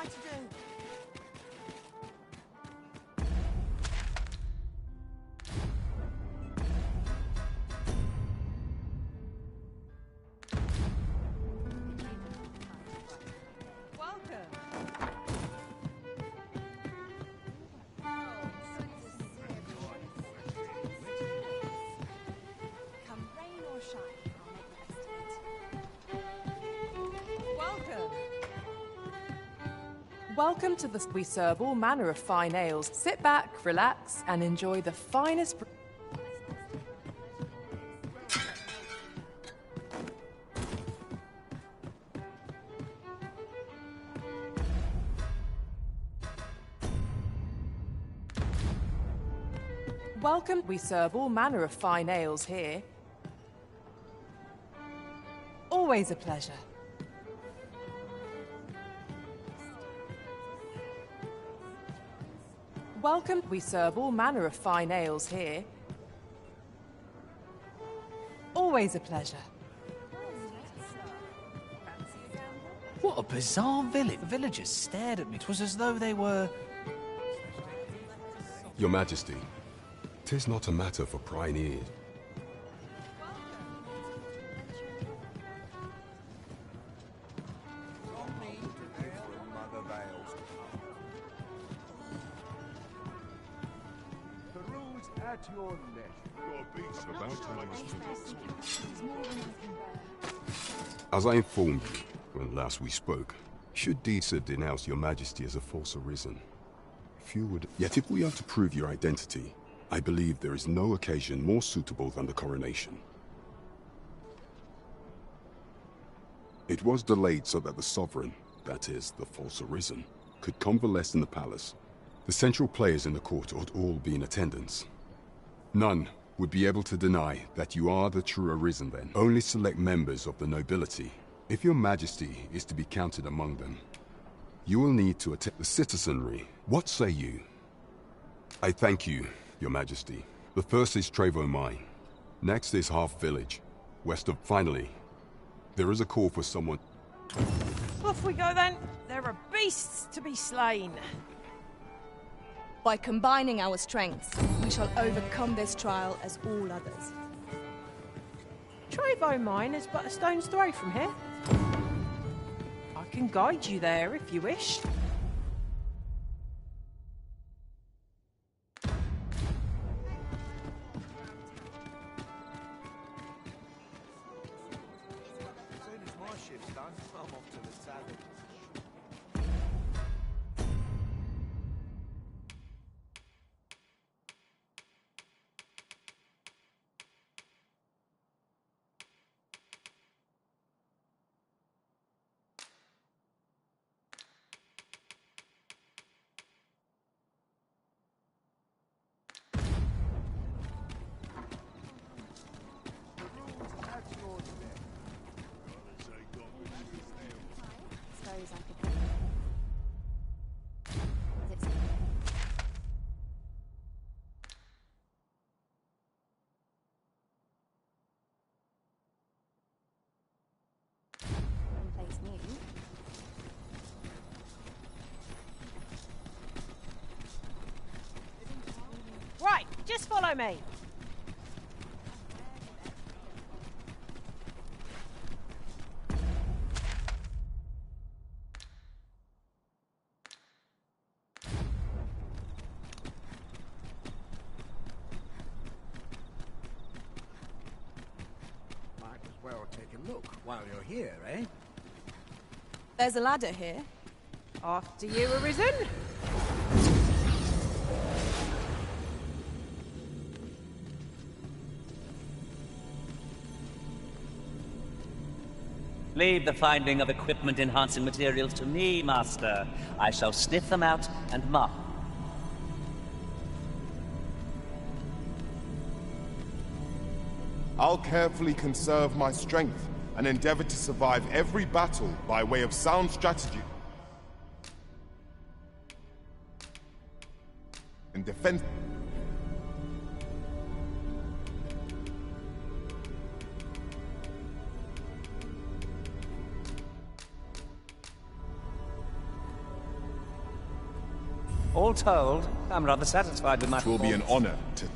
I to do? Welcome to the... We serve all manner of fine ales. Sit back, relax, and enjoy the finest... Welcome. We serve all manner of fine ales here. Always a pleasure. Welcome. We serve all manner of fine ales here. Always a pleasure. What a bizarre village. The villagers stared at me. It was as though they were... Your Majesty, 'tis not a matter for prying ears. As I informed you when last we spoke, should Disa denounce your Majesty as a false arisen, few would... Yet if we are to prove your identity, I believe there is no occasion more suitable than the coronation. It was delayed so that the sovereign, that is, the false arisen, could convalesce in the palace. The central players in the court ought all be in attendance. None would be able to deny that you are the true arisen then. Only select members of the nobility. If your Majesty is to be counted among them, you will need to attend the citizenry. What say you? I thank you, your Majesty. The first is Trevo Mine. Next is Half Village. West of... Finally, there is a call for someone... Off we go then. There are beasts to be slain. By combining our strengths, we shall overcome this trial as all others. Trevo Mine is but a stone's throw from here. I can guide you there if you wish. Right, just follow me. Might as well take a look while you're here, eh? There's a ladder here. After you, Arisen. Leave the finding of equipment-enhancing materials to me, Master. I shall sniff them out and mark. I'll carefully conserve my strength and endeavor to survive every battle by way of sound strategy and defense. All told, I'm rather satisfied with my It will be an performance. honor to...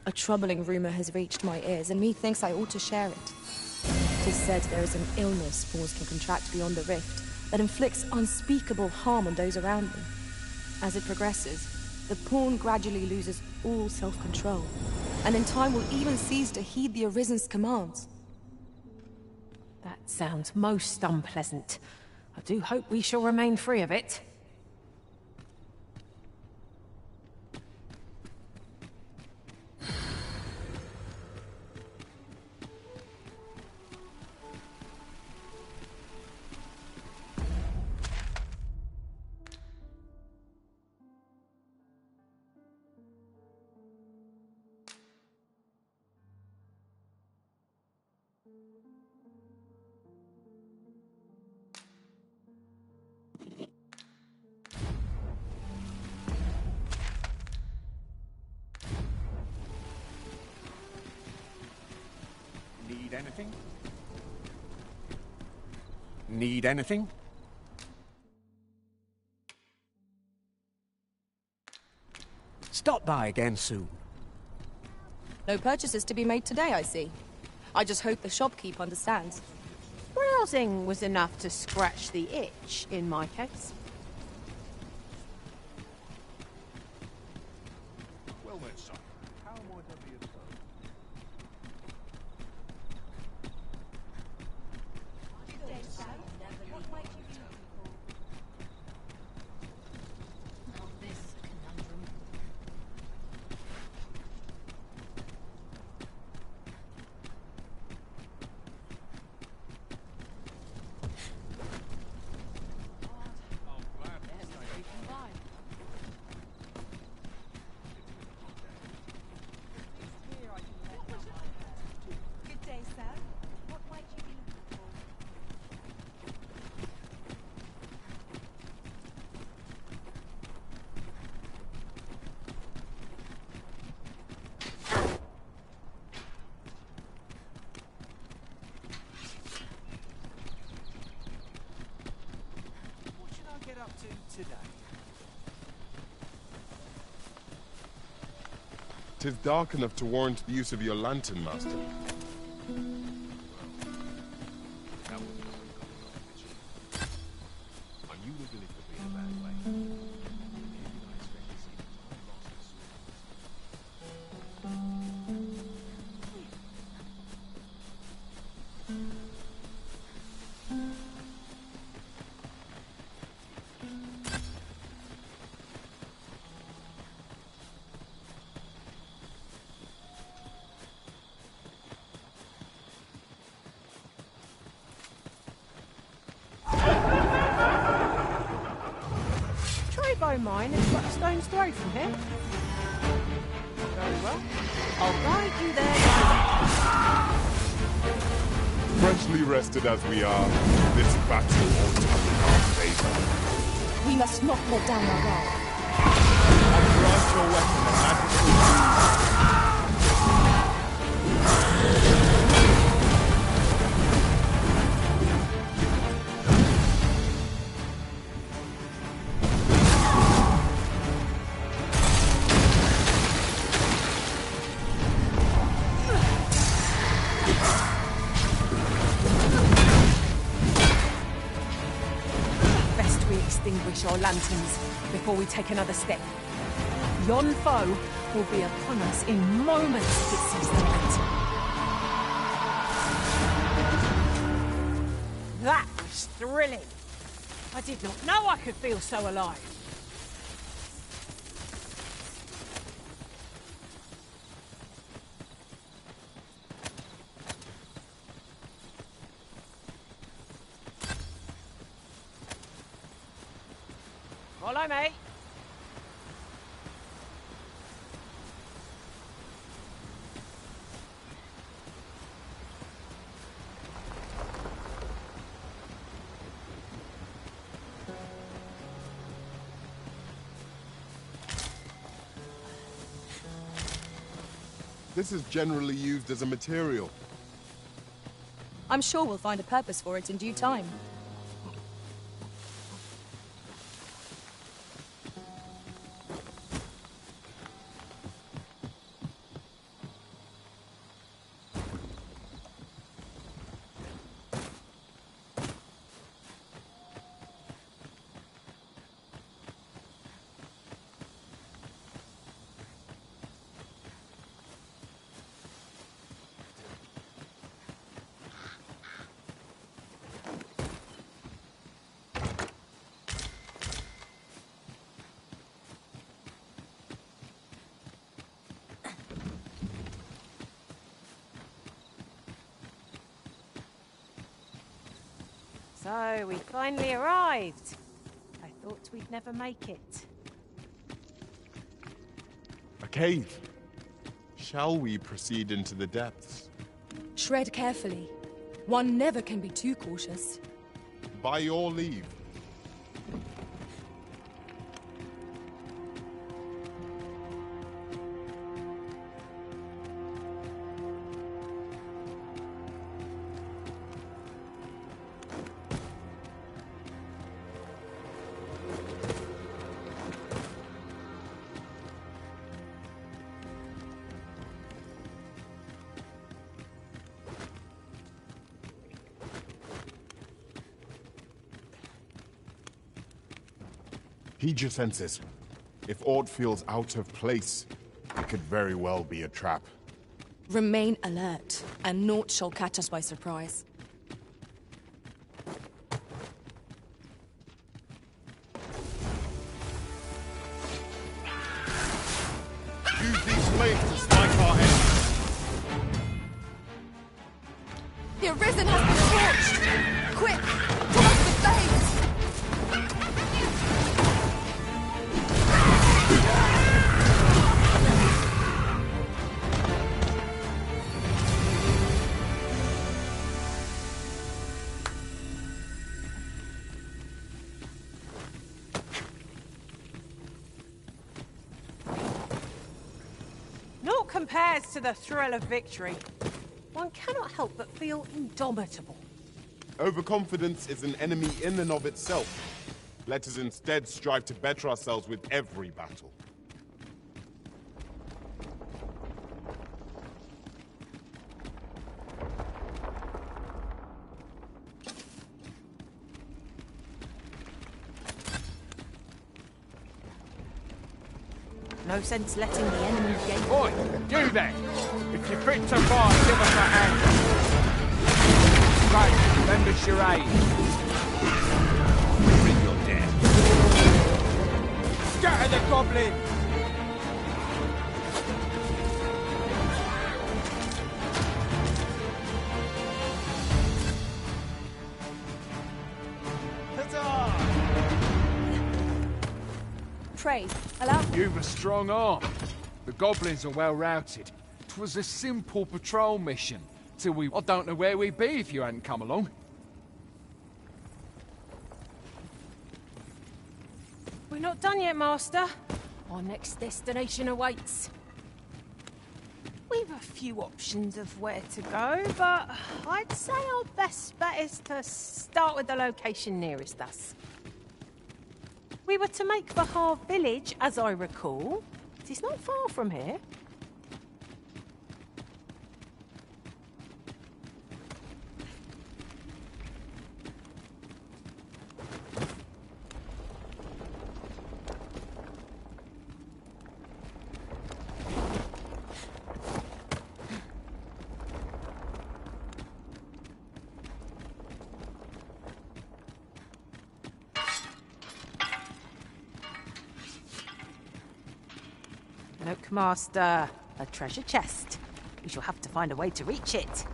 A troubling rumor has reached my ears, and methinks I ought to share it. It is said there is an illness spores can contract beyond the rift that inflicts unspeakable harm on those around them. As it progresses, the pawn gradually loses all self-control, and in time will even cease to heed the Arisen's commands. That sounds most unpleasant. I do hope we shall remain free of it. Need anything? Need anything? Stop by again soon. No purchases to be made today, I see. I just hope the shopkeep understands. Browsing was enough to scratch the itch, in my case. Well then, son. How might I be of service? Good day, sir. What might you be looking for? What should I get up to today? 'Tis dark enough to warrant the use of your lantern, Master. Are you looking at me in a bad way? Trebo mine is but a stone's throw from here. Very well. I'll guide you there. Freshly rested as we are, this battle ought to be in our favor. We must not let down our guard. Grant your weapon a magical use. Best we extinguish our lanterns before we take another step. Yon foe will be upon us in moments if it sees the light. That was thrilling. I did not know I could feel so alive. Follow me. This is generally used as a material. I'm sure we'll find a purpose for it in due time. So, we finally arrived. I thought we'd never make it. A cave. Shall we proceed into the depths? Tread carefully. One never can be too cautious. By your leave. Heed your senses. If aught feels out of place, it could very well be a trap. Remain alert, and naught shall catch us by surprise. Use these flames to smite our enemies. The Arisen has been torched! Quick! Towards the flames! Naught compares to the thrill of victory. One cannot help but feel indomitable. Overconfidence is an enemy in and of itself. Let us instead strive to better ourselves with every battle. No sense letting the enemy gain. Oi, you there! If you're fit to fight, give us a hand. Right, lend us your aid. Bring your death. Scatter the goblin! Praise, allow... You've a strong arm. The goblins are well routed. 'Twas a simple patrol mission. Till we... I don't know where we'd be if you hadn't come along. We're not done yet, Master. Our next destination awaits. We've a few options of where to go, but I'd say our best bet is to start with the location nearest us. We were to make for Harv village, as I recall. It is not far from here. Look, Master, a treasure chest. We shall have to find a way to reach it.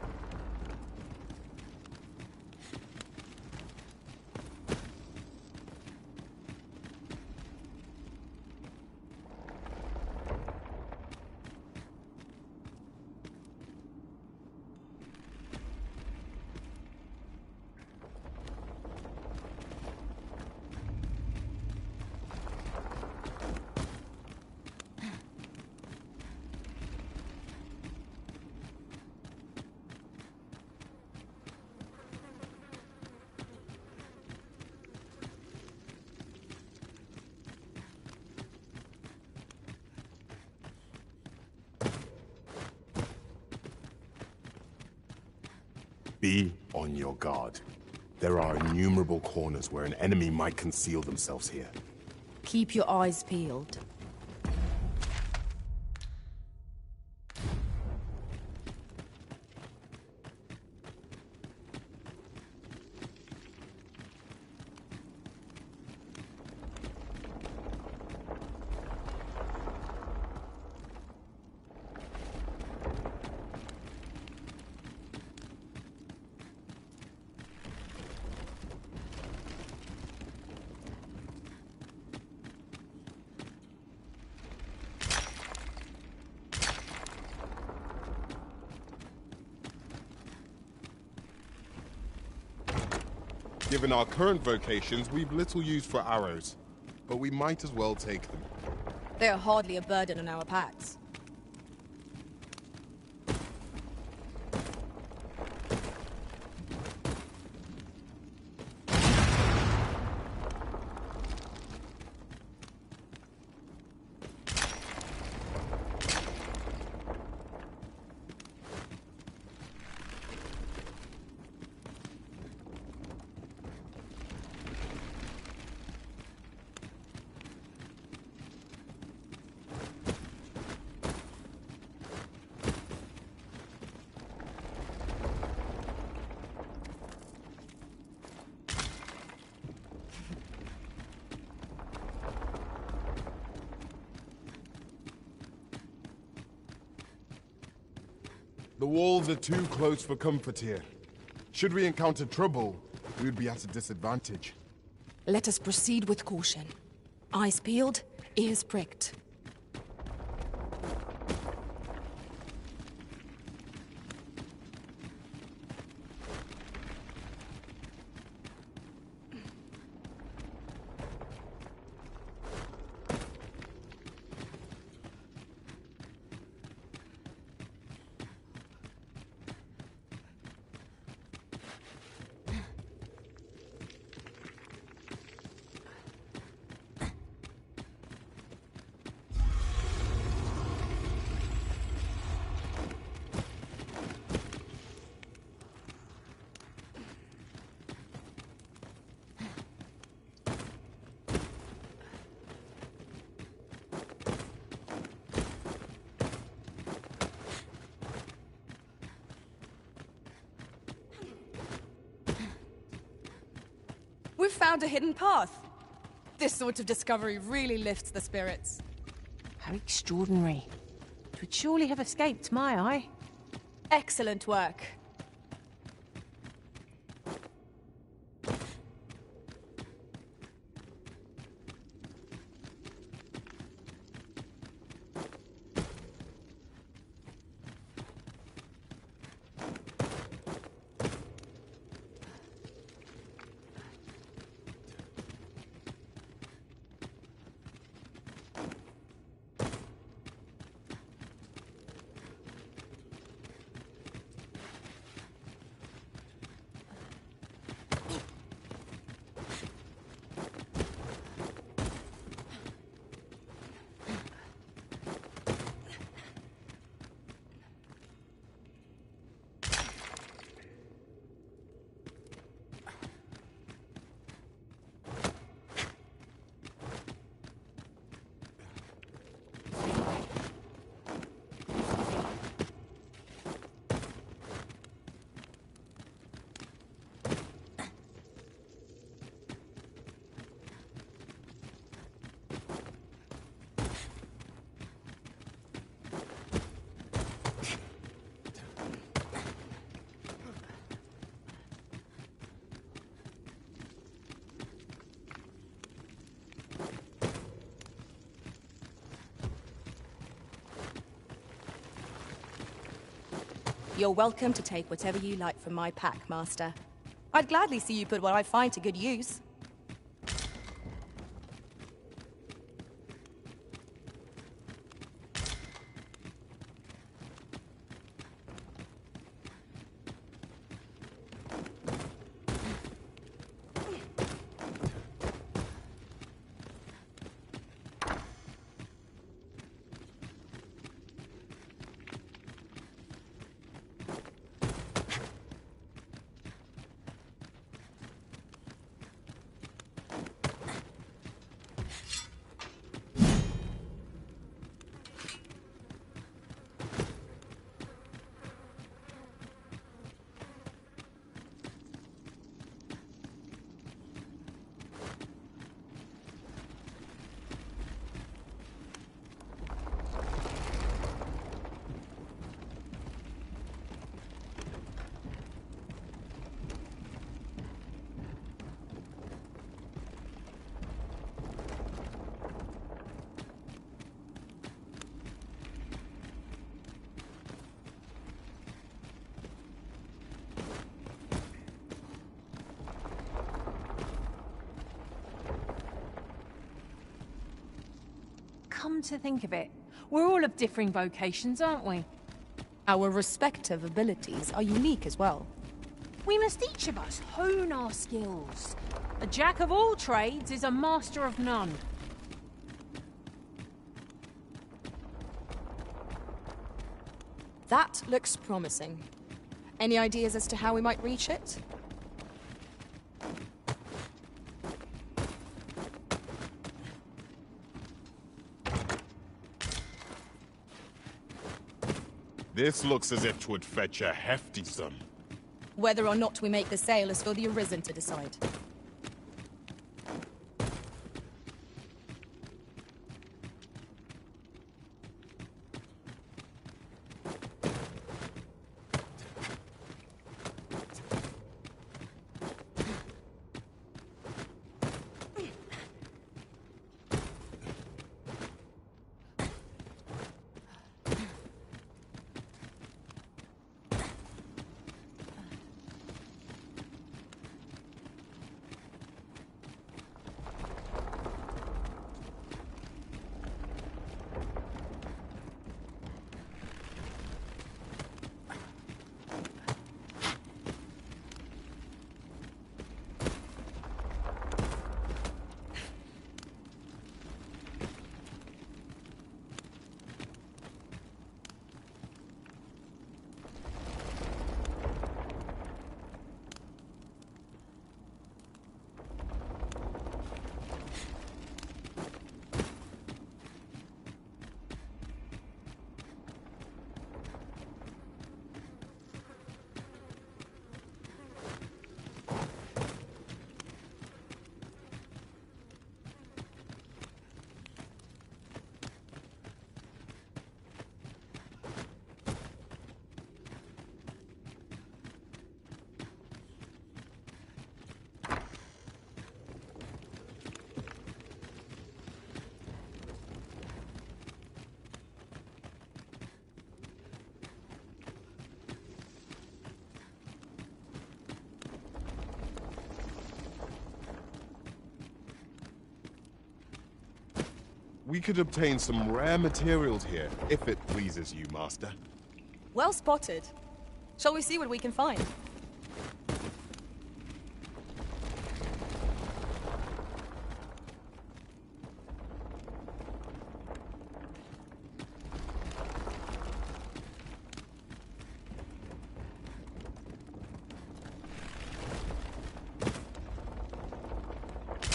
Be on your guard. There are innumerable corners where an enemy might conceal themselves here. Keep your eyes peeled. Given our current vocations, we've little use for arrows, but we might as well take them. They are hardly a burden on our packs. The walls are too close for comfort here. Should we encounter trouble, we would be at a disadvantage. Let us proceed with caution. Eyes peeled, ears pricked. We've found a hidden path. This sort of discovery really lifts the spirits. How extraordinary. It would surely have escaped my eye. Excellent work. You're welcome to take whatever you like from my pack, Master. I'd gladly see you put what I find to good use. to think of it, we're all of differing vocations, aren't we? Our respective abilities are unique as well. We must each of us hone our skills. A jack of all trades is a master of none. That looks promising. Any ideas as to how we might reach it? This looks as if 'twould fetch a hefty sum. Whether or not we make the sale is for the Arisen to decide. We could obtain some rare materials here, if it pleases you, Master. Well spotted. Shall we see what we can find?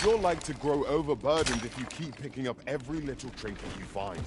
You're like to grow overburdened if you keep picking up every little trinket you find.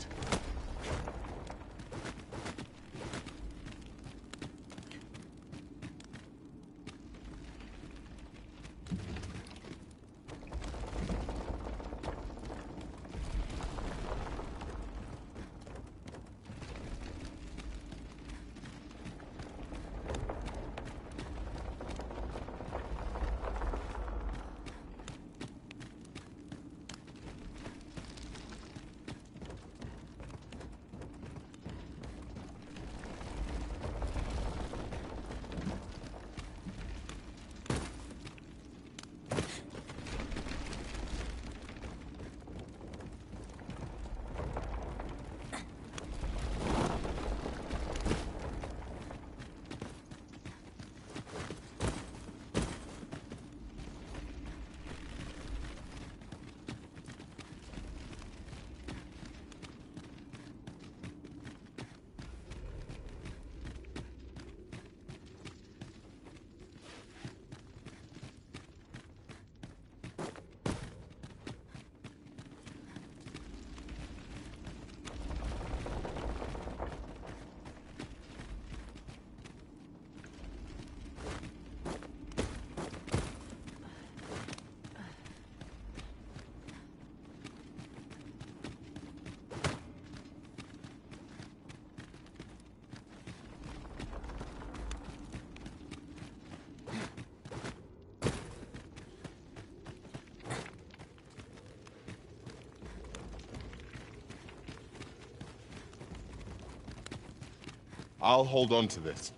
I'll hold on to this.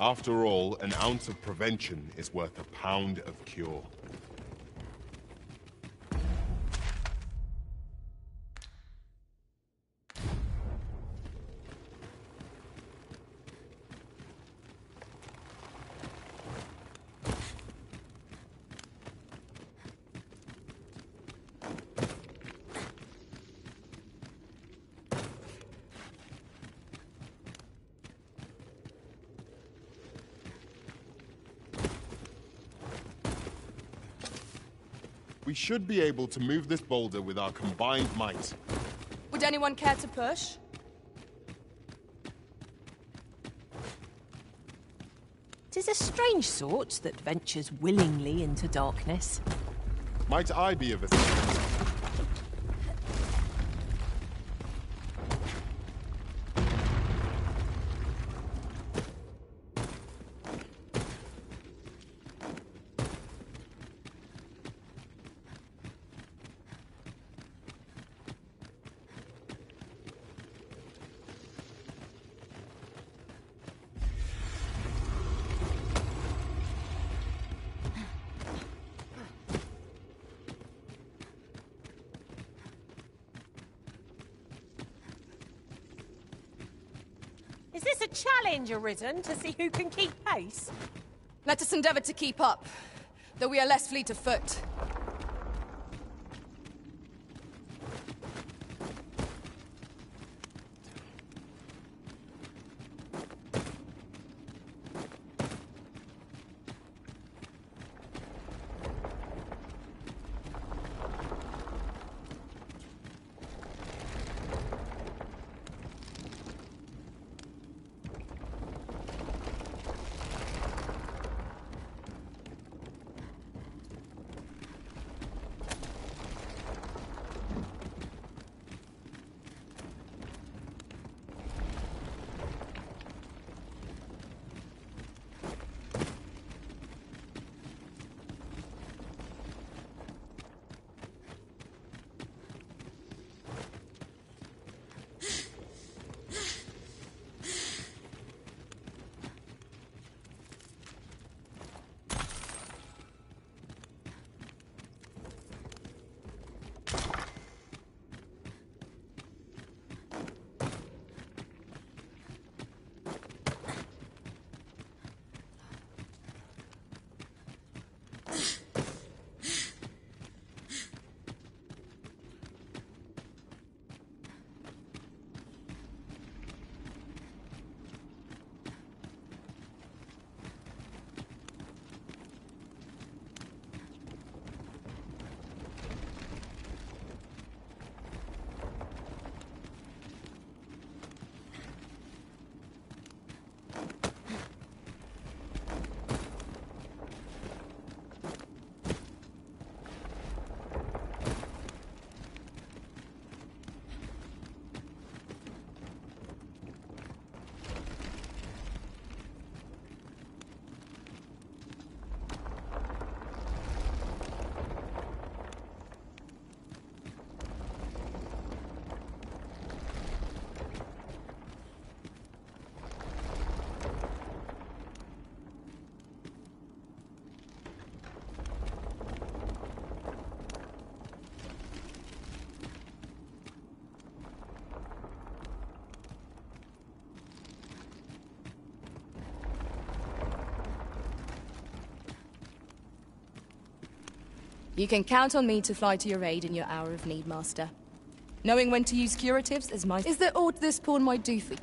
After all, an ounce of prevention is worth a pound of cure. We should be able to move this boulder with our combined might. Would anyone care to push? Tis a strange sort that ventures willingly into darkness. Might I be of assistance? Is this a challenge, Arisen, to see who can keep pace? Let us endeavor to keep up, though we are less fleet of foot. You can count on me to fly to your aid in your hour of need, Master. Knowing when to use curatives is my— Is there aught this pawn might do for you?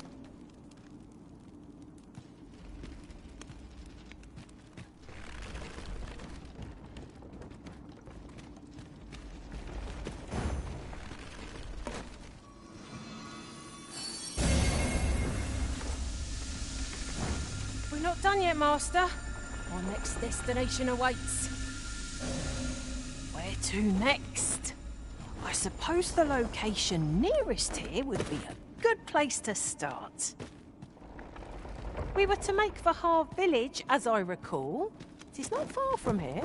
We're not done yet, Master. Our next destination awaits. Where to next? I suppose the location nearest here would be a good place to start. We were to make for Harve Village, as I recall. It is not far from here.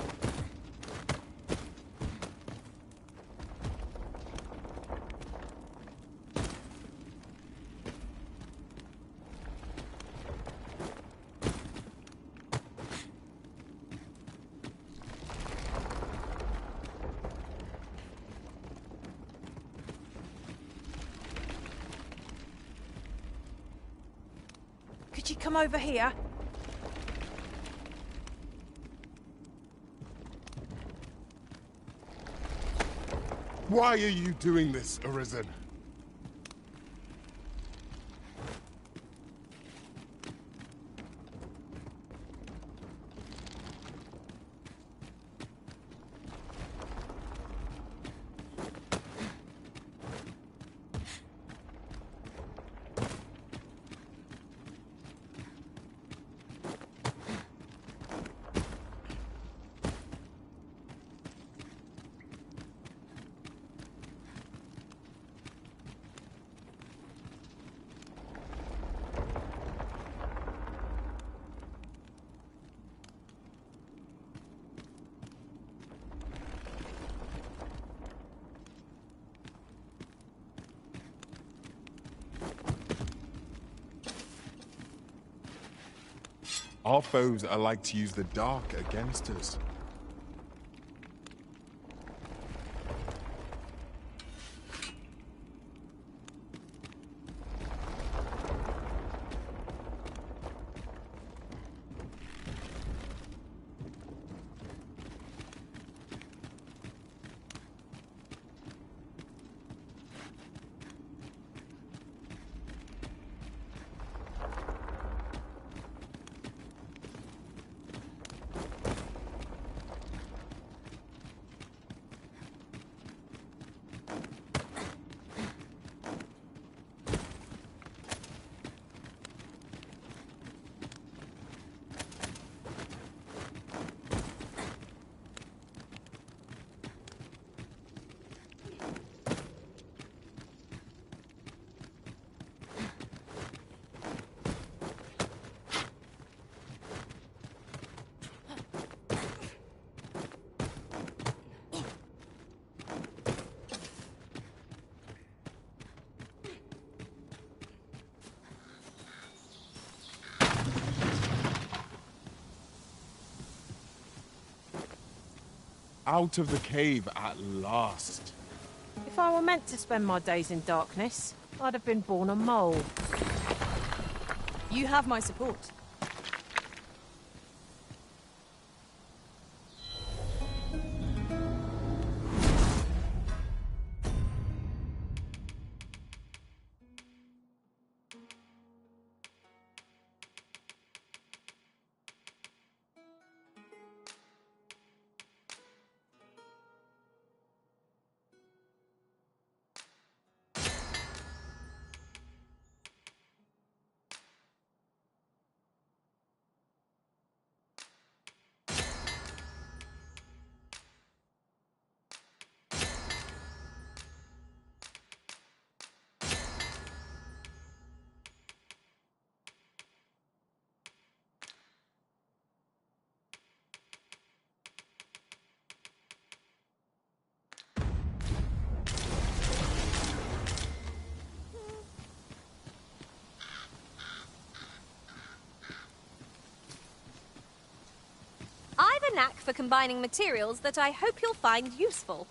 Could you come over here? Why are you doing this, Arisen? Our foes are like to use the dark against us. Out of the cave at last. If I were meant to spend my days in darkness, I'd have been born a mole. You have my support. I've a knack for combining materials that I hope you'll find useful.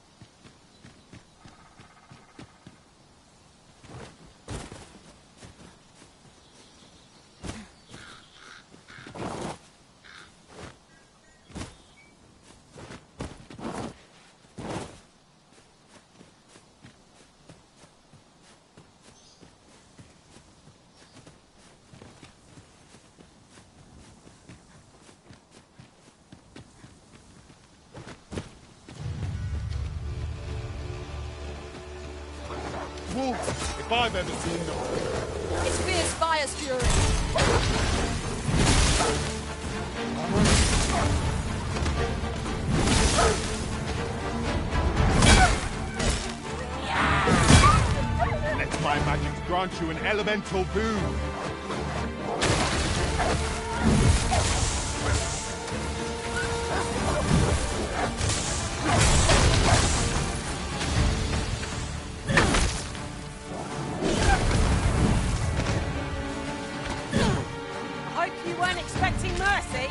Wolves, if I've ever seen them. It's fierce fire's fury. Let my magic grant you an elemental boon. Hope you weren't expecting mercy.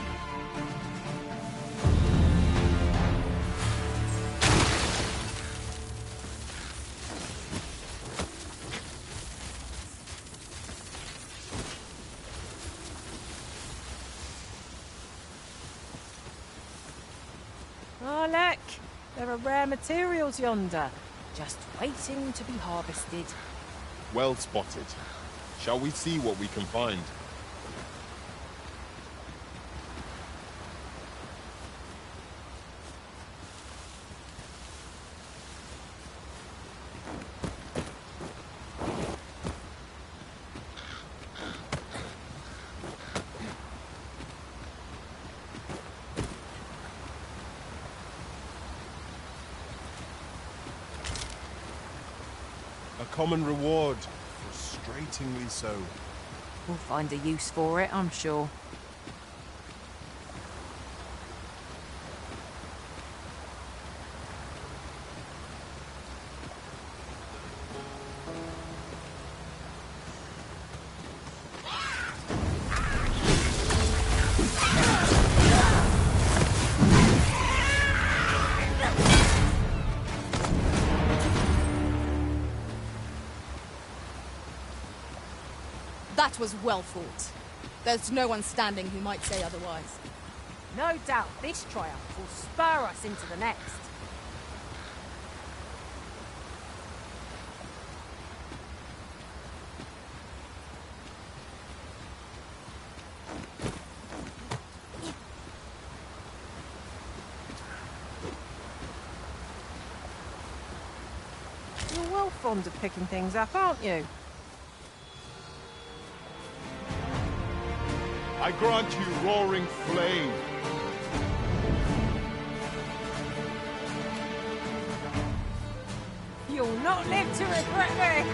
Oh, look! There are rare materials yonder, just waiting to be harvested. Well spotted. Shall we see what we can find? A common reward, frustratingly so. We'll find a use for it, I'm sure. That was well fought. There's no one standing who might say otherwise. No doubt this triumph will spur us into the next. You're well fond of picking things up, aren't you? I grant you roaring flame. You'll not live to regret me!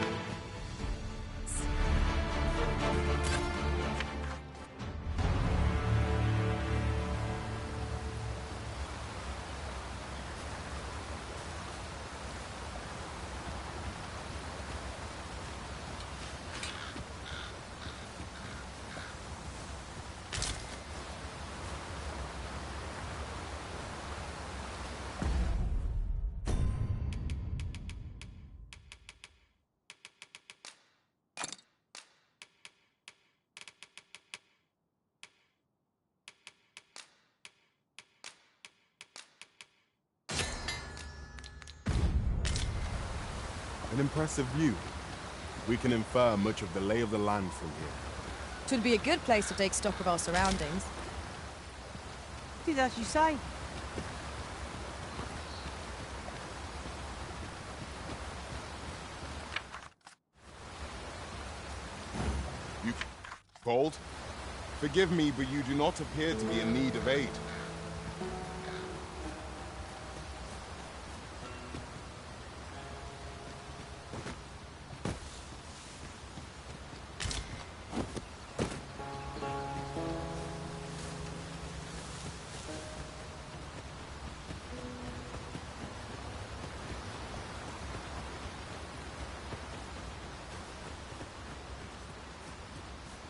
An impressive view. We can infer much of the lay of the land from here. Twould be a good place to take stock of our surroundings. It is as you say. You cold? Forgive me, but you do not appear to be in need of aid.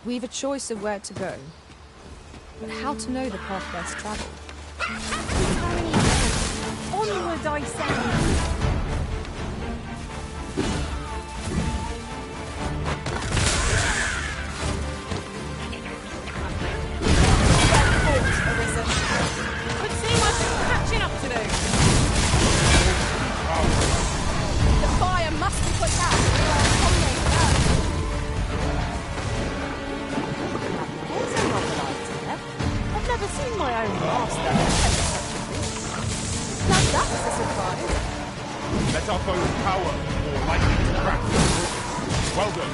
We've a choice of where to go, but how to know the path best traveled? Onward, I say! Would seem I've some catching up to do. The fire must be put out, or our comrades I've never seen my own master. Now that's a surprise. Let our foe's power more likely to crack. Well done.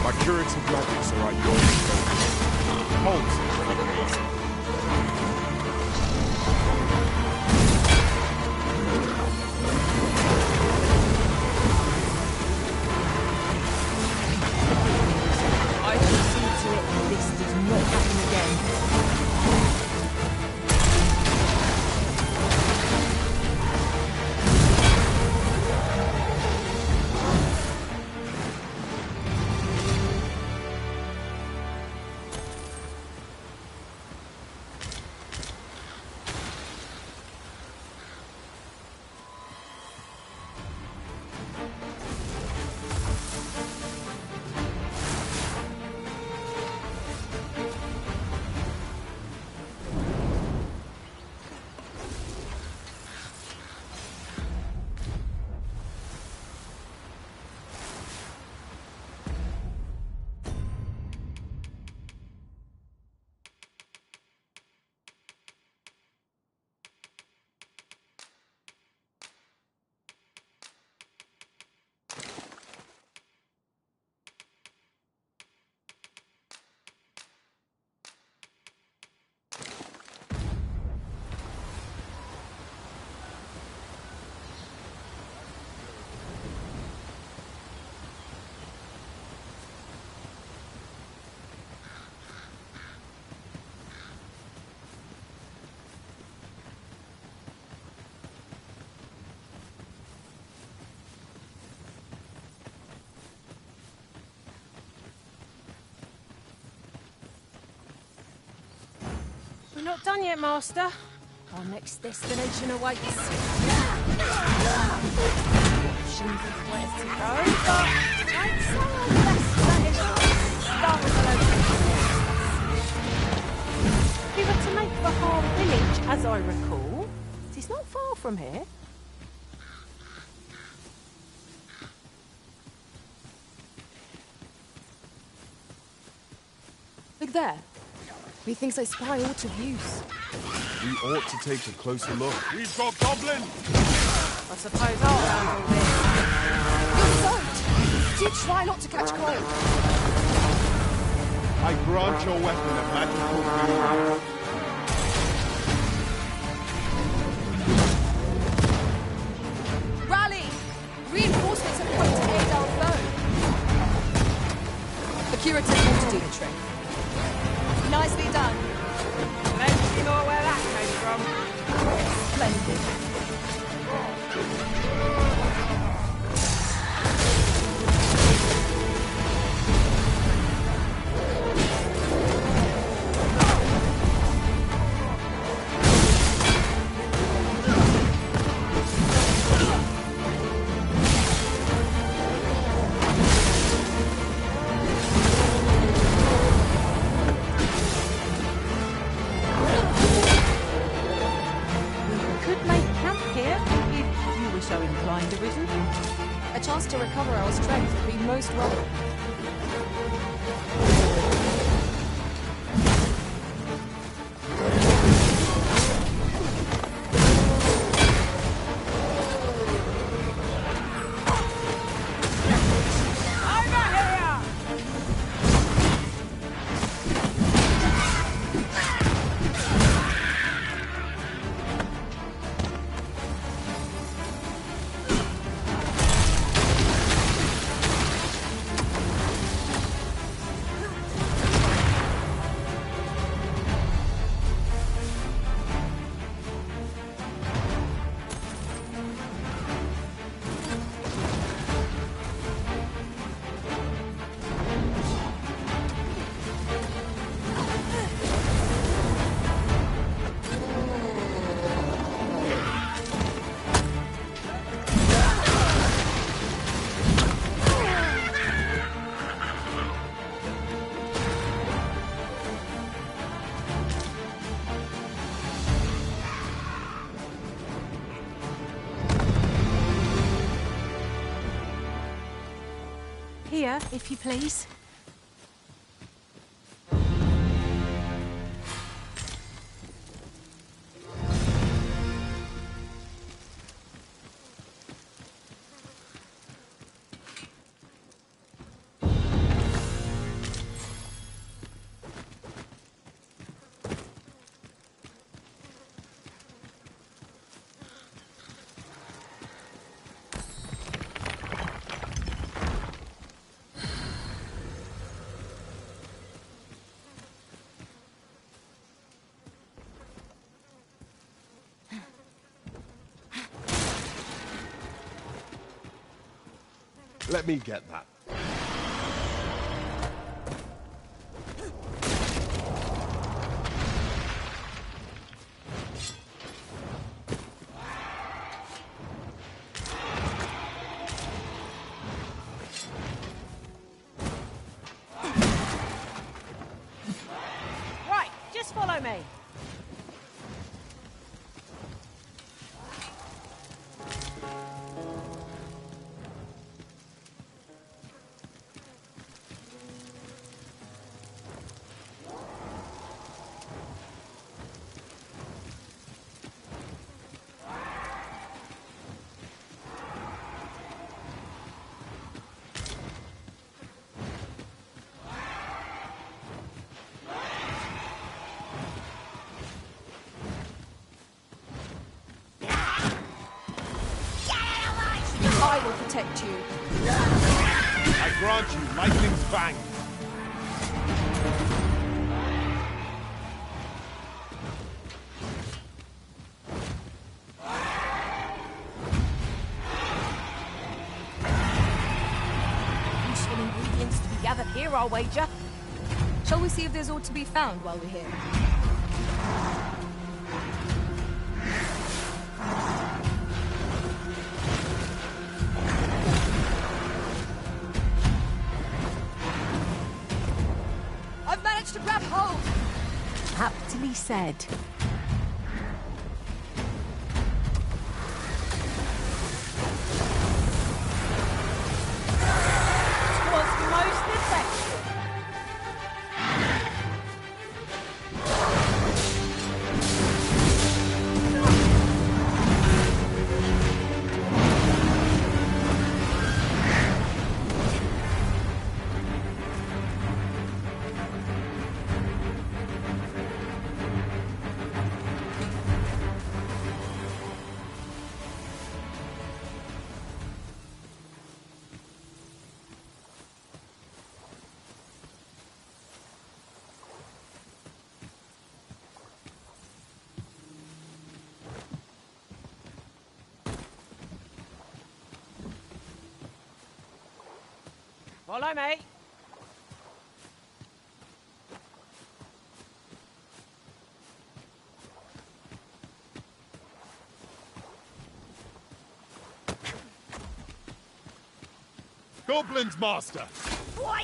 My curative magics are at your disposal. Halt for the reason. I shall see to it that this does not happen again. not done yet, Master. Our next destination awaits. Options of where to go, but I'd say our best bet is to start with the location. We were to make for Harm Village, as I recall. It is not far from here. Look there. Methinks I spy aught of use. We ought to take a closer look. We've got goblins! I suppose I'll handle this. You're soaked! Do try not to catch cold. I grant your weapon a magical boon. Rally! Reinforcements have come to aid our foe. The curative ought to do the trick. Nicely done. Let's see more where that came from. Splendid. A chance to recover our strength would be most welcome. Here, if you please. Let me get that. Right, just follow me. I will protect you. I grant you lightning's fang. Useful ingredients to be gathered here, I'll wager. Shall we see if there's aught to be found while we're here? I've managed to grab hold! Aptly said. Was most effective. Follow me. Goblins, Master!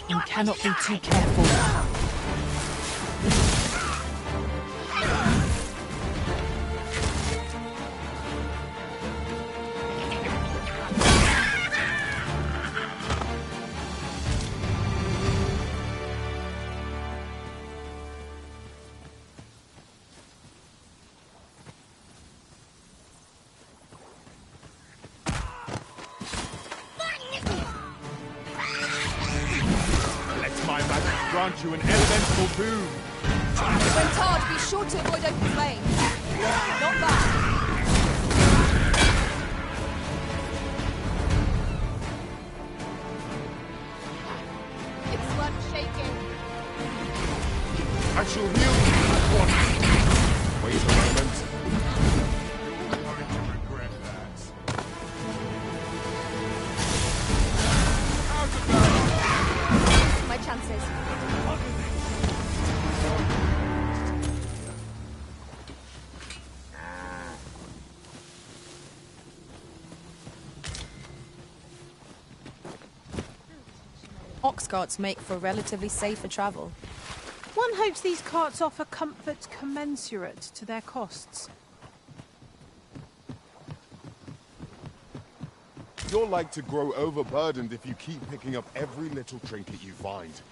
You cannot be too careful. Grant you an elemental boon. When tarred, be sure to avoid open flames. Not that. It's worth shaking. I shall heal you at once. Wait a moment. You'll regret that. How's about My chances. Ox carts make for relatively safer travel. One hopes these carts offer comfort commensurate to their costs. You're like to grow overburdened if you keep picking up every little trinket you find.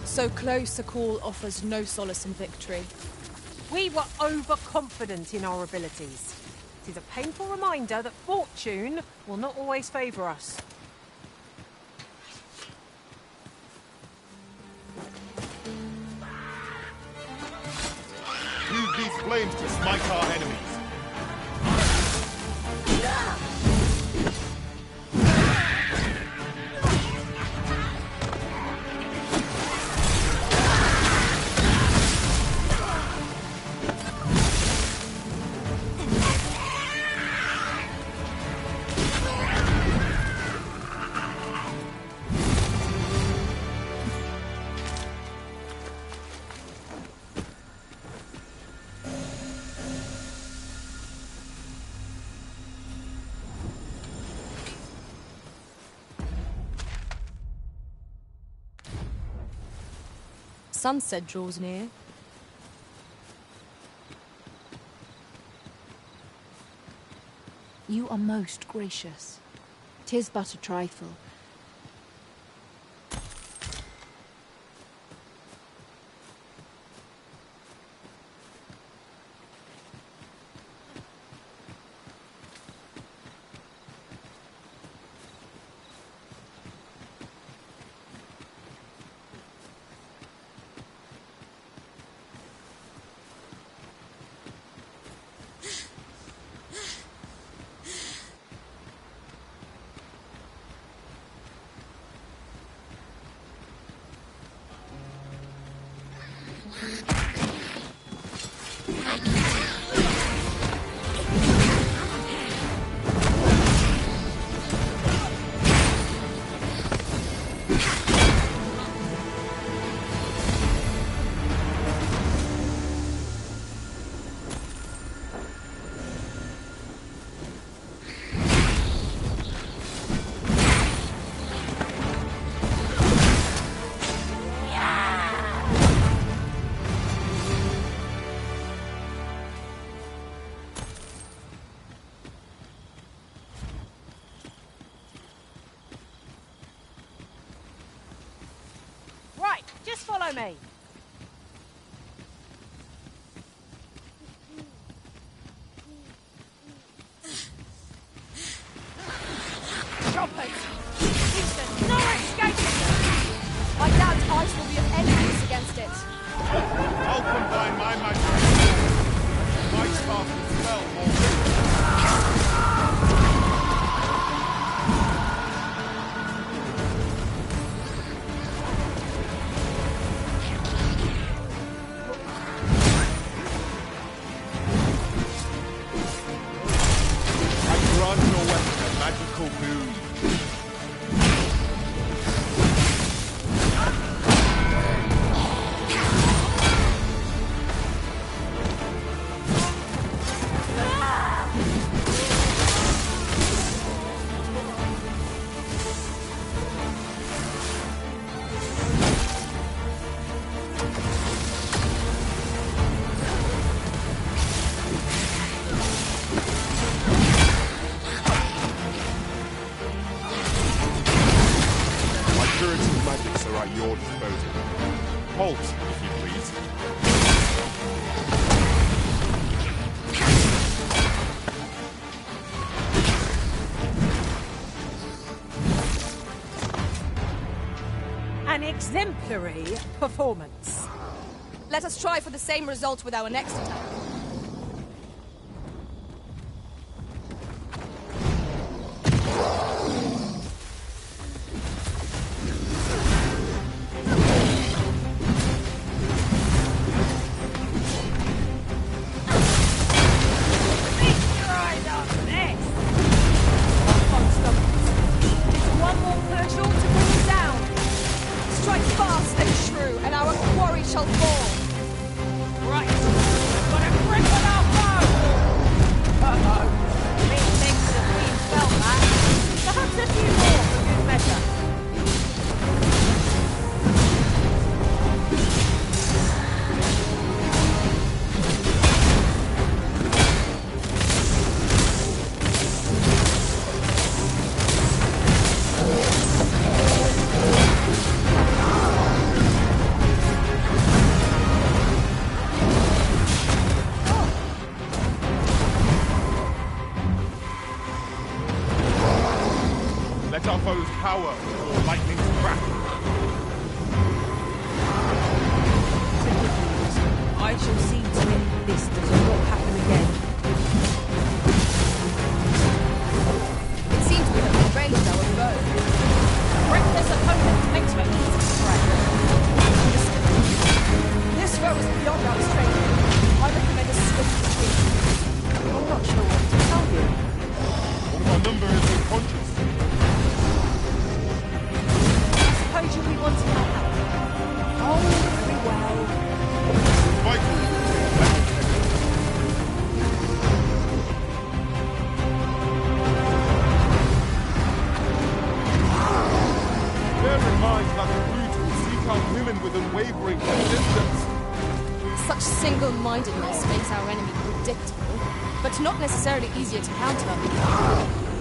So close, a call offers no solace in victory. We were overconfident in our abilities. It is a painful reminder that fortune will not always favour us. Use these flames to smite our enemies. Sunset draws near, You are most gracious. 'Tis but a trifle. Just follow me. Choppers! Houston, no escaping! I doubt ice will be of any use against it. I'll combine my magic. My spark will spell more. Halt, if you please. An exemplary performance. Let us try for the same result with our next attack. Let our foes cower before lightning's crack. I shall see to it this does not happen again. It seems we have enraged our foe. Reckless opponent makes me easy prey. This foe is beyond our strength. I recommend a swift retreat. I'm not sure what to tell you. One of our number is unconscious. Suppose you'll be wanting my help. Oh, very well. Vital. Bear in mind that the brute will seek out women with unwavering persistence. Such single-mindedness makes our enemy predictable. but not necessarily easier to counter.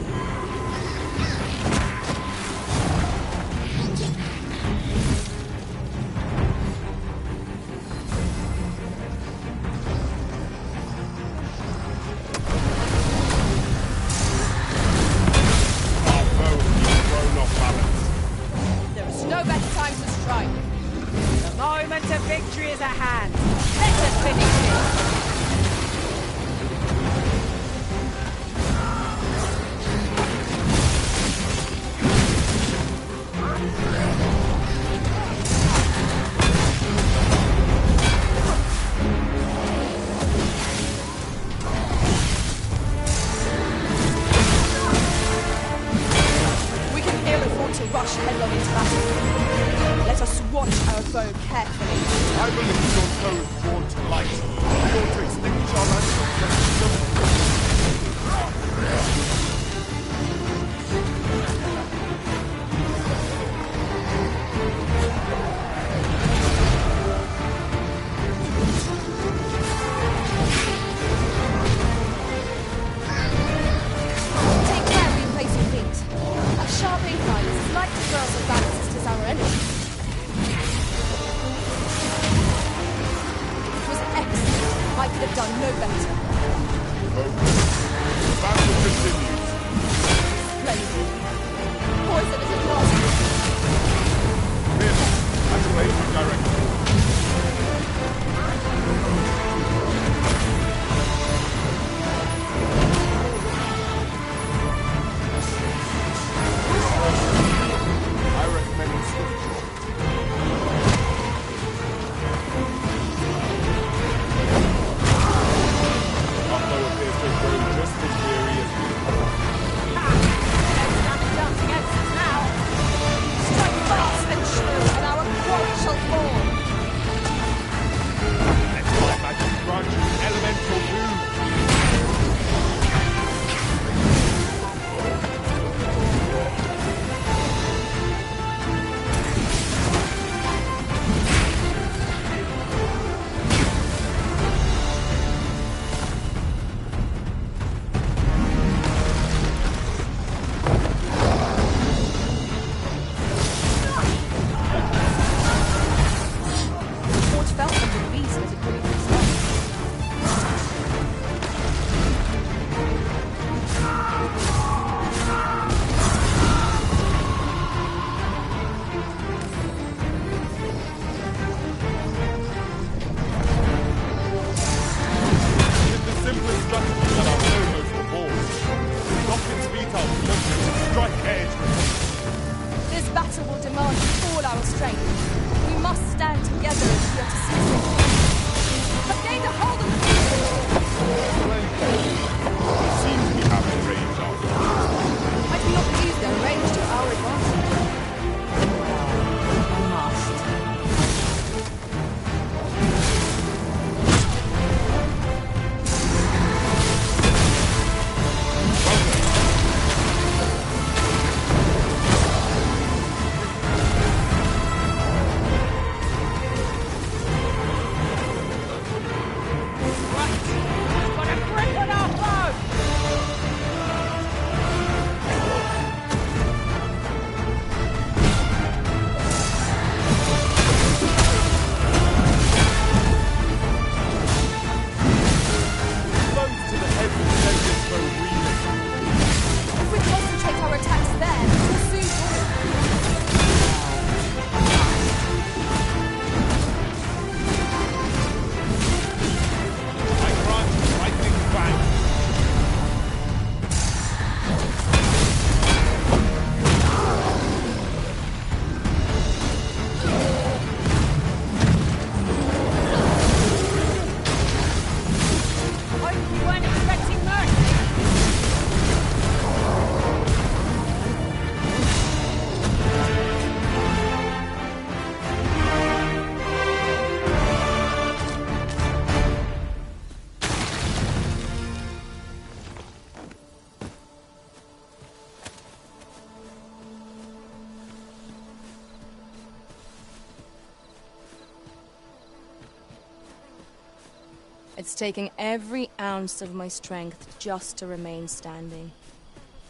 It's taking every ounce of my strength just to remain standing.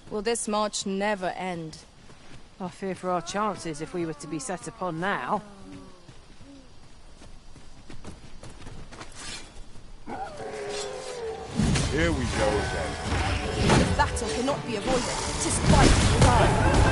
Will this march never end? I fear for our chances if we were to be set upon now. Here we go again. The battle cannot be avoided. 'Tis fight or die.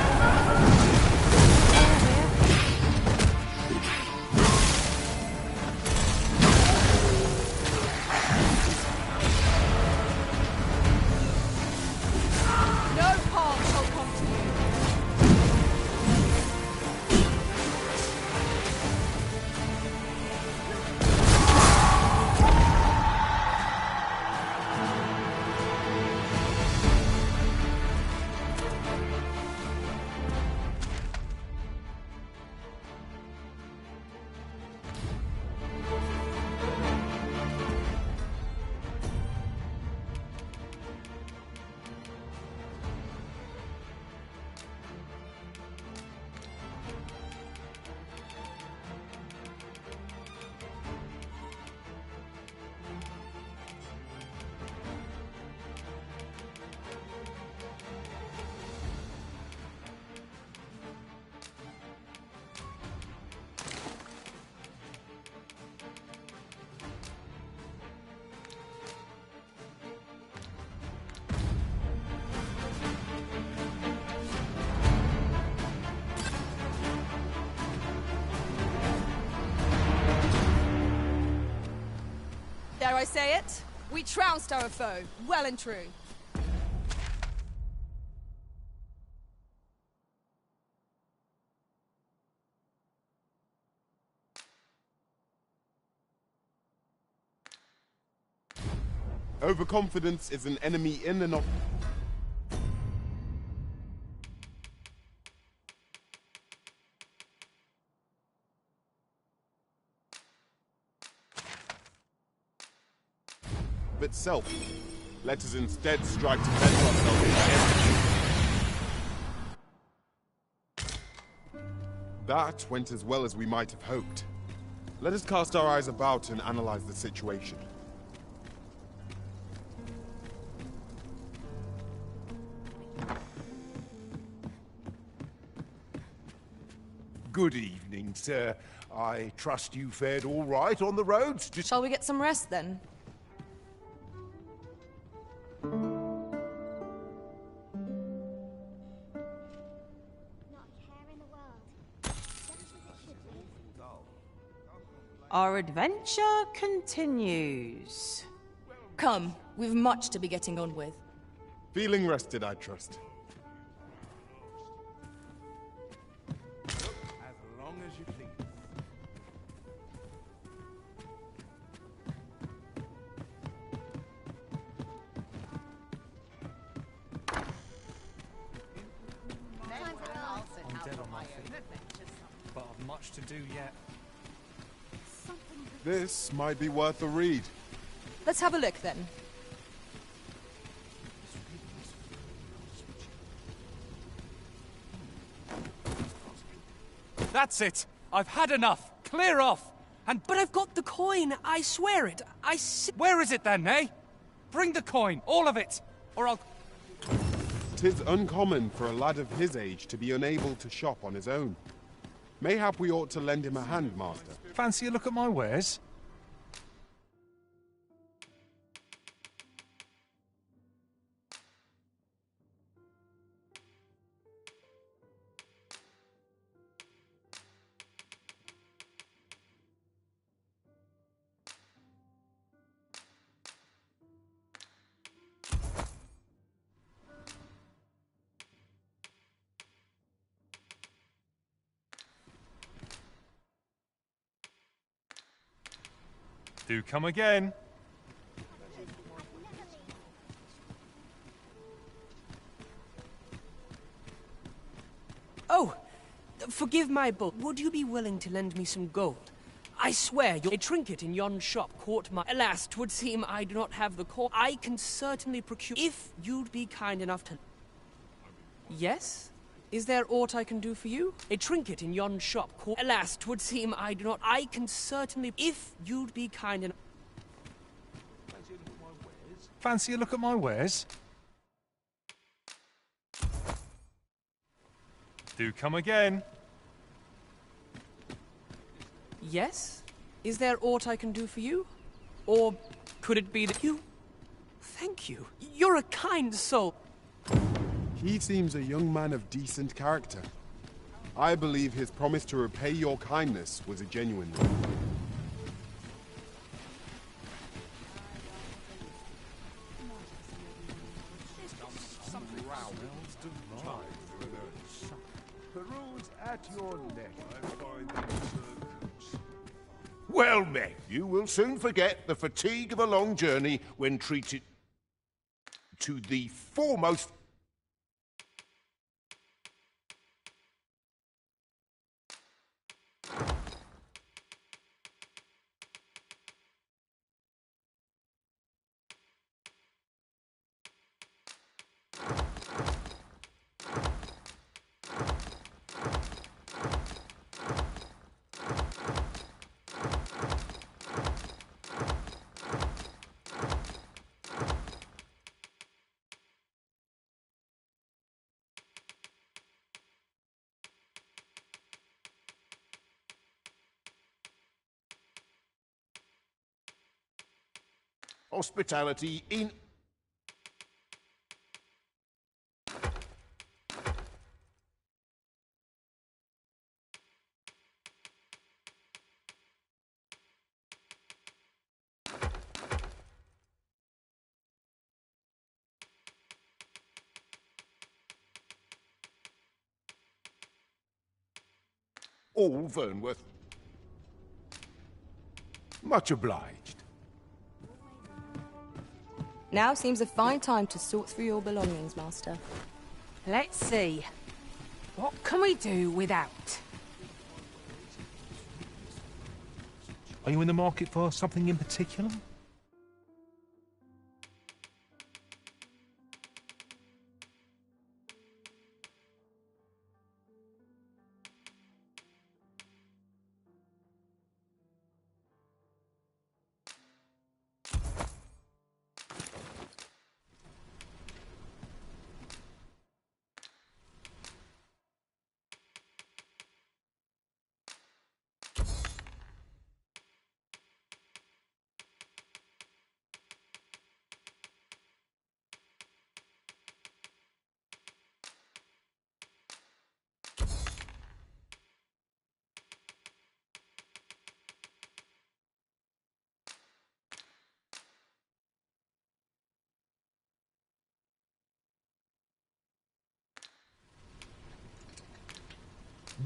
Dare I say it? We trounced our foe, well and true. Overconfidence is an enemy in and of... itself. Let us instead strive to better ourselves in every... That went as well as we might have hoped. Let us cast our eyes about and analyze the situation. Good evening, sir. I trust you fared all right on the roads? Shall we get some rest, then? Our adventure continues. Come, we've much to be getting on with. Feeling rested, I trust. As long as you please. I'm dead on my feet, but I've much to do yet. This might be worth a read. Let's have a look, then. That's it! I've had enough! Clear off! But I've got the coin, I swear it. Where is it then, eh? Bring the coin, all of it, or I'll... 'Tis uncommon for a lad of his age to be unable to shop on his own. Mayhap we ought to lend him a hand, master. Fancy a look at my wares? Do come again. Oh, forgive my book. Would you be willing to lend me some gold? I swear, a trinket in yon shop caught my... Alas, 'twould seem I do not have the coin. I can certainly procure... If you'd be kind enough to... Yes? Is there aught I can do for you? A trinket in yon shop caught... Alas, 'twould seem I do not... I can certainly... If you'd be kind enough... Fancy a look at my wares? Do come again. Yes? Is there aught I can do for you? Or could it be that you... Thank you. You're a kind soul. He seems a young man of decent character. I believe his promise to repay your kindness was a genuine one. Peruse at your neck. Well met. You will soon forget the fatigue of a long journey when treated to the foremost... hospitality in... all Vernworth. Much obliged. Now seems a fine time to sort through your belongings, Master. Let's see. What can we do without? Are you in the market for something in particular?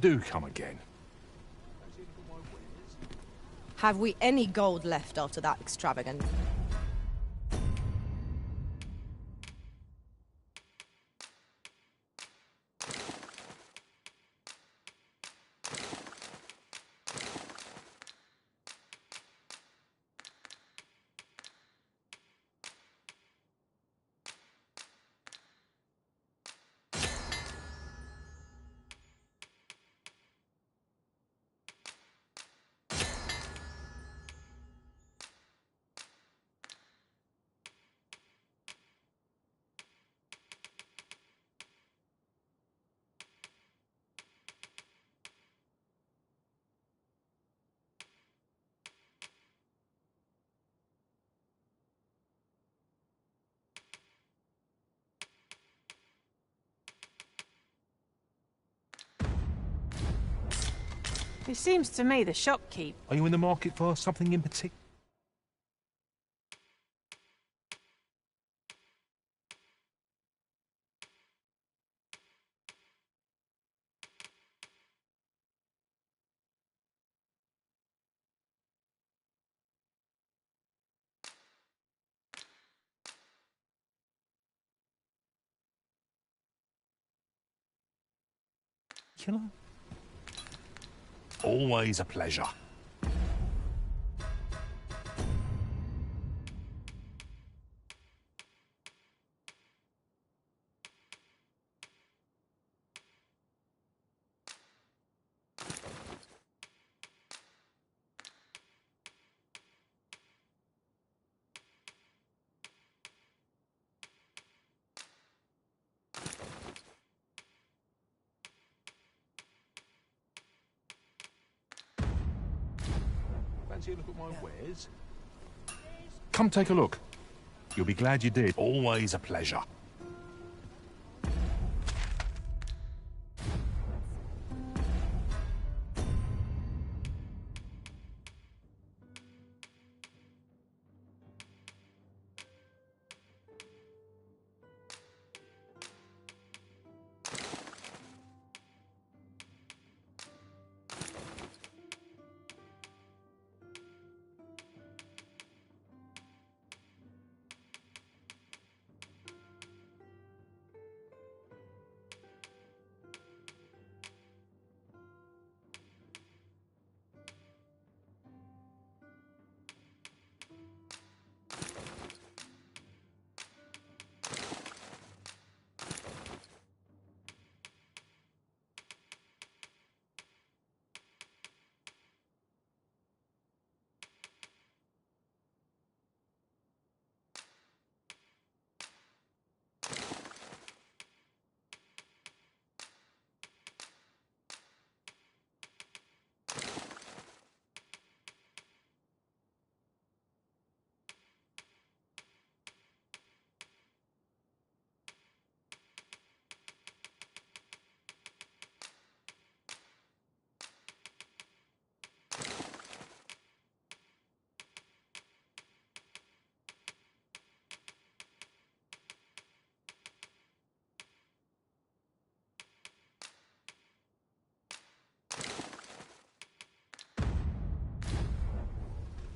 Do come again. Have we any gold left after that extravagance? It seems to me the shopkeep. Are you in the market for something in particular? Always a pleasure. Fancy a look at my wares? Come take a look. You'll be glad you did. Always a pleasure.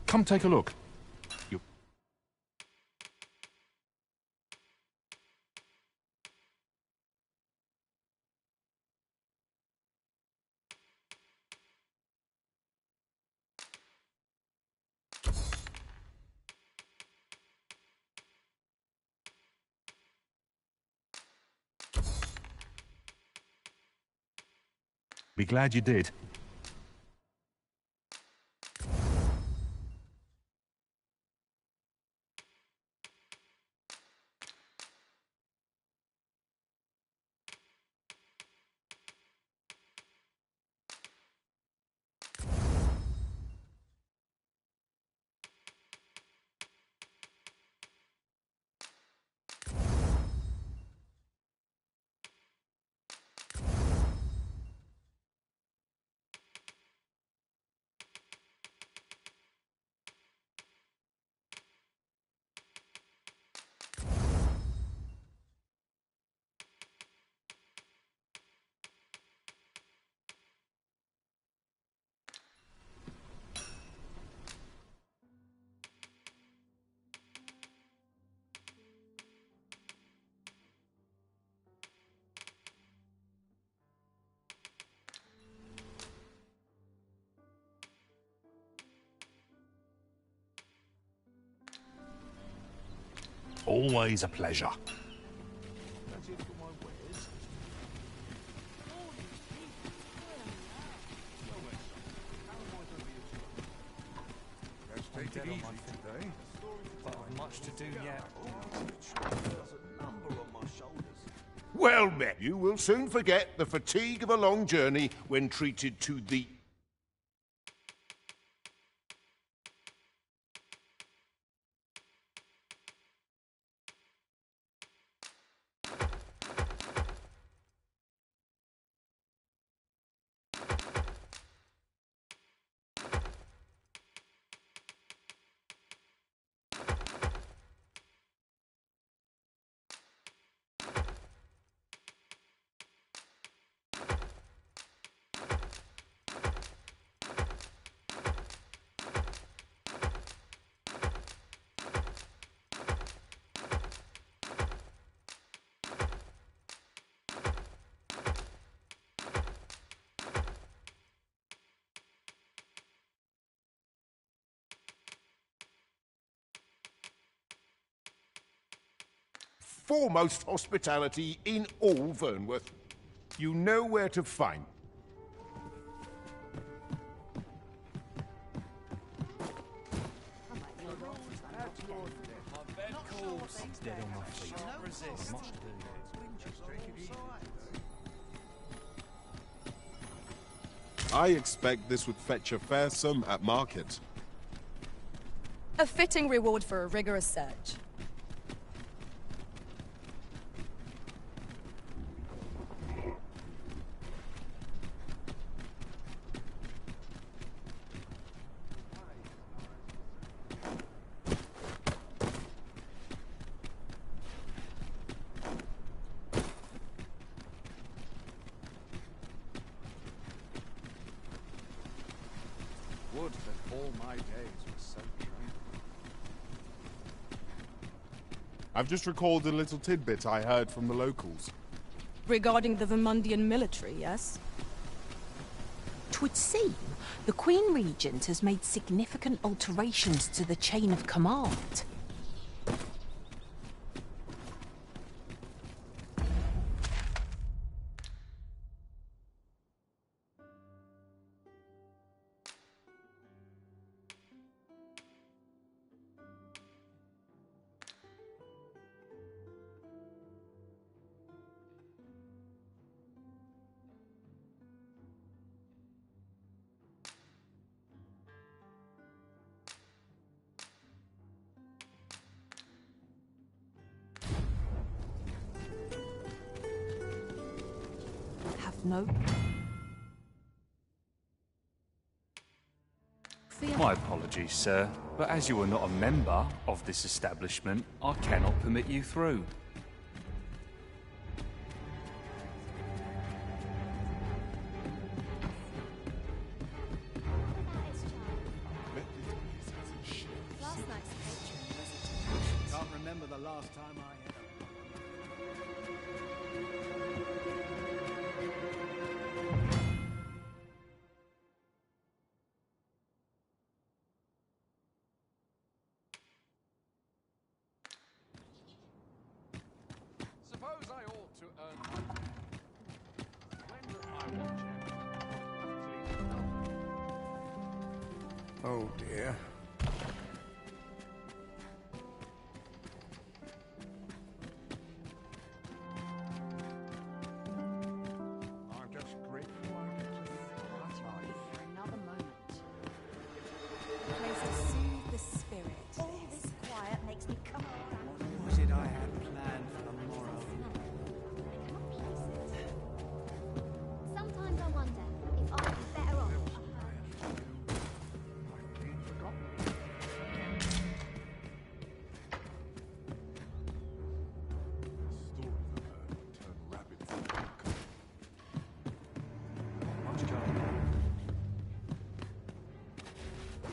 Come take a look. Be glad you did. Always a pleasure. Take it easy today. Much to do yet. Well met. You will soon forget the fatigue of a long journey when treated to the... foremost hospitality in all Vernworth. You know where to find. I expect this would fetch a fair sum at market. A fitting reward for a rigorous search. Would that all my days were so tranquil. I've just recalled a little tidbit I heard from the locals. Regarding the Vermundian military, yes? 'Twould seem the Queen Regent has made significant alterations to the chain of command. No. My apologies, sir, but as you are not a member of this establishment, I cannot permit you through. Can't remember the last time I had. Suppose I ought to earn my pay. When will I watch it? Oh dear. I'm just grateful I get to start life. For another moment. A place to soothe the spirit. All this quiet makes me come around. What was it I had planned for the morrow? Sometimes I wonder if I'd be better off.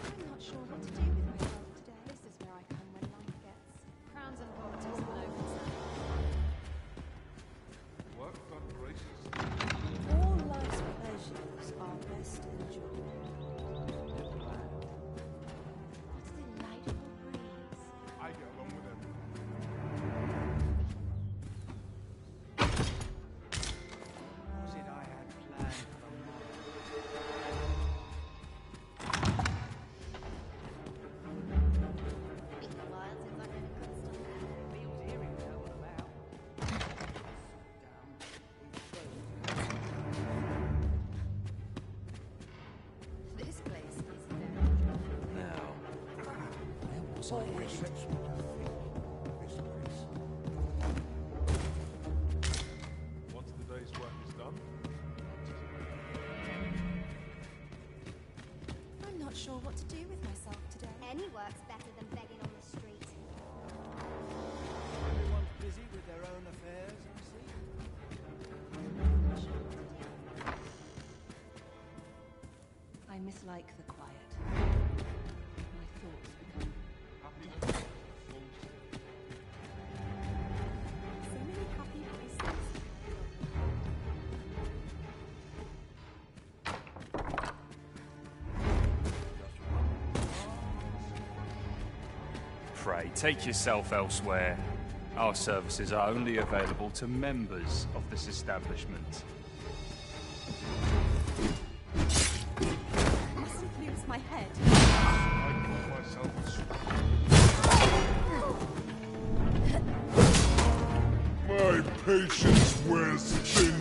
I'm not sure what to do with myself today. This is where I come when life gets. Crowns and politics are no concern. Work got gracious. All life's pleasures are best enjoyed. What a delightful breeze. I get along with everyone. What was it I had planned for the morrow? Been a while since I've been good stuff. Feels eerie now, what about? This place is very Now, where was I headed? This place. Once the day's work is done, I'm not sure what to do with myself today. Any work's better than begging on the street. Everyone's busy with their own affairs, I see. I mislike the quiet. My thoughts become So many happy voices. Pray, take yourself elsewhere. Our services are only available to members of this establishment. I mustn't lose my head. I call myself my patience wears thin.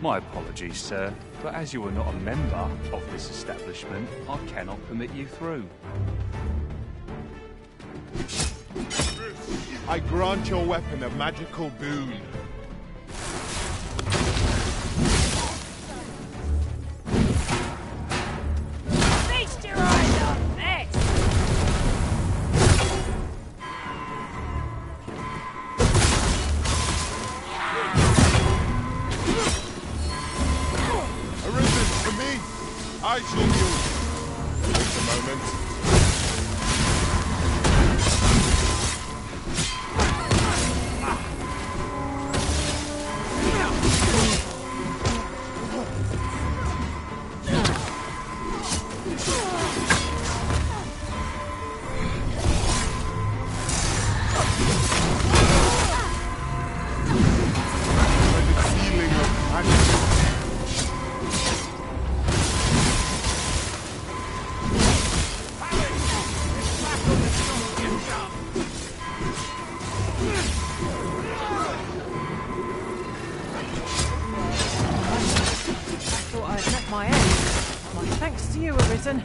My apologies, sir, but as you are not a member of this establishment, I cannot permit you through. I grant your weapon a magical boon. Feast your eyes on this! Arisen, for me! I shall use. Wait a moment. My end. My thanks to you, Arisen.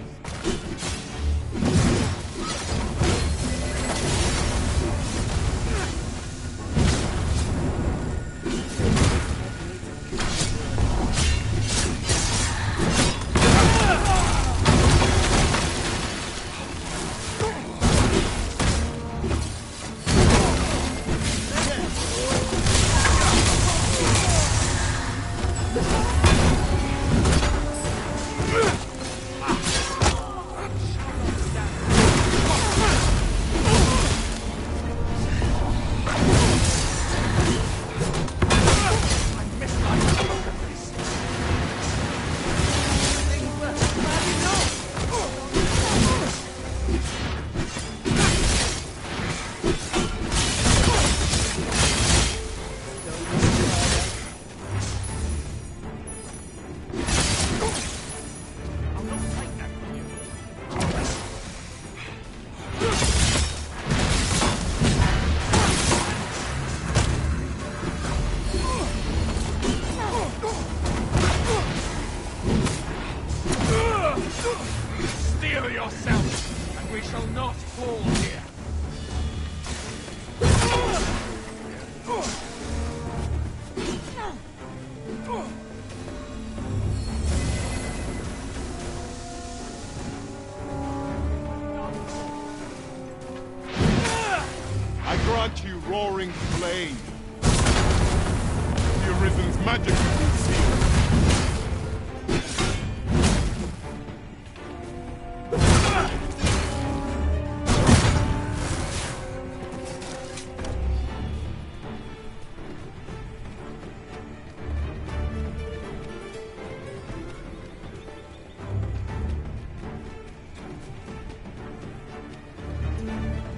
Steel yourself, and we shall not fall here. I grant you roaring flame. The Arisen's magic will seal.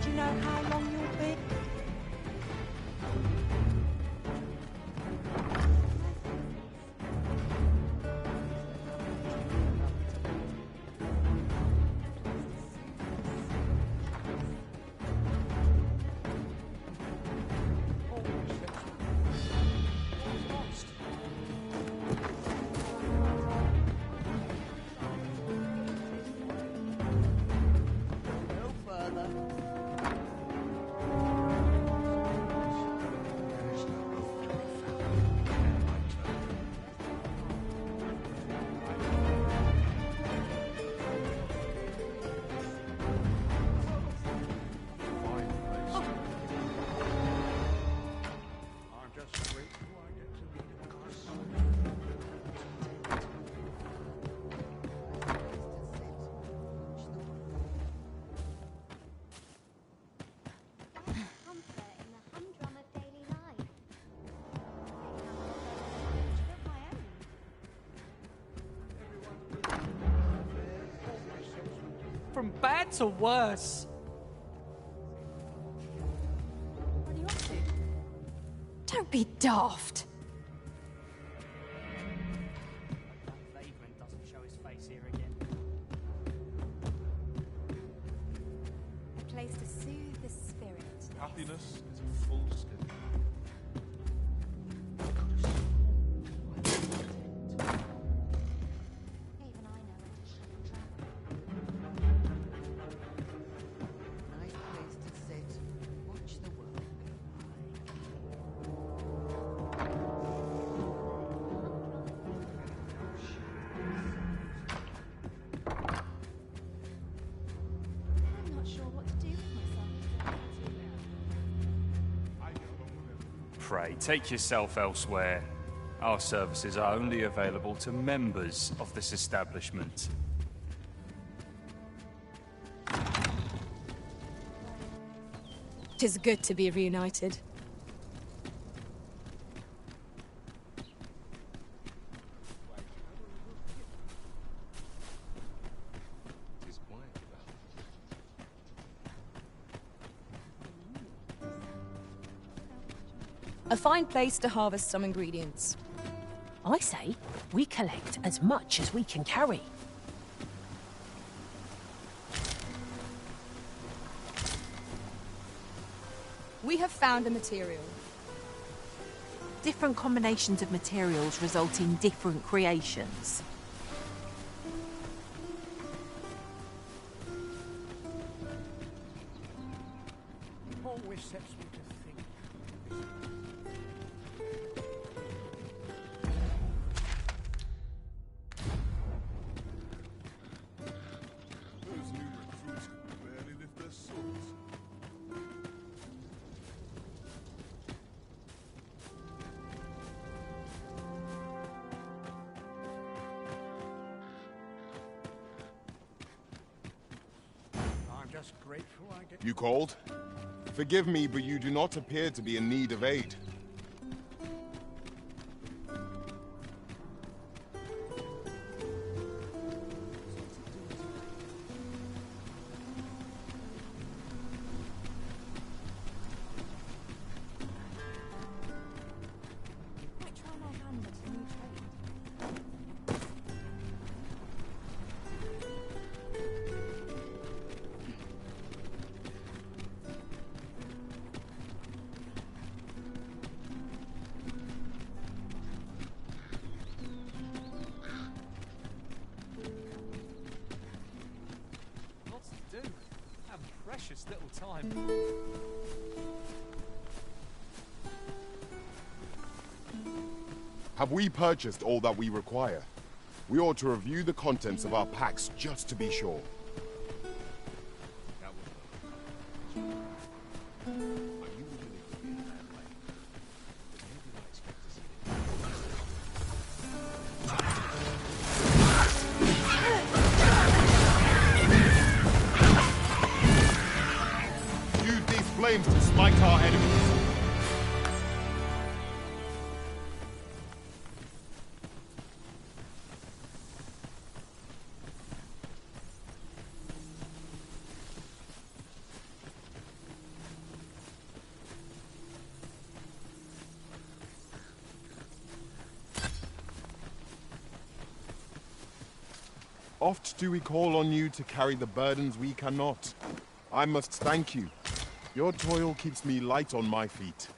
Do you know how long you'll be? From bad to worse. What are you up to? Don't be daft. Vagrant doesn't show his face here again. A place to soothe the spirit. Happiness is a full schedule. afraid. Take yourself elsewhere. Our services are only available to members of this establishment. 'Tis good to be reunited. A fine place to harvest some ingredients. I say, we collect as much as we can carry. We have found a material. Different combinations of materials result in different creations. Always sets me to think. Those new recruits can barely lift their swords. I'm just grateful I get... You called? Forgive me, but you do not appear to be in need of aid. Lots to do. Have precious little time. Have we purchased all that we require? We ought to review the contents of our packs just to be sure. Use these flames to smite our enemies. Oft do we call on you to carry the burdens we cannot. I must thank you. Your toil keeps me light on my feet.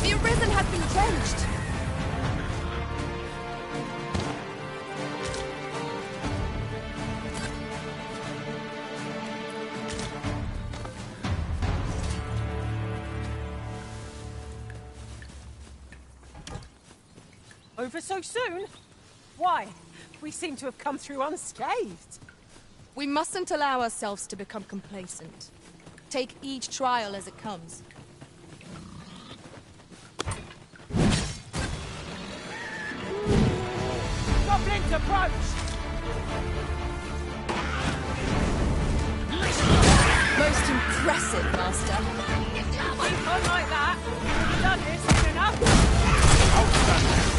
The Arisen has been drenched! Over so soon? Why? We seem to have come through unscathed. We mustn't allow ourselves to become complacent. Take each trial as it comes. Goblins approach! Most impressive, Master. Keep on like that. We've done this soon enough. Outstanding.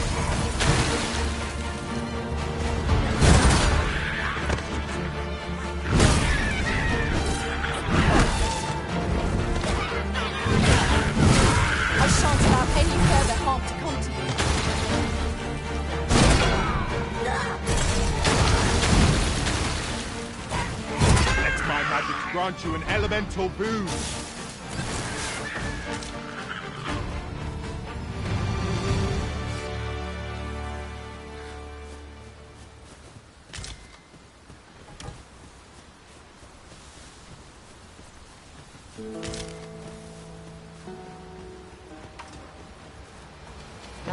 I shan't allow any further harm to come to you. Let my magic grant you an elemental boon.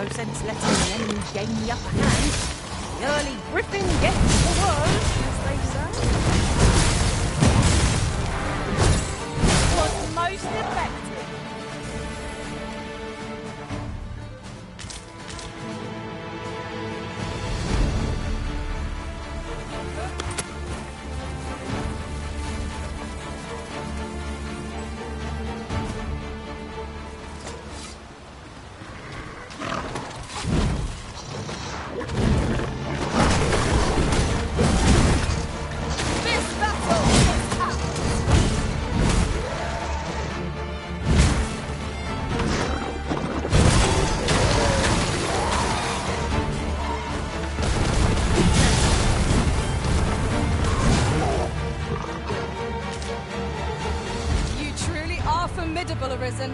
No sense letting the enemy gain the upper hand. The early griffin gets the worm, as they say. Was most effective. Formidable, Arisen.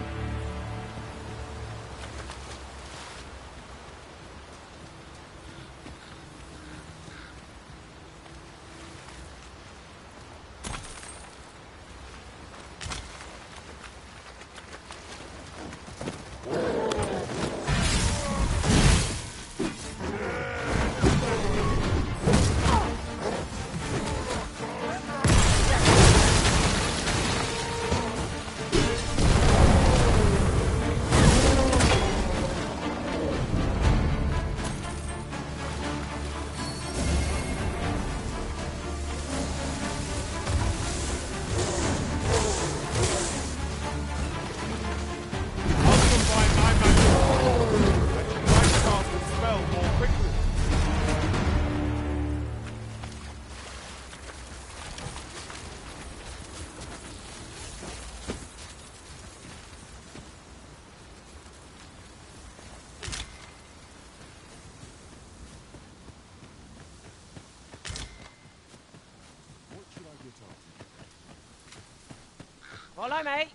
Follow me.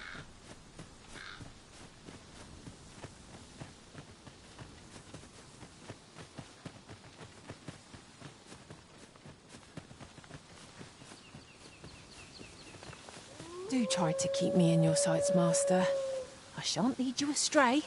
Do try to keep me in your sights, Master. I shan't lead you astray.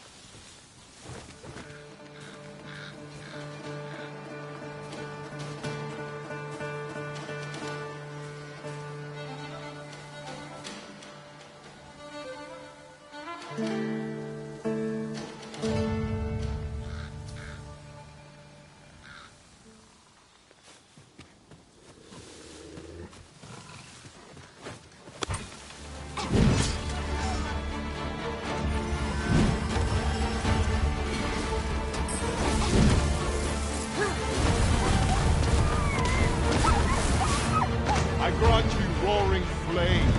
I grant you roaring flame.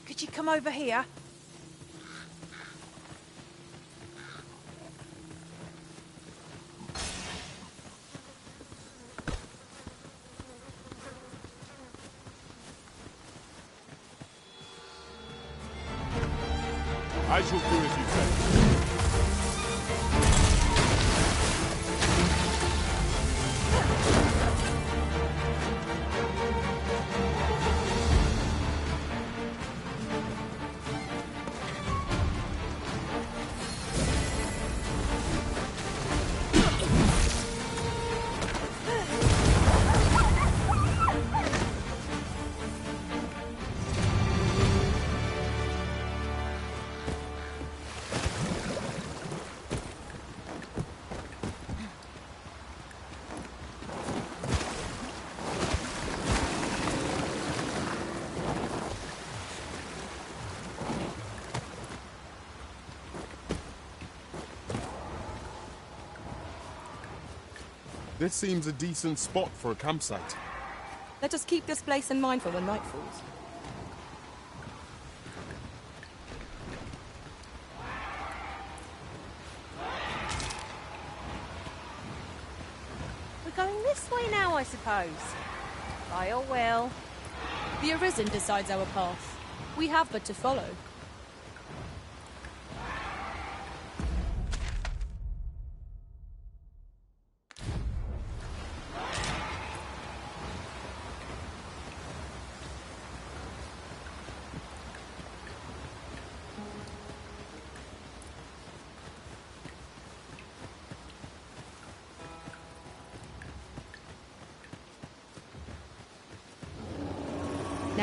Could you come over here? I shall do as you say. This seems a decent spot for a campsite. Let us keep this place in mind for when night falls. We're going this way now, I suppose. By your will. The Arisen decides our path. We have but to follow.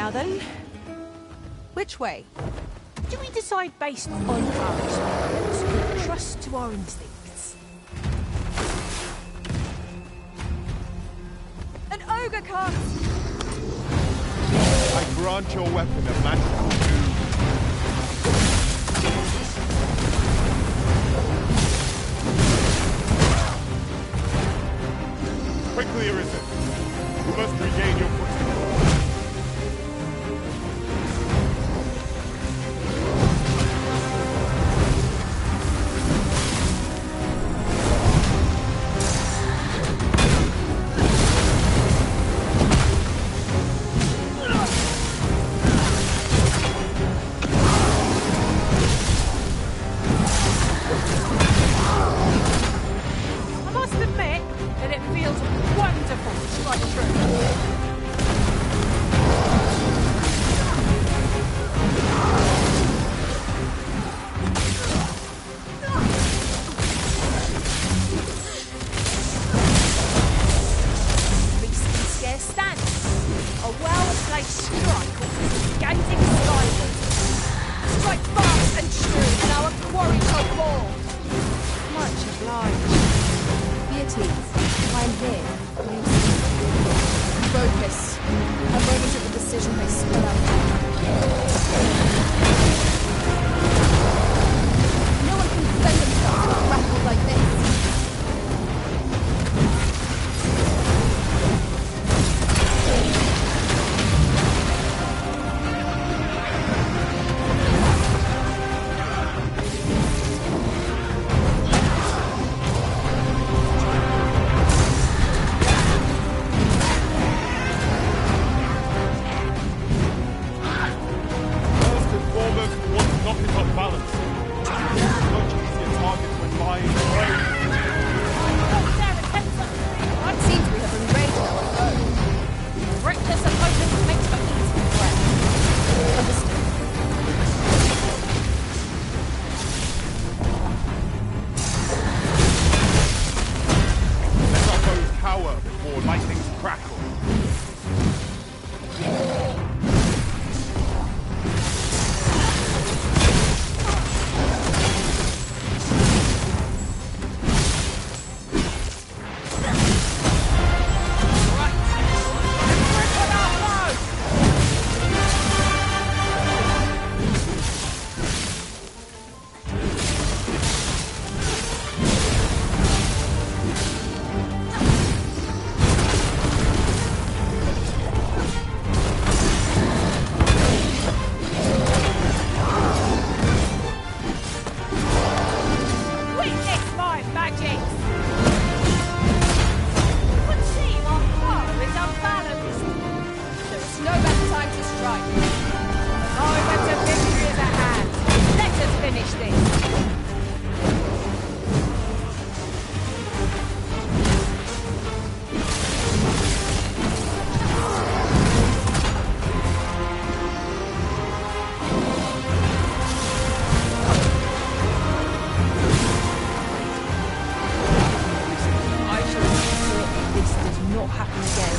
Now then, which way? Do we decide based on our experience or trust to our instincts? An ogre comes! I grant your weapon a magical doom. Quickly, Arisen. You must regain your footing. I must admit that it feels wonderful to strike through. Beast can scarce stand. A well-placed strike will gazing skyward. Strike fast and true, and our quarry shall fall. Much obliged. Be at ease. I am here. Focus. A moment of the decision may spill out. No one can defend themselves with a grapple like this. First and foremost, we want to knock it off balance. It's a much easier target when lying prone. It seems we have enraged our foe. Reckless opponent makes for easy prey. Understood. Let our foes cower before lightnings crackle. Witness my magic! It would seem our foe is unbalanced. There is no better time to strike. The moment of victory is at hand. Let us finish this. I shall ensure that this does not happen again.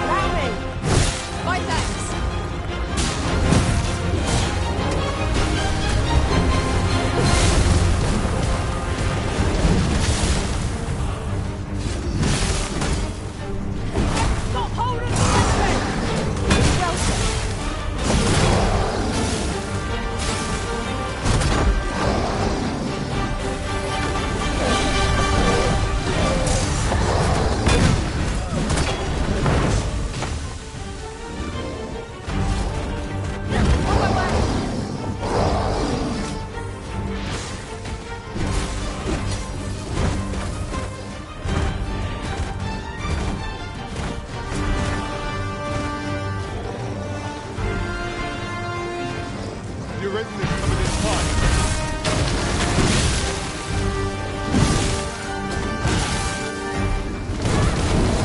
Allow me. My thanks. Stop holding the weapon! Well said. The Arisen is coming in time.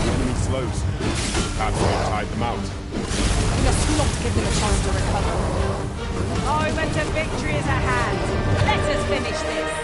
The enemy slows. Perhaps we've tied them out. We must not give them a chance to recover. Moment of victory is at hand. Let us finish this.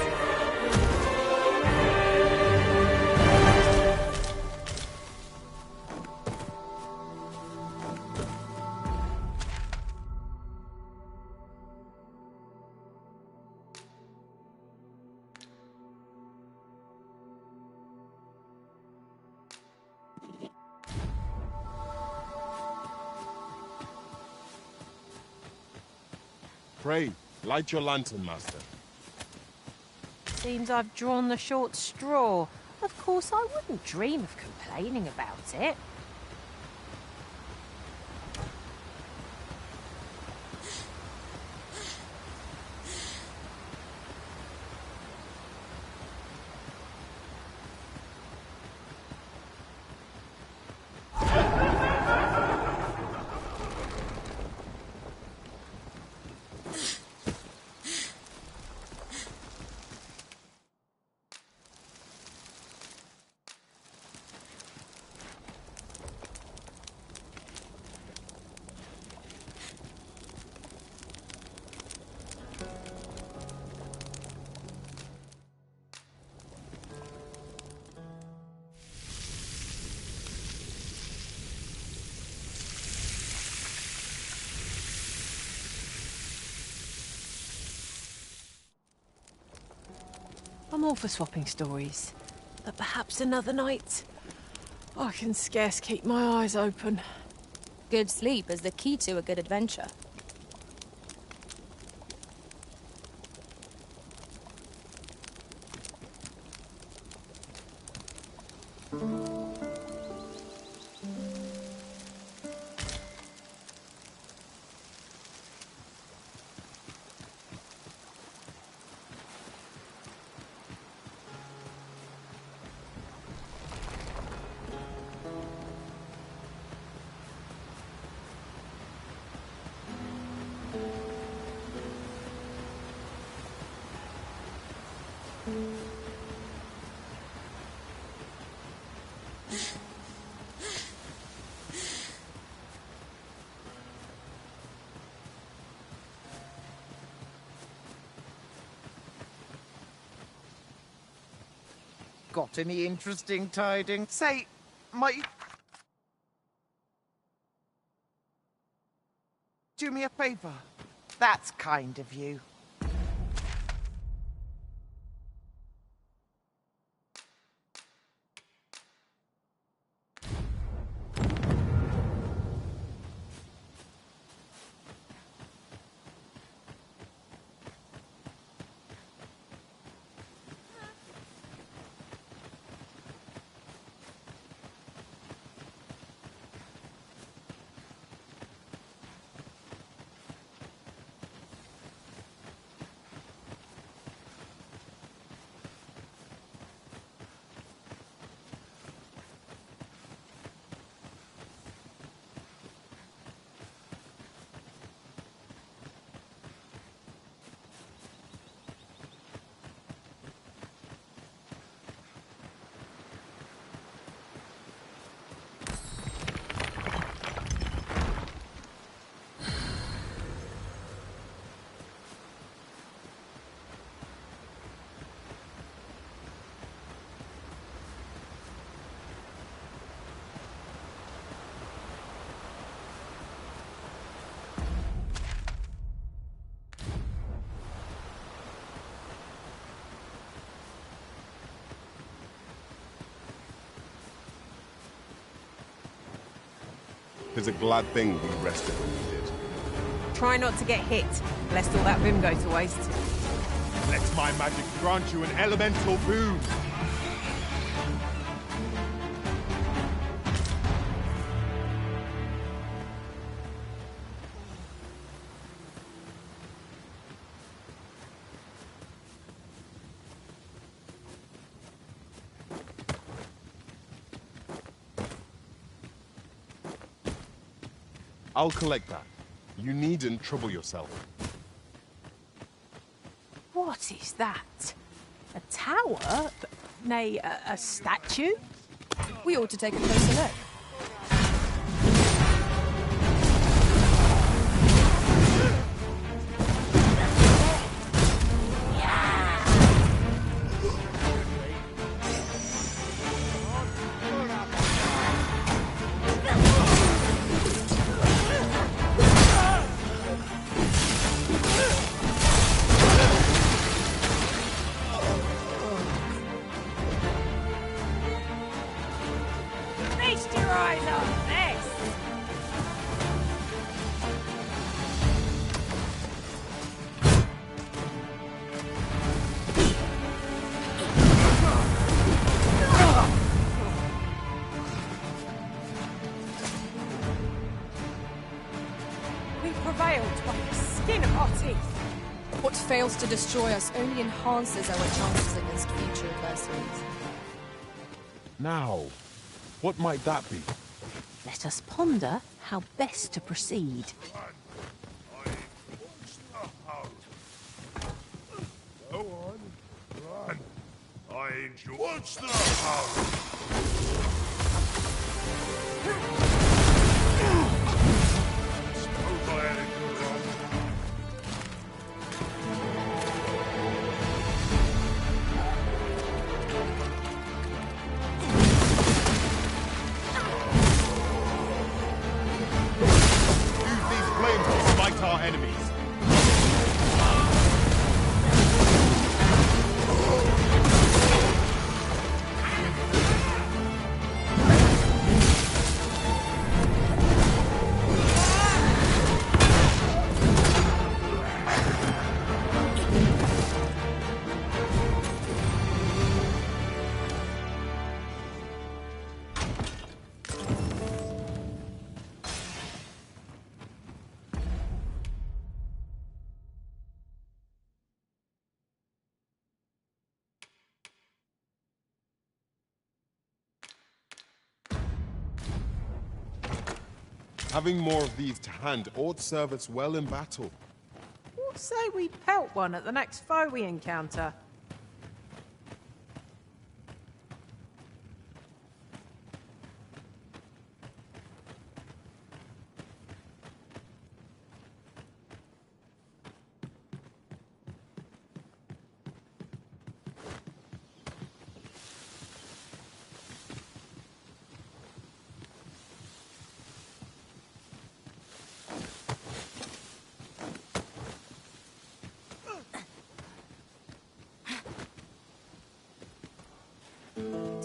Pray, light your lantern, Master. Seems I've drawn the short straw. Of course, I wouldn't dream of complaining about it. I'm all for swapping stories, but perhaps another night. I can scarce keep my eyes open. Good sleep is the key to a good adventure. Got any interesting tidings? Say, might you do me a favor? That's kind of you. It's a glad thing we rested when we did. Try not to get hit, lest all that vim go to waste. Let my magic grant you an elemental boon. I'll collect that. You needn't trouble yourself. What is that? A tower? Nay, a statue? We ought to take a closer look. What fails to destroy us only enhances our chances against future adversaries. Now, what might that be? Let us ponder how best to proceed. Go on, run. I enjoy. What's the house? Suppose I had it good wrong. Use these flames to smite our enemies. Having more of these to hand ought serve us well in battle. What say we pelt one at the next foe we encounter?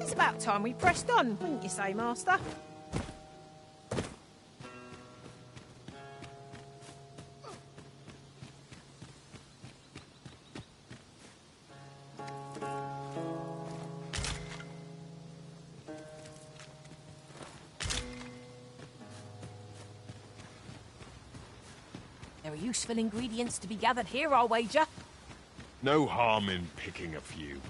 It's about time we pressed on, wouldn't you say, Master? There are useful ingredients to be gathered here, I'll wager. No harm in picking a few.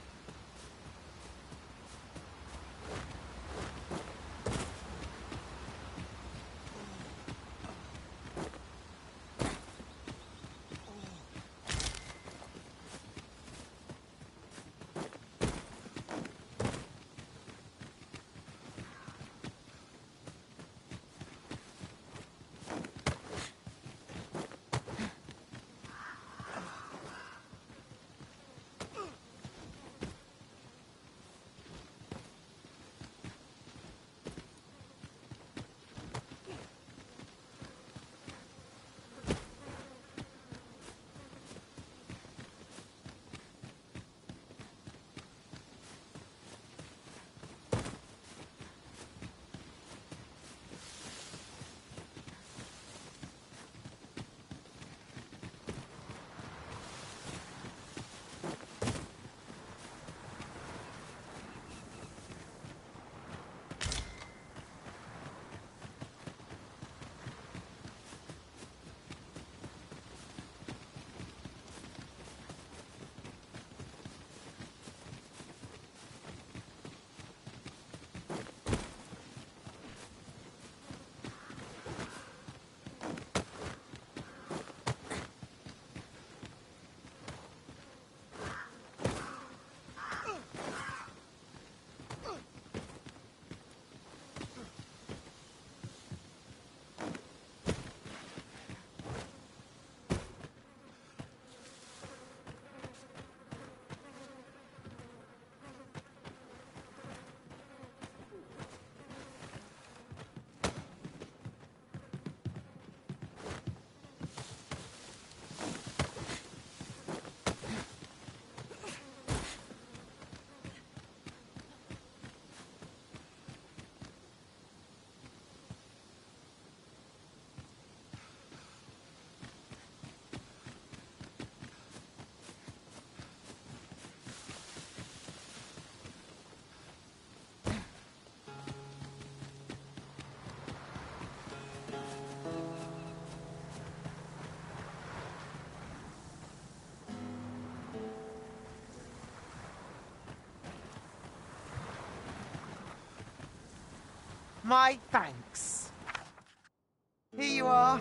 My thanks. Here you are.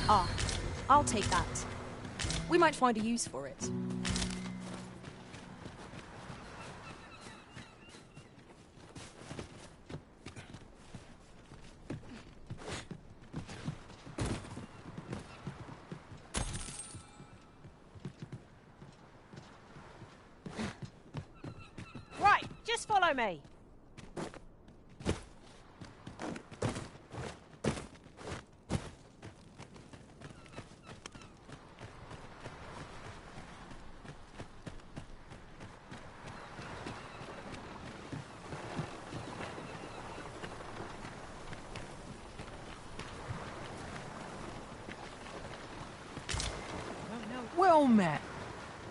Ah, I'll take that. We might find a use for it. Right, just follow me. Well met.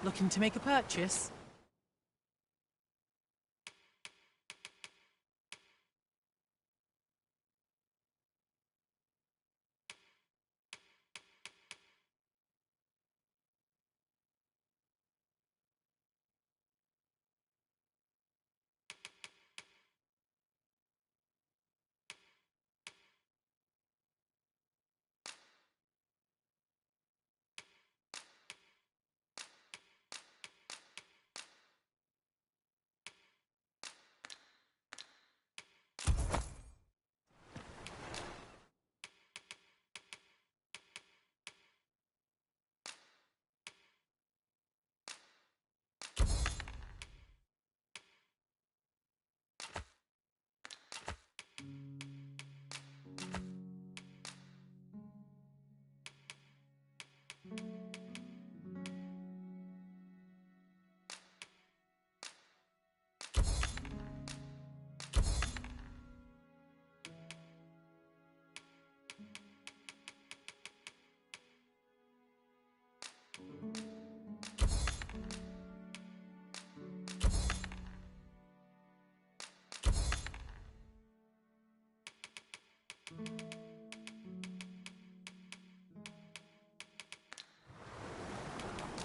Looking to make a purchase?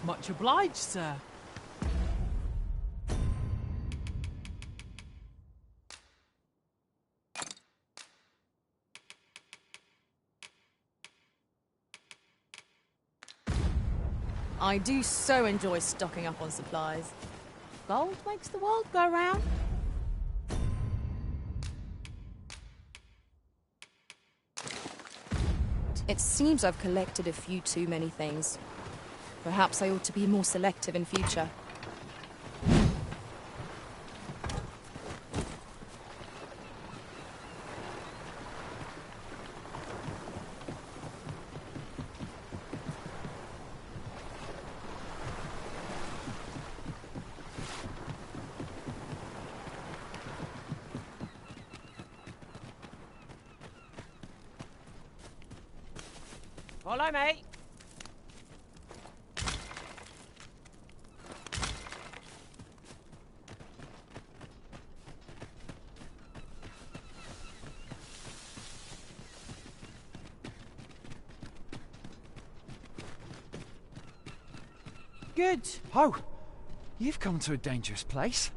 Much obliged, sir. I do so enjoy stocking up on supplies. Gold makes the world go round. It seems I've collected a few too many things. Perhaps I ought to be more selective in future. Follow me. good. Oh, you've come to a dangerous place.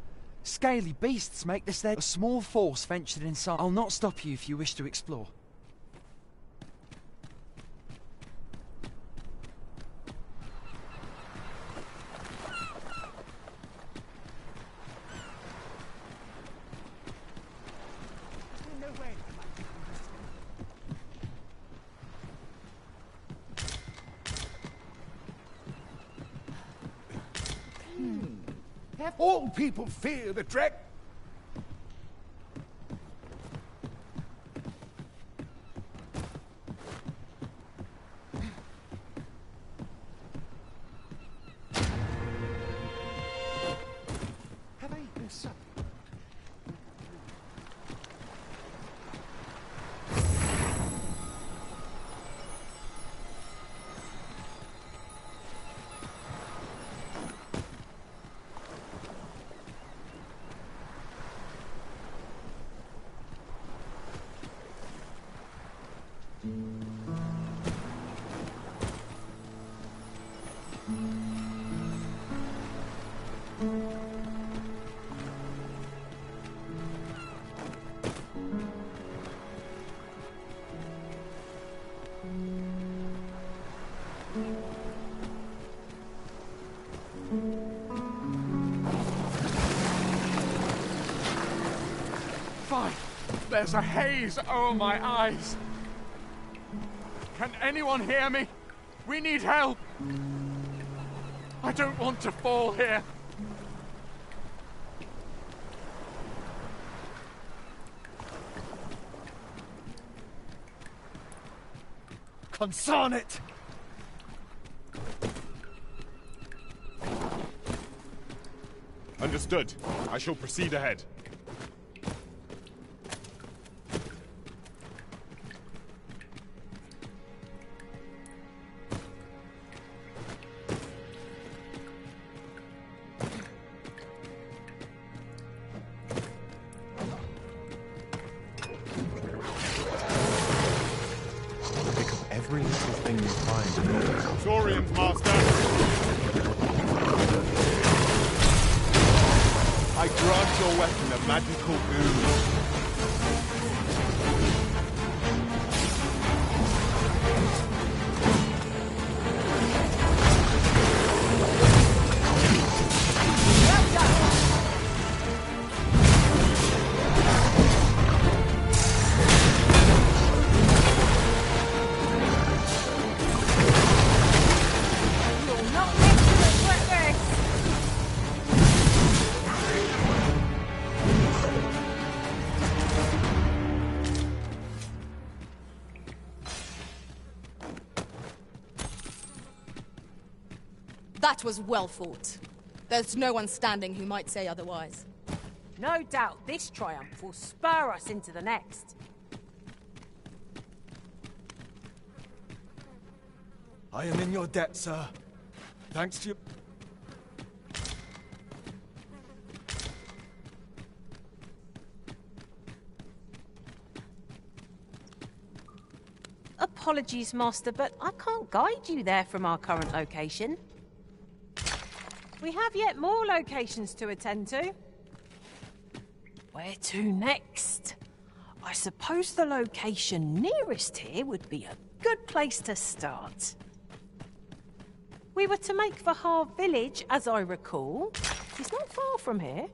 Scaly beasts make this there a small force ventured inside. I'll not stop you if you wish to explore. All people fear the dread. Have I eaten something? Fine. There's a haze over my eyes. Can anyone hear me? We need help. I don't want to fall here. Concern it! Understood. I shall proceed ahead. Every little thing you find in your Saurians, Master! I grant your weapon a magical boon. That was well fought. There's no one standing who might say otherwise. No doubt this triumph will spur us into the next. I am in your debt, sir. Thanks to you. Apologies, Master, but I can't guide you there from our current location. We have yet more locations to attend to. Where to next? I suppose the location nearest here would be a good place to start. We were to make for Harve Village, as I recall. It's not far from here.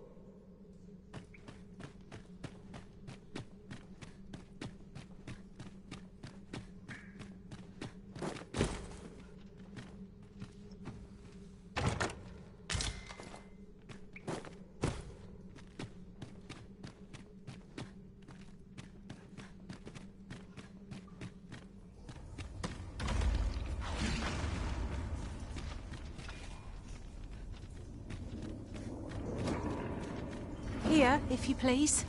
Here, if you please.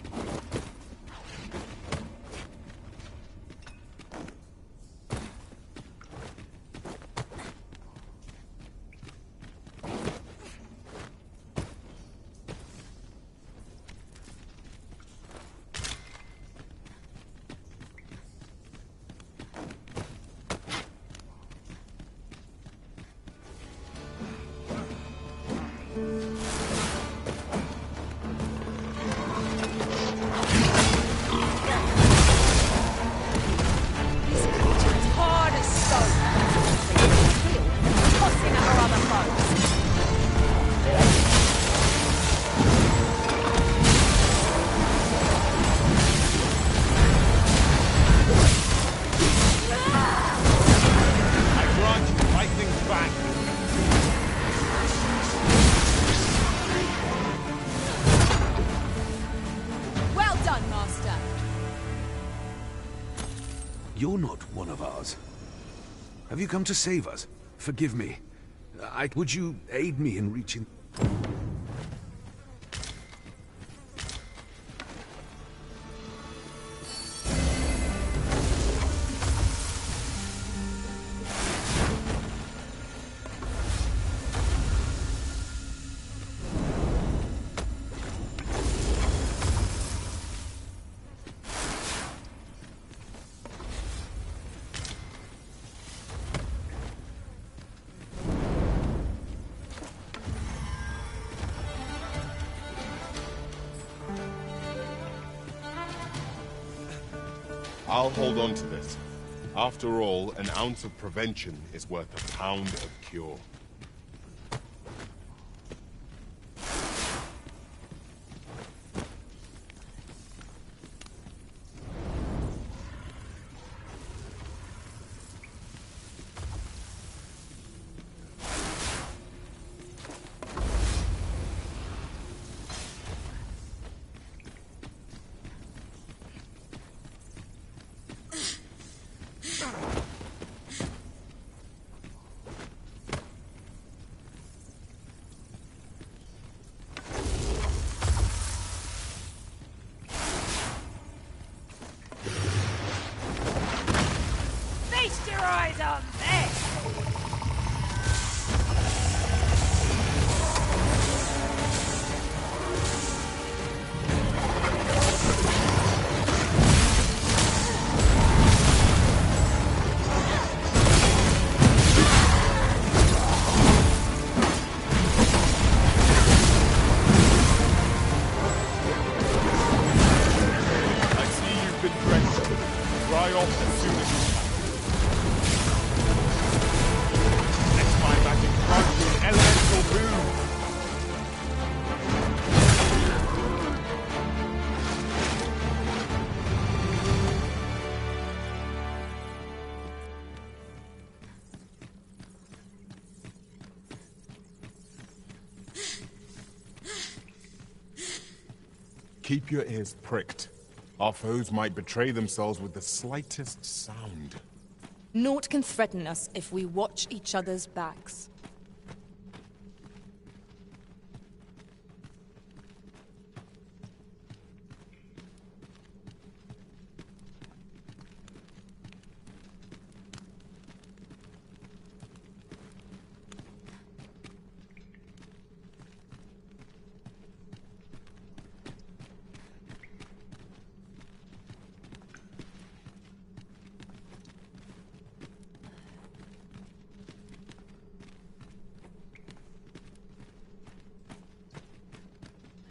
You're not one of ours. Have you come to save us? Forgive me. Would you aid me in reaching... I'll hold on to this. After all, an ounce of prevention is worth a pound of cure. Feast your eyes on this! I see you've been drenched. Dry off as soon as you can. Let's climb back in front with elemental boom. Keep your ears pricked. Our foes might betray themselves with the slightest sound. Naught can threaten us if we watch each other's backs.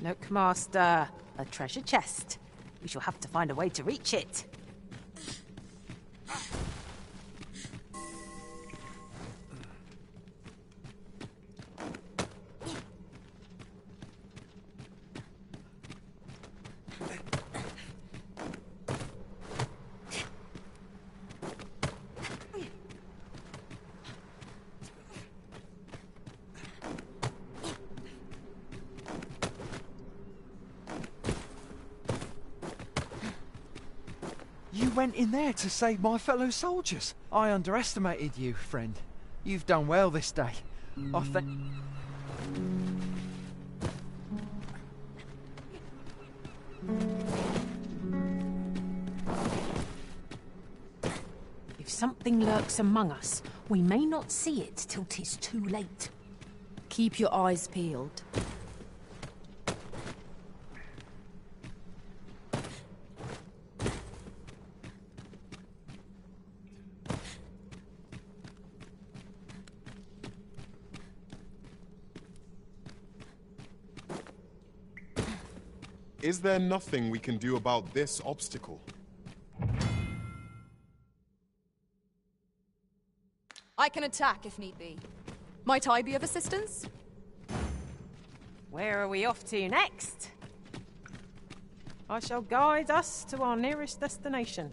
Look, Master. A treasure chest. We shall have to find a way to reach it. You went in there to save my fellow soldiers. I underestimated you, friend. You've done well this day. I think... If something lurks among us, we may not see it till 'tis too late. Keep your eyes peeled. Is there nothing we can do about this obstacle? I can attack if need be. Might I be of assistance? Where are we off to next? I shall guide us to our nearest destination.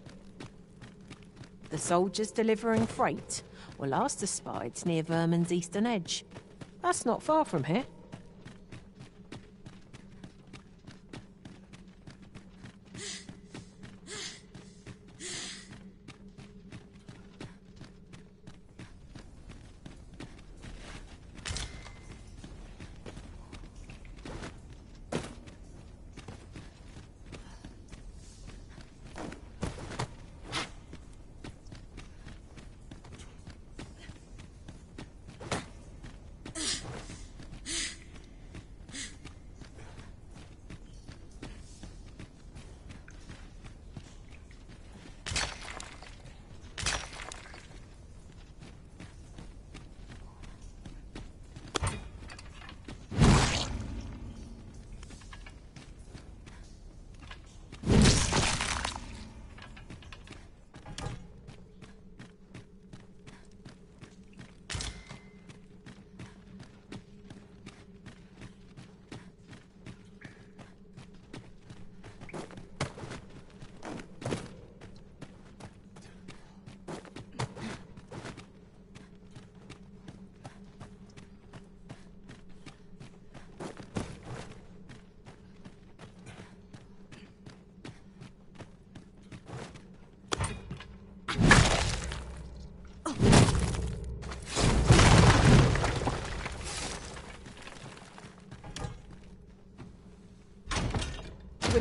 The soldiers delivering freight were last espied near Vermin's eastern edge. That's not far from here.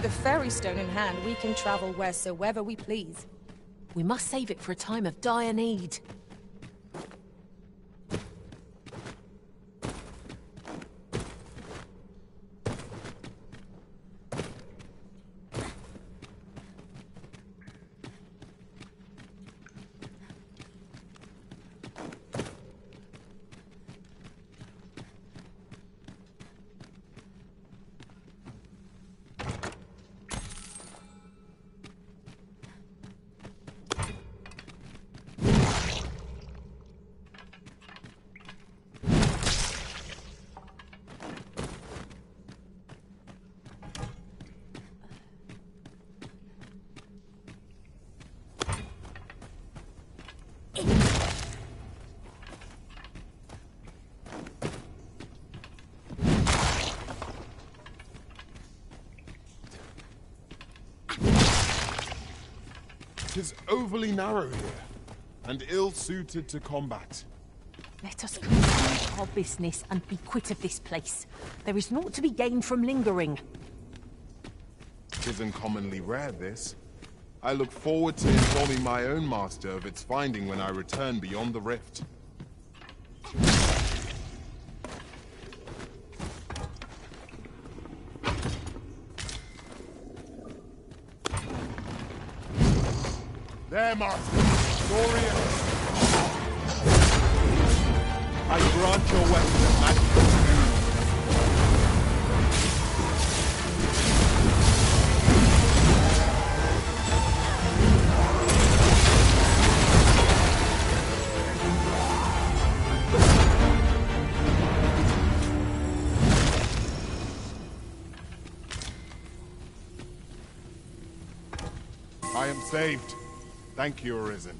With a ferry stone in hand, we can travel wheresoever we please. We must save it for a time of dire need. Tis overly narrow here, and ill-suited to combat. Let us conclude our business and be quit of this place. There is naught to be gained from lingering. 'Tis uncommonly rare, this. I look forward to informing my own master of its finding when I return beyond the rift. There, master! Dorian! I grant your weapon of magical food. I am saved. Thank you, Arisen.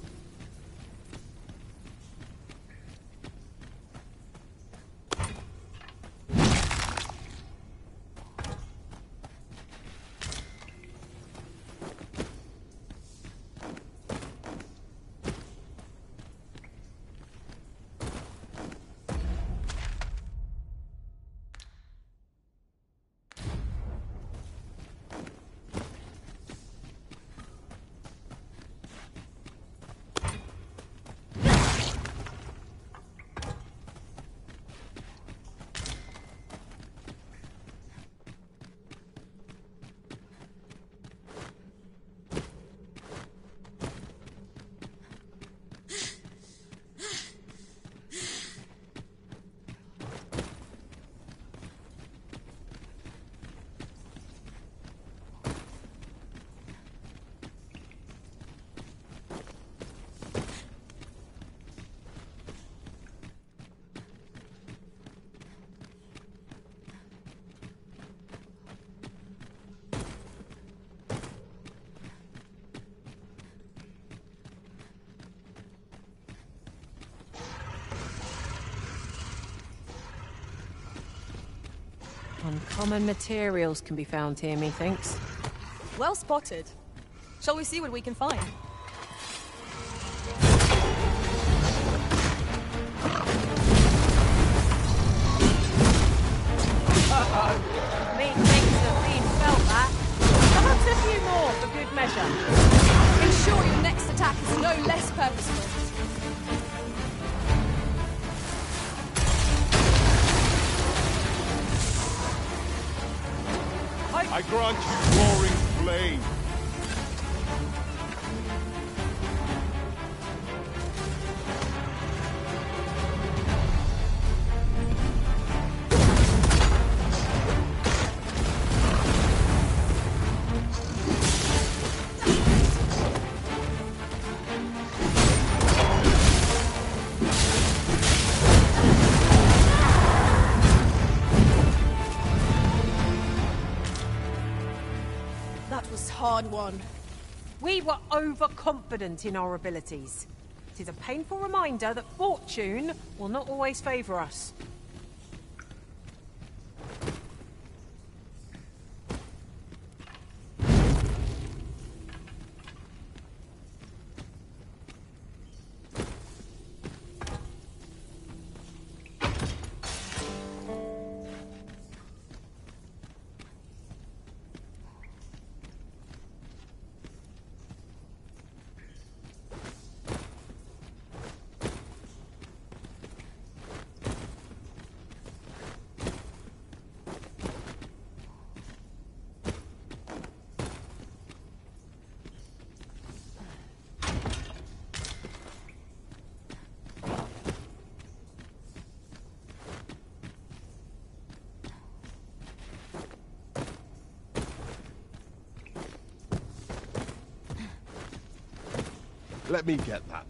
Uncommon materials can be found here, methinks. Well spotted. Shall we see what we can find? Methinks the fiend felt that. Perhaps a few more for good measure. Ensure your next attack is no less purposeful. I grant you roaring flame. Hard one. We were overconfident in our abilities. It is a painful reminder that fortune will not always favour us. Let me get that.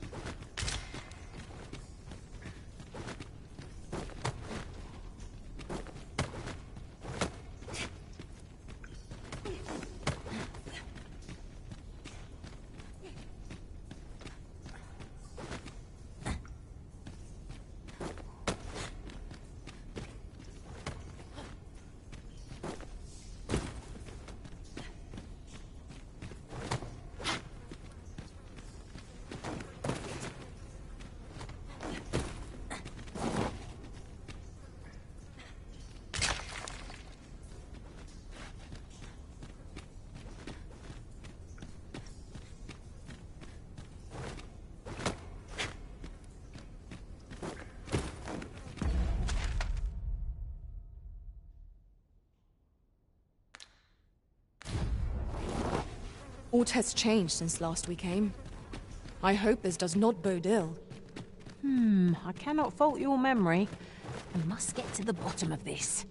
Aught has changed since last we came. I hope this does not bode ill. I cannot fault your memory. We must get to the bottom of this.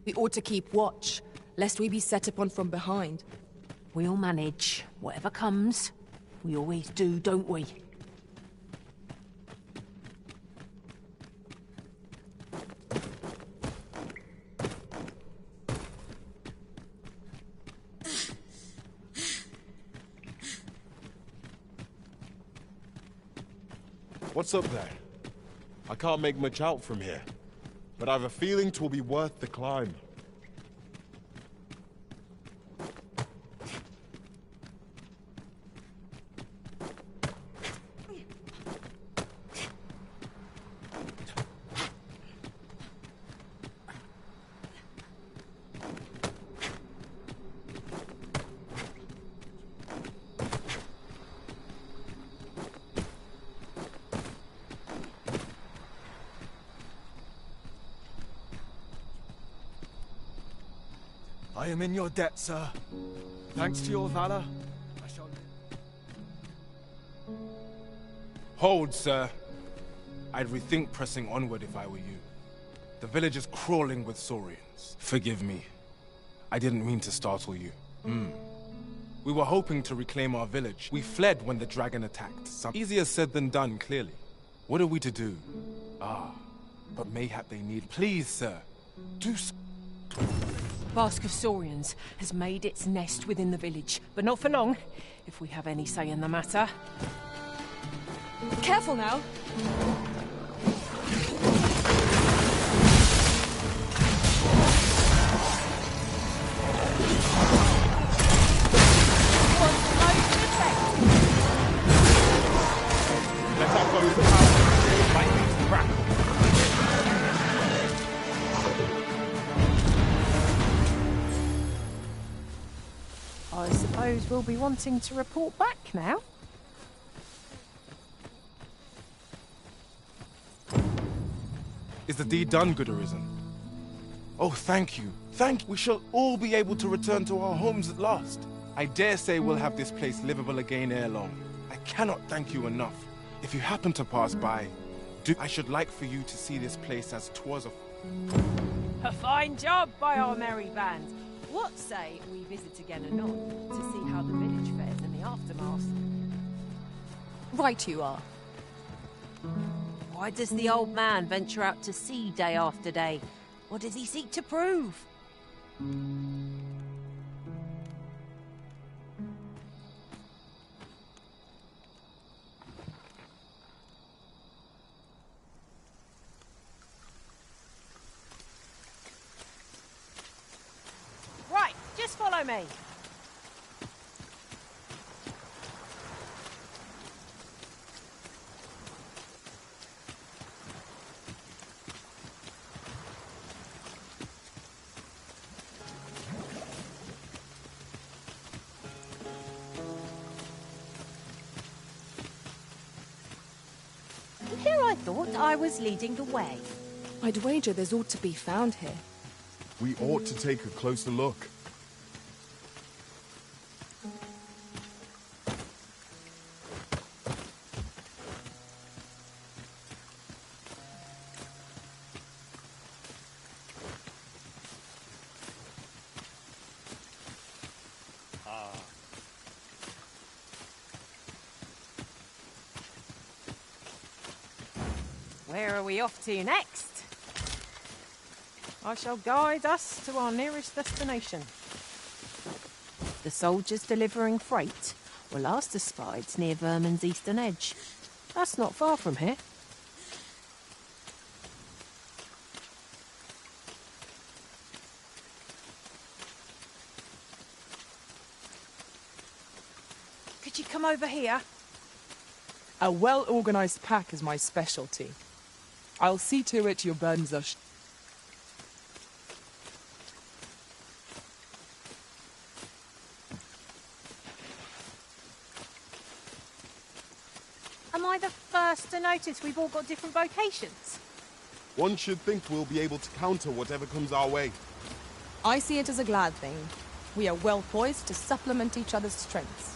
We ought to keep watch, lest we be set upon from behind. We'll manage. Whatever comes, we always do, don't we? What's up there? I can't make much out from here, but I have a feeling 'twill be worth the climb. I am in your debt, sir. Thanks to your valor, I shall... Hold, sir. I'd rethink pressing onward if I were you. The village is crawling with Saurians. Forgive me. I didn't mean to startle you. We were hoping to reclaim our village. We fled when the dragon attacked. Easier said than done, clearly. What are we to do? But mayhap they need... Please, sir. Do... Bask of Saurians has made its nest within the village, but not for long, if we have any say in the matter. Careful now! Let our foes power. Lightning's crack. I suppose we'll be wanting to report back now. Is the deed done, good Arisen? Oh, thank you. We shall all be able to return to our homes at last. I dare say we'll have this place livable again ere long. I cannot thank you enough. If you happen to pass by, I should like for you to see this place as 'twas A fine job by our merry band. What say we visit again anon to see how the village fares in the aftermath? Right you are. Why does the old man venture out to sea day after day? What does he seek to prove? Right, just follow me. Who I thought I was leading the way. I'd wager there's ought to be found here. We ought to take a closer look. Where are we off to next? I shall guide us to our nearest destination. The soldiers delivering freight were last espied near Vermin's eastern edge. That's not far from here. Could you come over here? A well-organized pack is my specialty. I'll see to it your burdens are... Am I the first to notice we've all got different vocations? One should think we'll be able to counter whatever comes our way. I see it as a glad thing. We are well poised to supplement each other's strengths.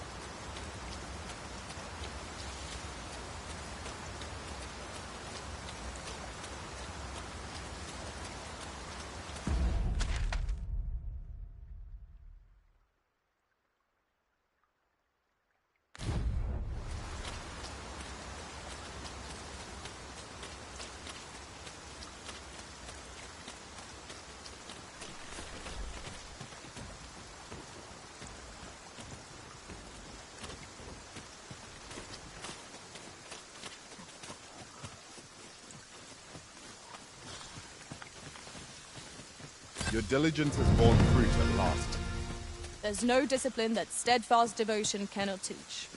Your diligence has borne fruit at last. There's no discipline that steadfast devotion cannot teach.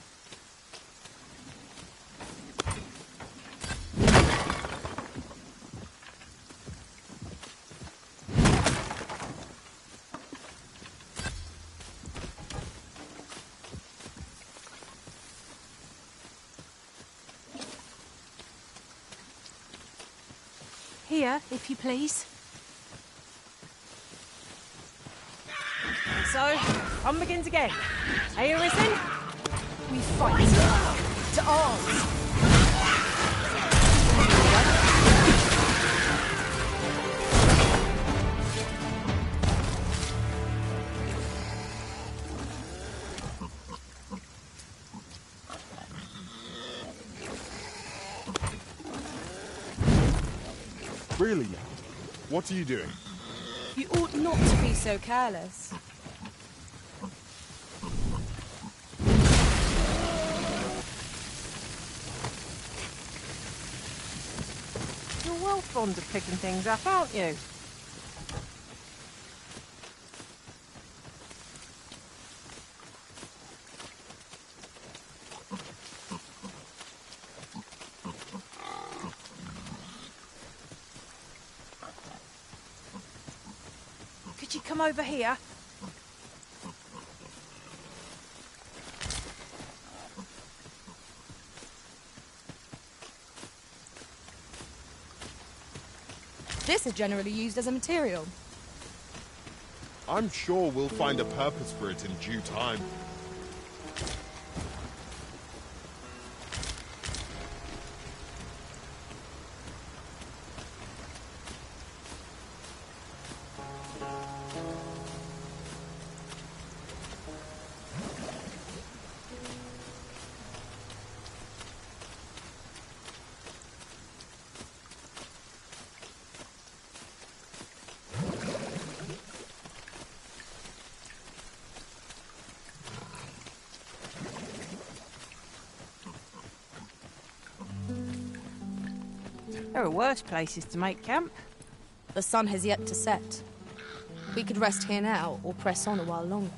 Here, if you please. So, fun begins again. Are you risen? We fight. To arms. Really? What are you doing? You ought not to be so careless. You're well fond of picking things up, aren't you? Could you come over here? This is generally used as a material. I'm sure we'll find a purpose for it in due time. There are worse places to make camp. The sun has yet to set. We could rest here now, or press on a while longer.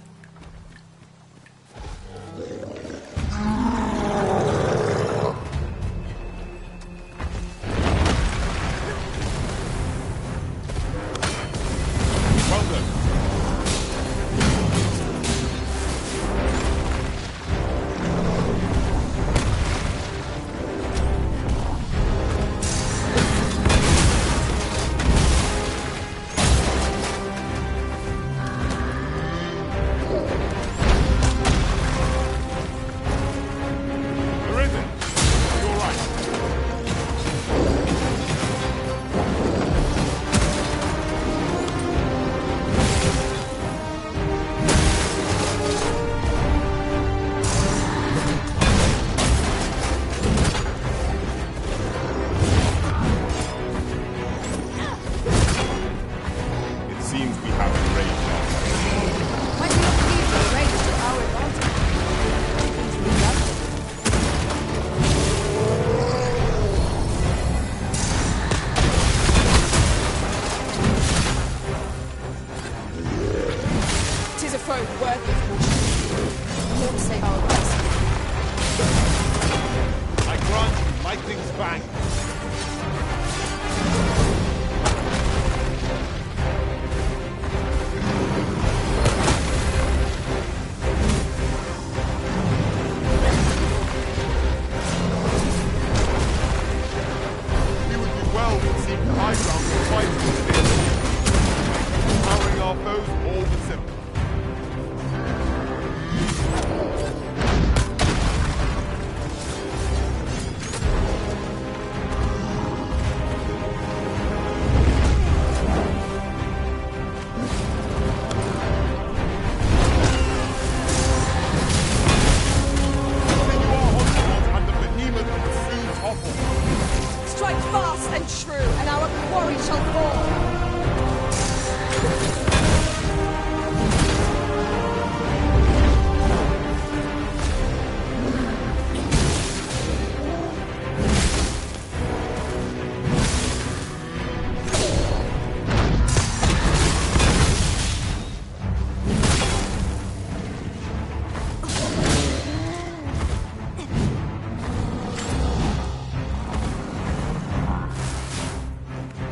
strike fast and true, and our quarry shall fall.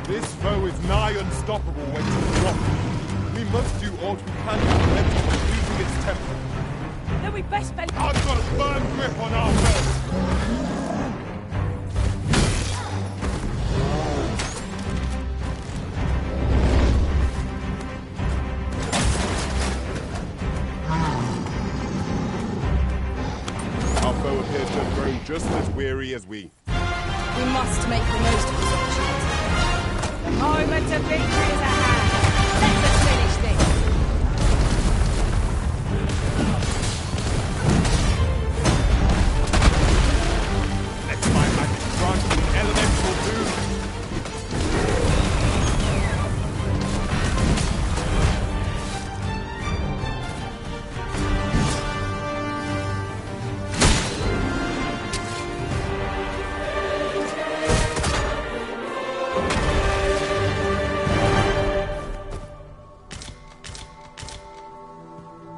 This foe is nigh unstoppable when to drop. We must do all we can to prevent it from losing its temper. Then we best bet. I've got a firm grip on our foe. Our foe appears to have grown just as weary as we. We must make the most of this opportunity. The moment of victory is at hand. Let us finish this. Let my magic grant the elemental doom.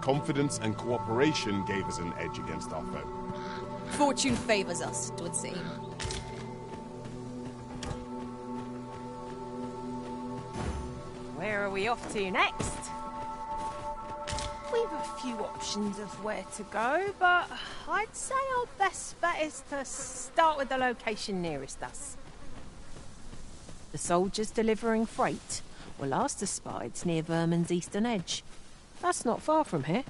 Confidence and cooperation gave us an edge against our foe. Fortune favors us, it would seem. Where are we off to next? We've a few options of where to go, but I'd say our best bet is to start with the location nearest us. The soldiers delivering freight were last espied near Vermin's eastern edge. That's not far from here.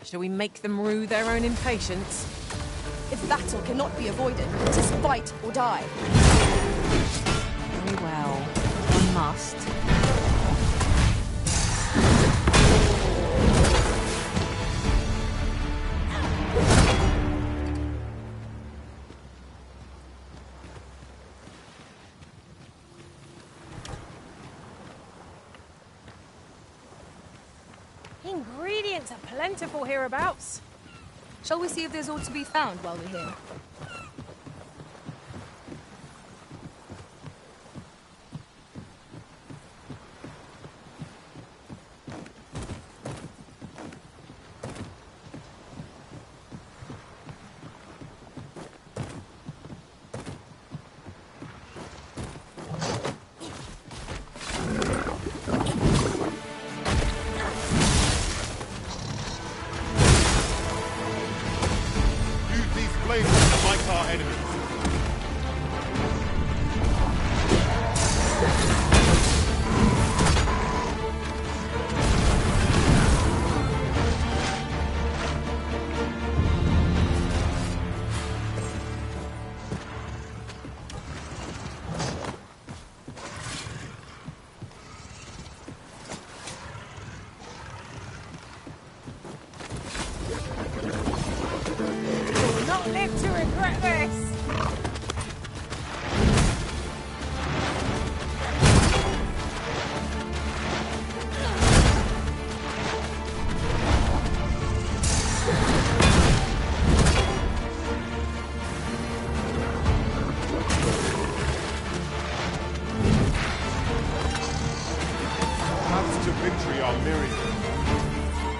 Shall we make them rue their own impatience? If battle cannot be avoided, 'tis fight or die. Very well. One must. Ingredients are plentiful hereabouts. Shall we see if there's aught to be found while we're here?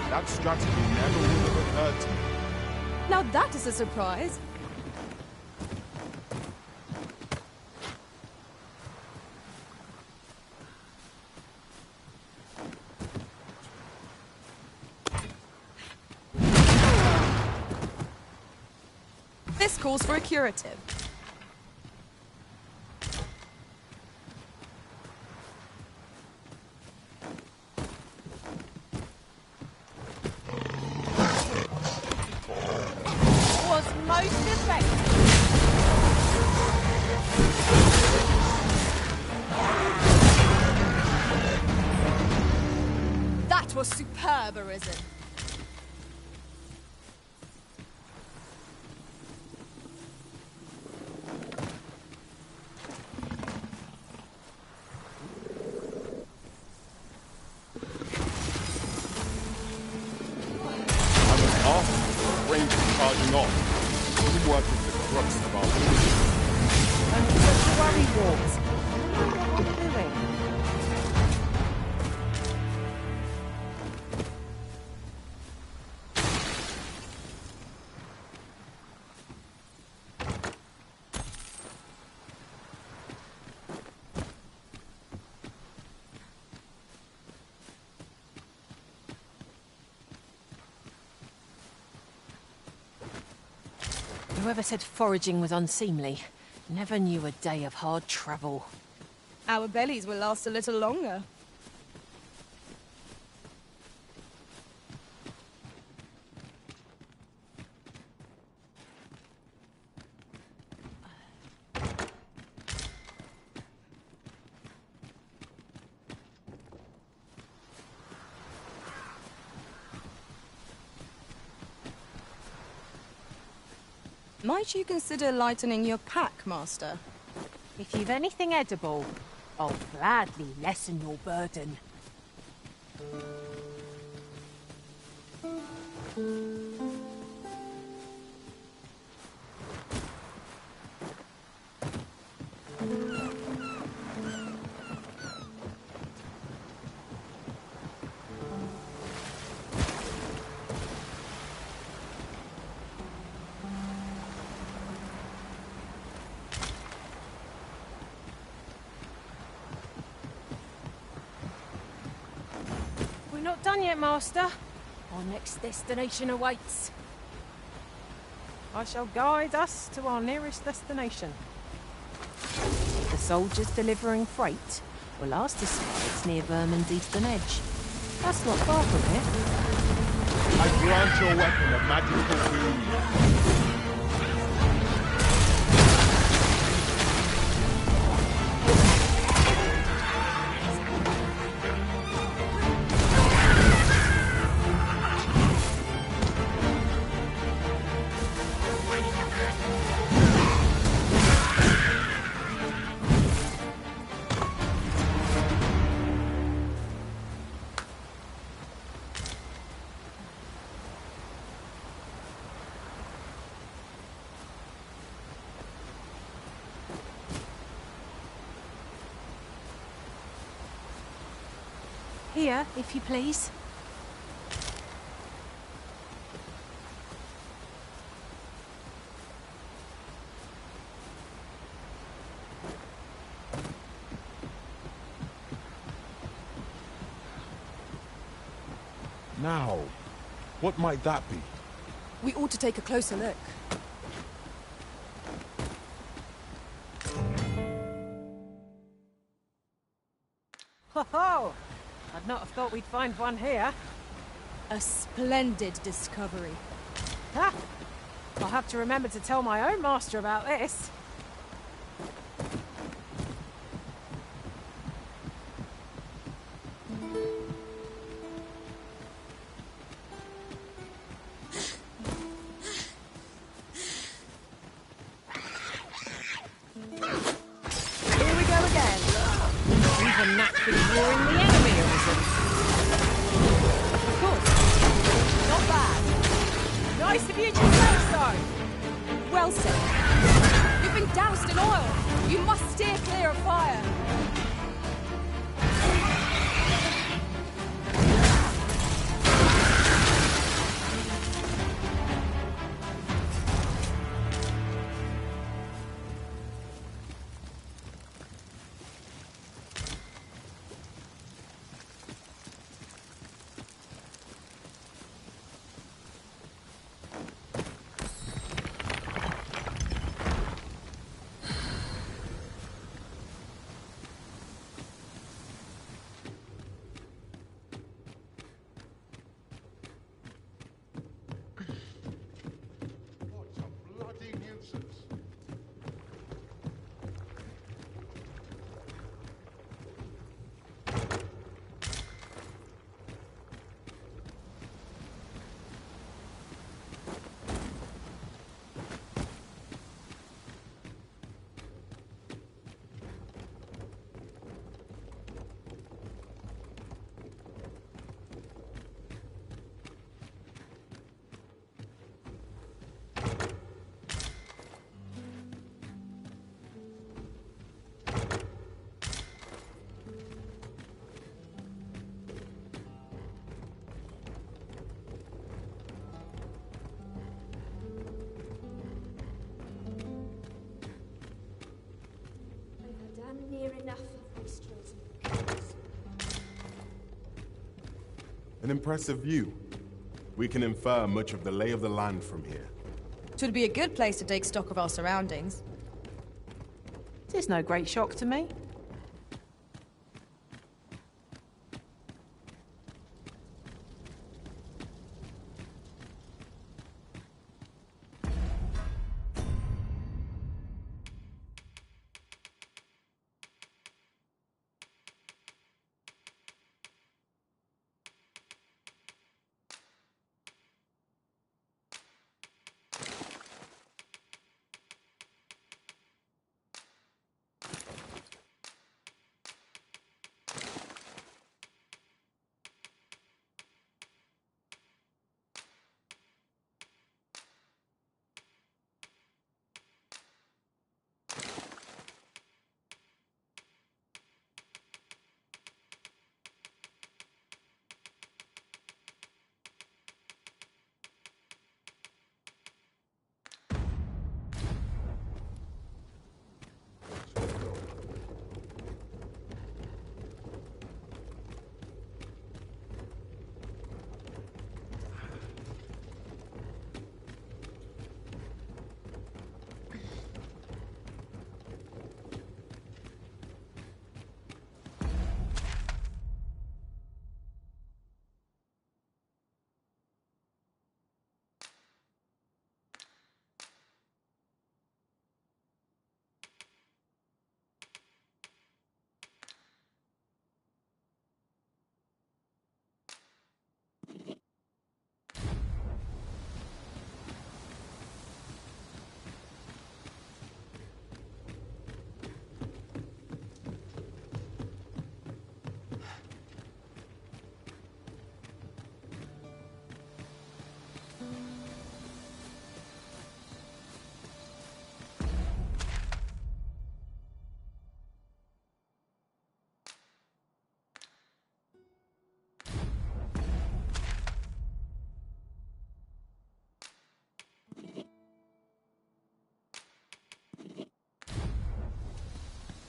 That strategy never would have occurred to me. Now that is a surprise. This calls for a curative. barbarism. Charging off. Teamwork is the crux of our business. And such a worry, Walt. What are you doing? Whoever said foraging was unseemly never knew a day of hard travel. Our bellies will last a little longer. Might you consider lightening your pack, Master? If you've anything edible, I'll gladly lessen your burden. Not done yet, Master. Our next destination awaits. I shall guide us to our nearest destination. The soldiers delivering freight were last espied near Vermin's eastern edge. That's not far from here. I grant your weapon a magical boon. Here, if you please. Now, what might that be? We ought to take a closer look. Ho ho! I'd not have thought we'd find one here. A splendid discovery. Ha! I'll have to remember to tell my own master about this. Here we go again. You've a knack for drawing the enemy, Of course. Not bad. Nice of you to say so. Well said. You've been doused in oil. You must steer clear of fire. Near enough of wastrels and cows. An impressive view. We can infer much of the lay of the land from here. Should be a good place to take stock of our surroundings. It's no great shock to me.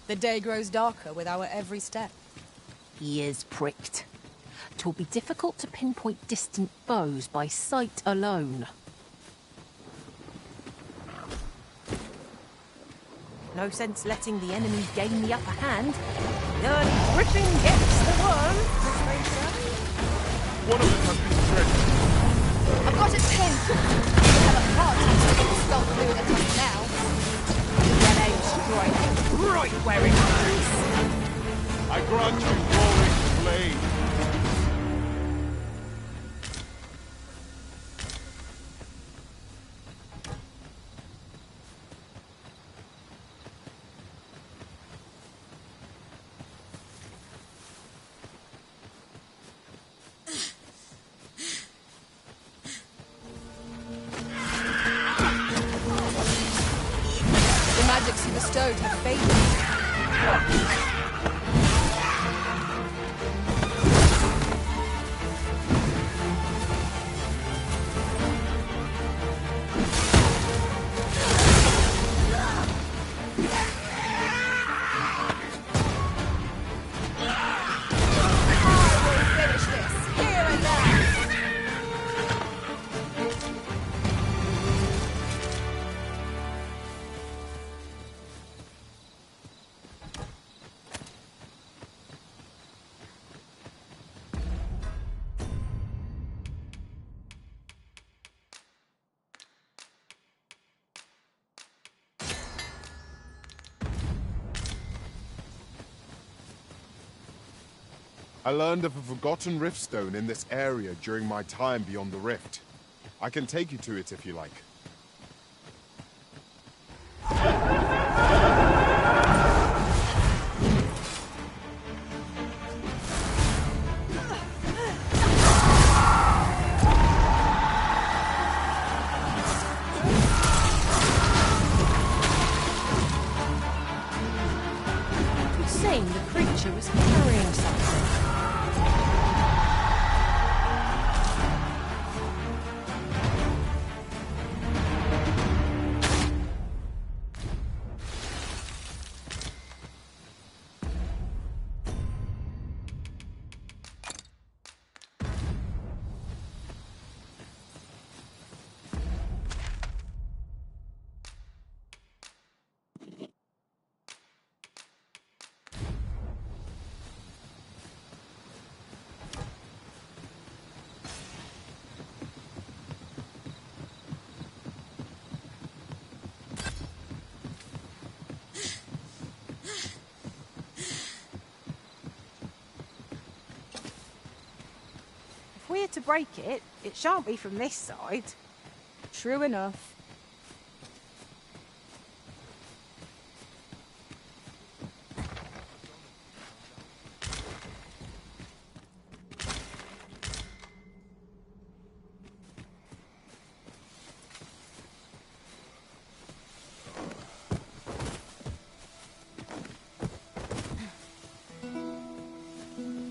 The day grows darker with our every step. Ears pricked. 'Twill be difficult to pinpoint distant foes by sight alone. No sense letting the enemy gain the upper hand. The early griffin gets the worm, as they say. One of them has been shredded. I've got it pinned. We'll have a hard time to get the skull through the tunnel now. That ain't straight. Right where it hurts. I grant you glorious blade. The magics you bestowed have faded. I learned of a forgotten riftstone in this area during my time beyond the rift. I can take you to it if you like. It would seem the creature was carrying something. to break it, it shan't be from this side. True enough.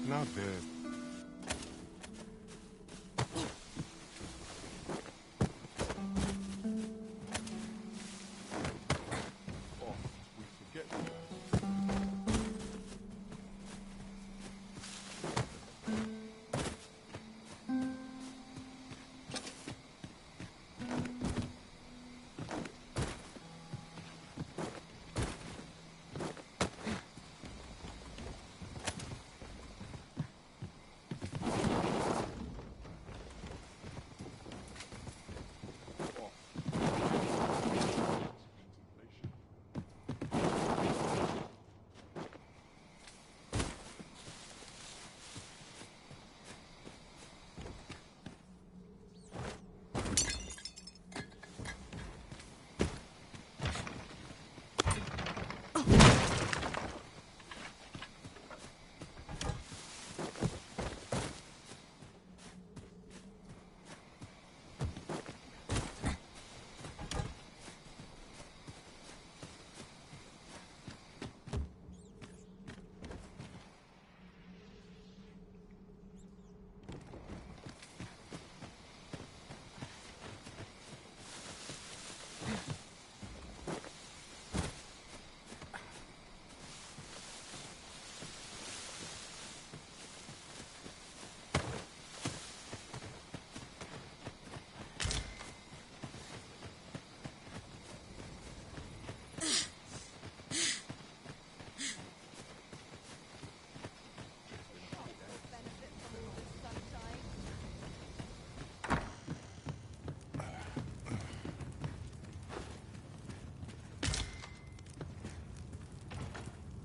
Not good.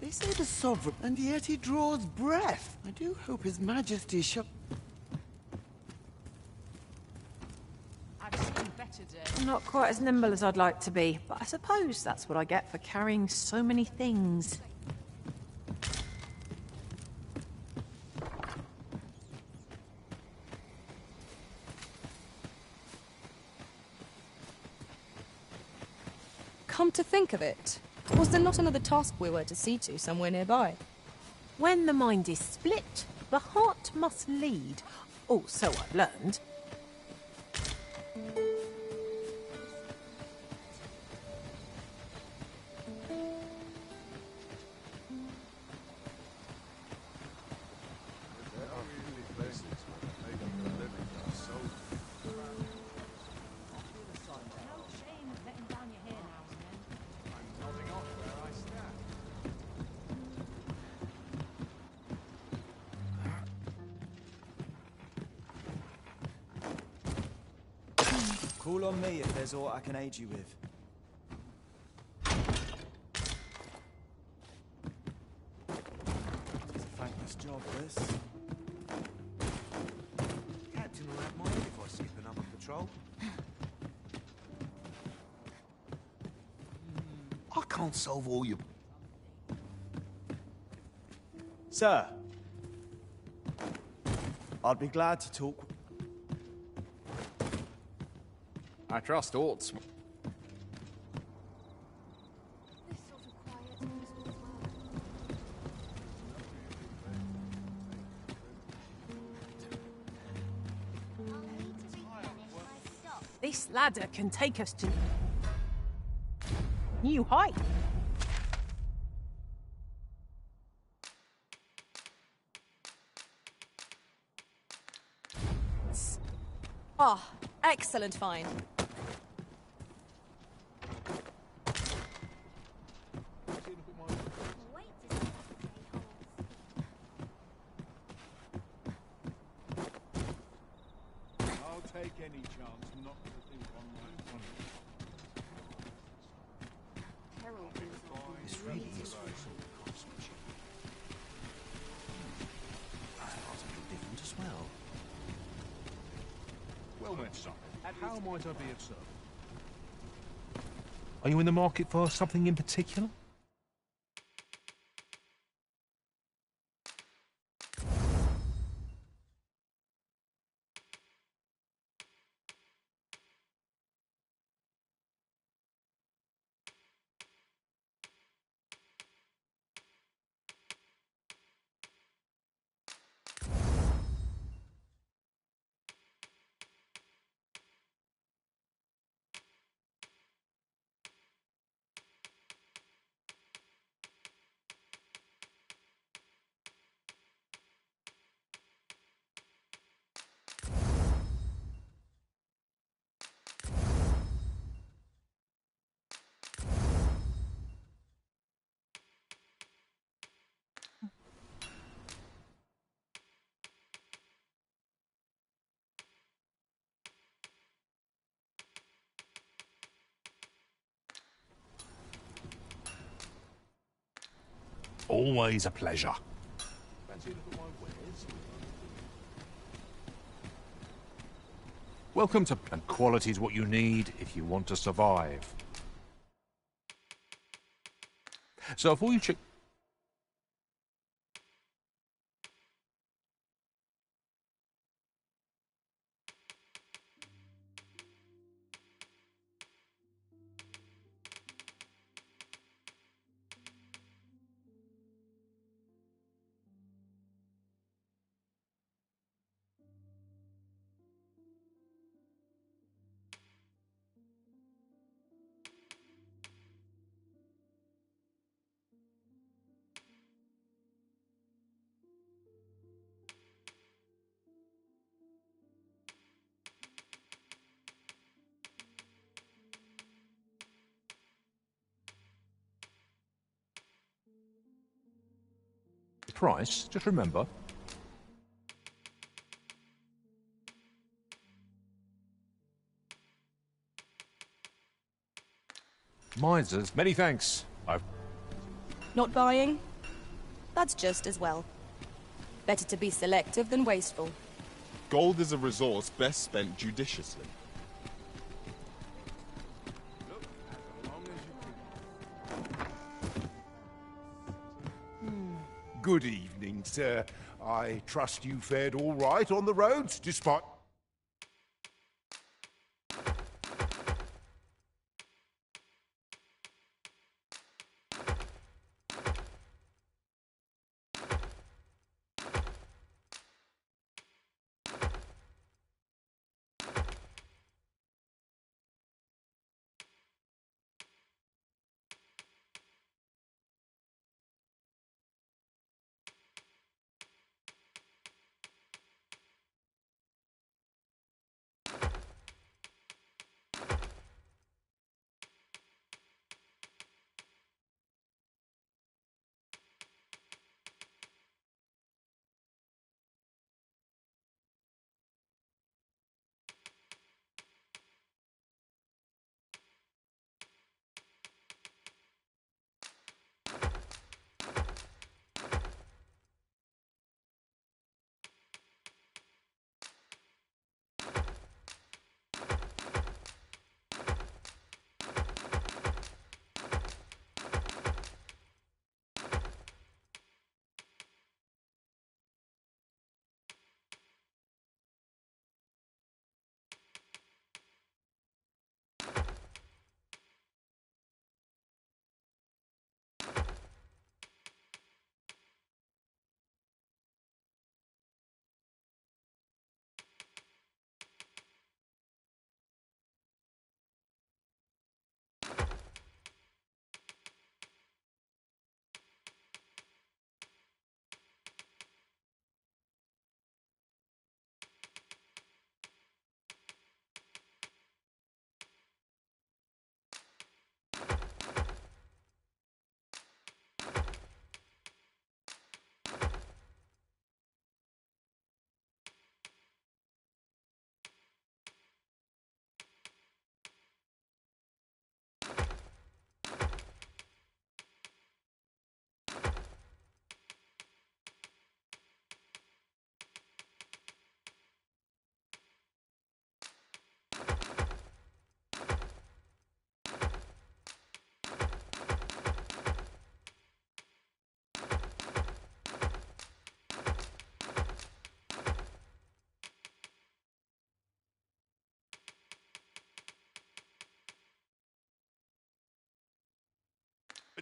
They say the Sovereign, and yet he draws breath. I do hope His Majesty shall... I've seen better days. I'm not quite as nimble as I'd like to be, but I suppose that's what I get for carrying so many things. Come to think of it, was there not another task we were to see to somewhere nearby? When the mind is split, the heart must lead. Oh, so I've learned. Call on me if there's aught I can aid you with. It's a thankless job, this. Captain will have my head if I skip another patrol. I can't solve all your... Sir, I'd be glad to talk... I trust Orts. This ladder can take us to new height. Ah, excellent find. I'll take any chance not to think on my honor. This really is craftsmanship. That's possibly different as well. right, son. How might I be of service? Are you in the market for something in particular? Always a pleasure. Fancy a look at my wares? Welcome to... And quality's what you need if you want to survive. So if all you check... Price, just remember. Misers, many thanks. I've... Not buying? That's just as well. Better to be selective than wasteful. Gold is a resource best spent judiciously. Good evening, sir. I trust you fared all right on the roads, despite...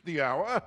the hour.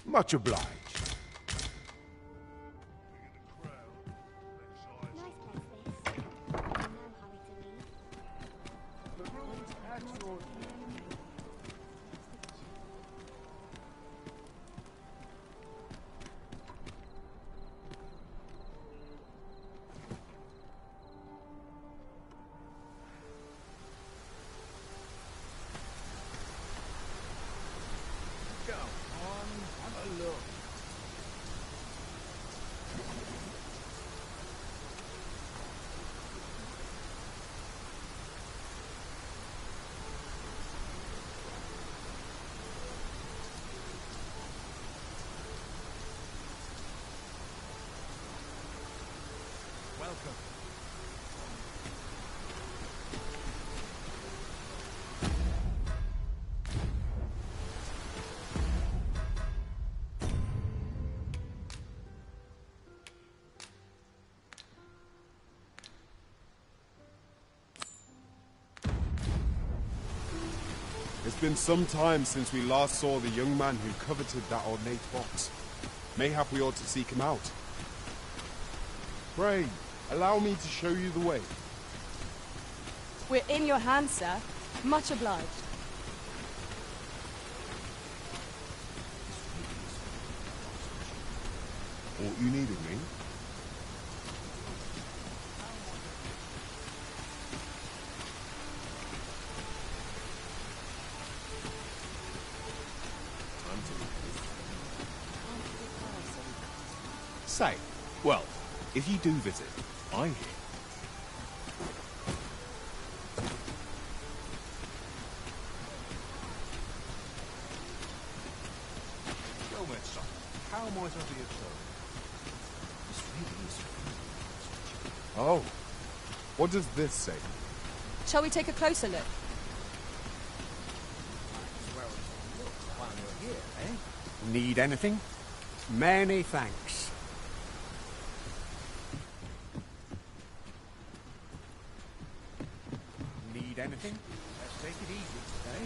Much obliged. Welcome. It's been some time since we last saw the young man who coveted that ornate box. Mayhap we ought to seek him out. Pray, allow me to show you the way. We're in your hands, sir. Much obliged. Aught you need of me? Say, well, if you do visit, I'm here. Well met, son. How might I be of service? This really is Oh. What does this say? Shall we take a closer look? while you're here, eh? Need anything? Many thanks. Need anything? Let's take it easy today.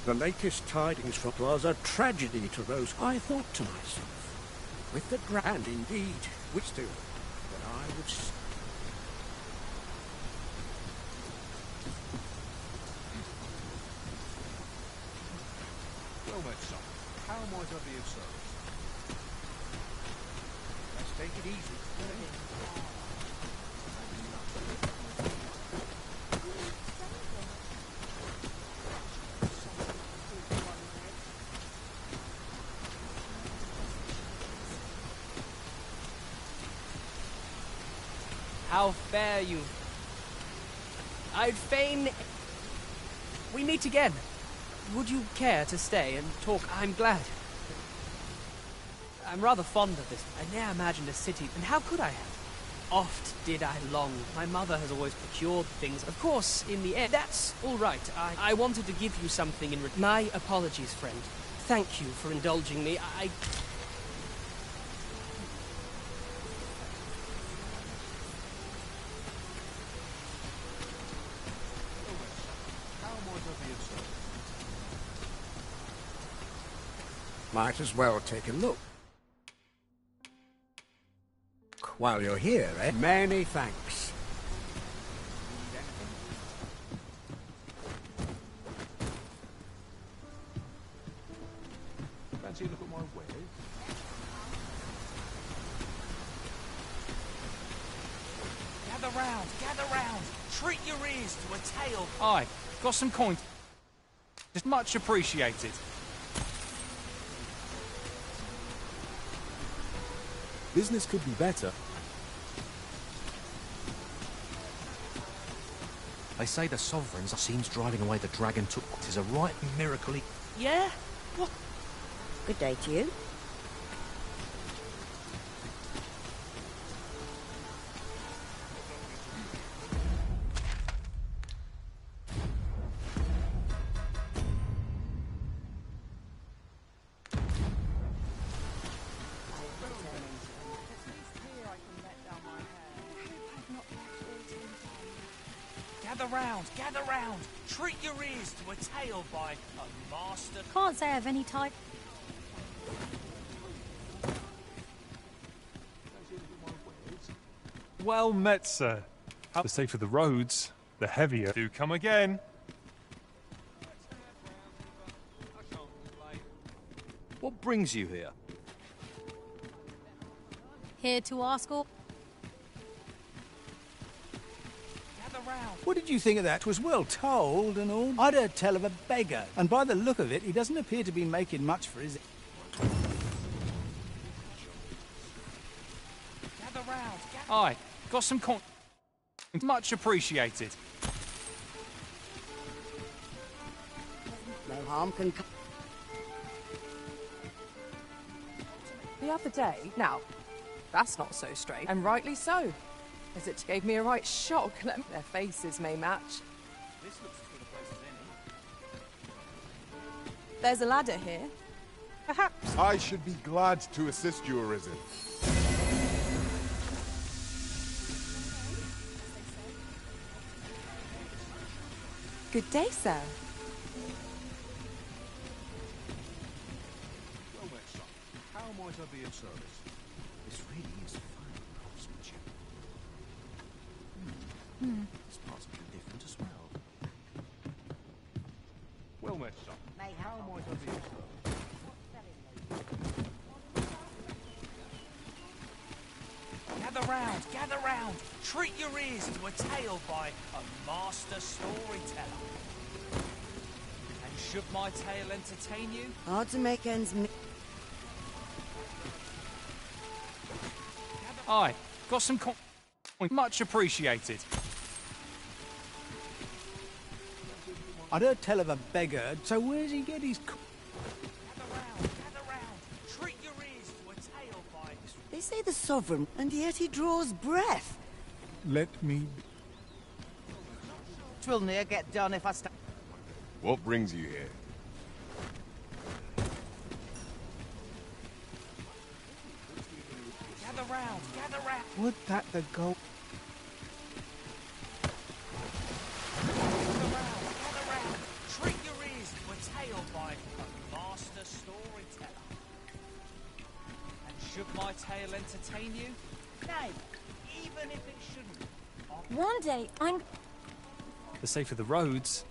The latest tidings from was a tragedy to Rose. I thought to myself, with the grand indeed, which do, that I would... Well met, son. How might I be of service? Let's take it easy today. How fare you? I'd fain... We meet again. Would you care to stay and talk? I'm glad. I'm rather fond of this. I ne'er imagined a city, and how could I have? Oft did I long. My mother has always procured things. Of course, in the end, that's all right. I wanted to give you something in return. My apologies, friend. Thank you for indulging me. Might as well take a look. While you're here, eh? Many thanks. Fancy a look at my wares? Gather round! Treat your ears to a tale! Aye, got some coins. Just much appreciated. Business could be better. They say the Sovereigns seems driving away the dragon took. It is a right miracle. Yeah? What? Good day to you. Gather round! Treat your ears to a tale by a master... Can't say I've any type. Well met, sir. The safer the roads, the heavier do come again. What brings you here? Here to ask all. What did you think of that? 'Twas well told and all. I'd heard tell of a beggar, and by the look of it, he doesn't appear to be making much for his... Gather round! Aye, got some coins. Much appreciated. No harm can come. The other day, now, that's not so strange, and rightly so, as it gave me a right shock. Their faces may match. This looks as good a place as any. There's a ladder here. Perhaps. I should be glad to assist you, Arisen. Good day, sir. Well met, son. How might I be of service? This really is fine craftsmanship. This part's a bit different as well. Well met, son. How might I be of service? Gather round! Treat your ears to a tale by a master storyteller. And should my tale entertain you? Hard to make ends meet. Aye, got some coins. Much appreciated. I'd heard tell of a beggar, so where's he get his... Gather round! Treat your ears to a tale by... They say the Sovereign, and yet he draws breath. Let me... Twill near get done if I stop. What brings you here? Gather round! Would that the goal... Gather round! Treat your ears to a tale by a master storyteller. And should my tale entertain you? Nay, even if it shouldn't. One day, I'm... The safer the roads.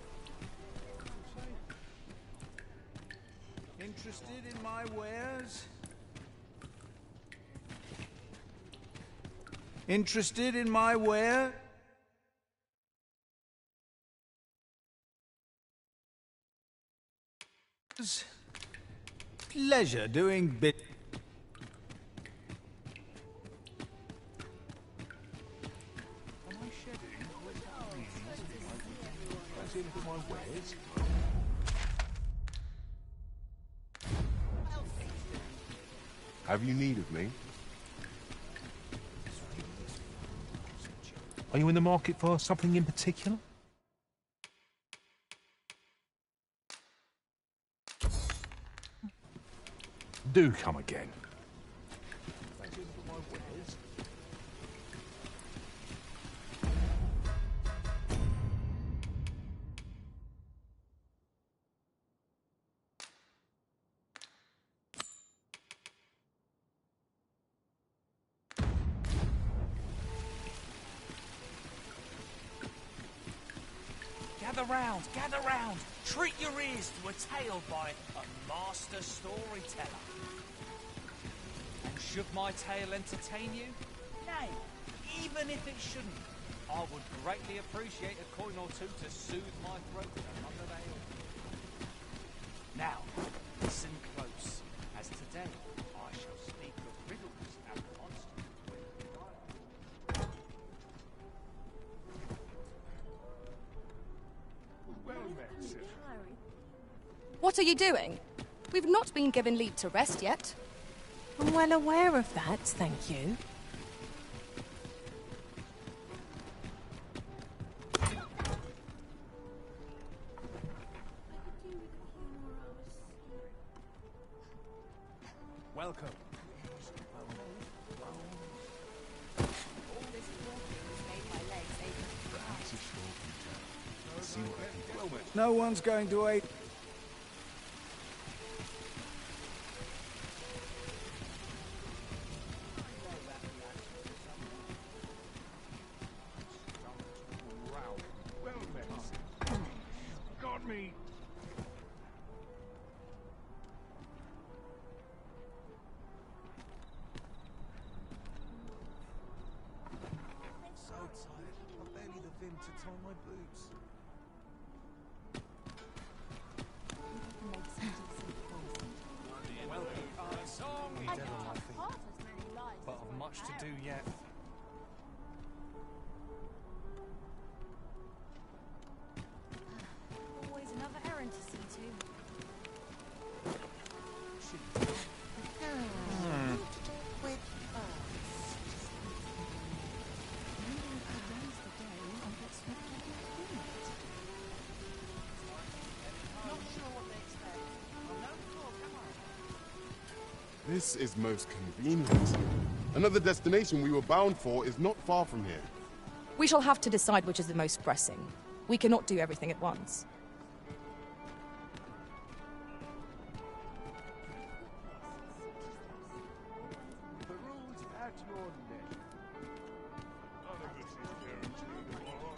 Interested in my wares? Interested in my ware? Pleasure doing bit. Am I shedding? Fancy a look at my wares? Have you need of me? Are you in the market for something in particular? Do come again. Fancy a look at my wares? Gather round, gather round. Treat your ears to a tale by a master storyteller. And should my tale entertain you? Nay, even if it shouldn't, I would greatly appreciate a coin or two to soothe my throat under the ale. Now, listen close, as today I shall speak of riddles and monsters. Well met, sir. What are you doing? We've not been given leave to rest yet. I'm well aware of that, thank you. Welcome. No one's going to aid. Well met. Got me. So tired. I've barely the vim to tie my boots. Dead on my feet, but I've much to do yet. Always another errand to see to. This is most convenient. Another destination we were bound for is not far from here. We shall have to decide which is the most pressing. We cannot do everything at once. The rules at your neck. None of this is guaranteed tomorrow.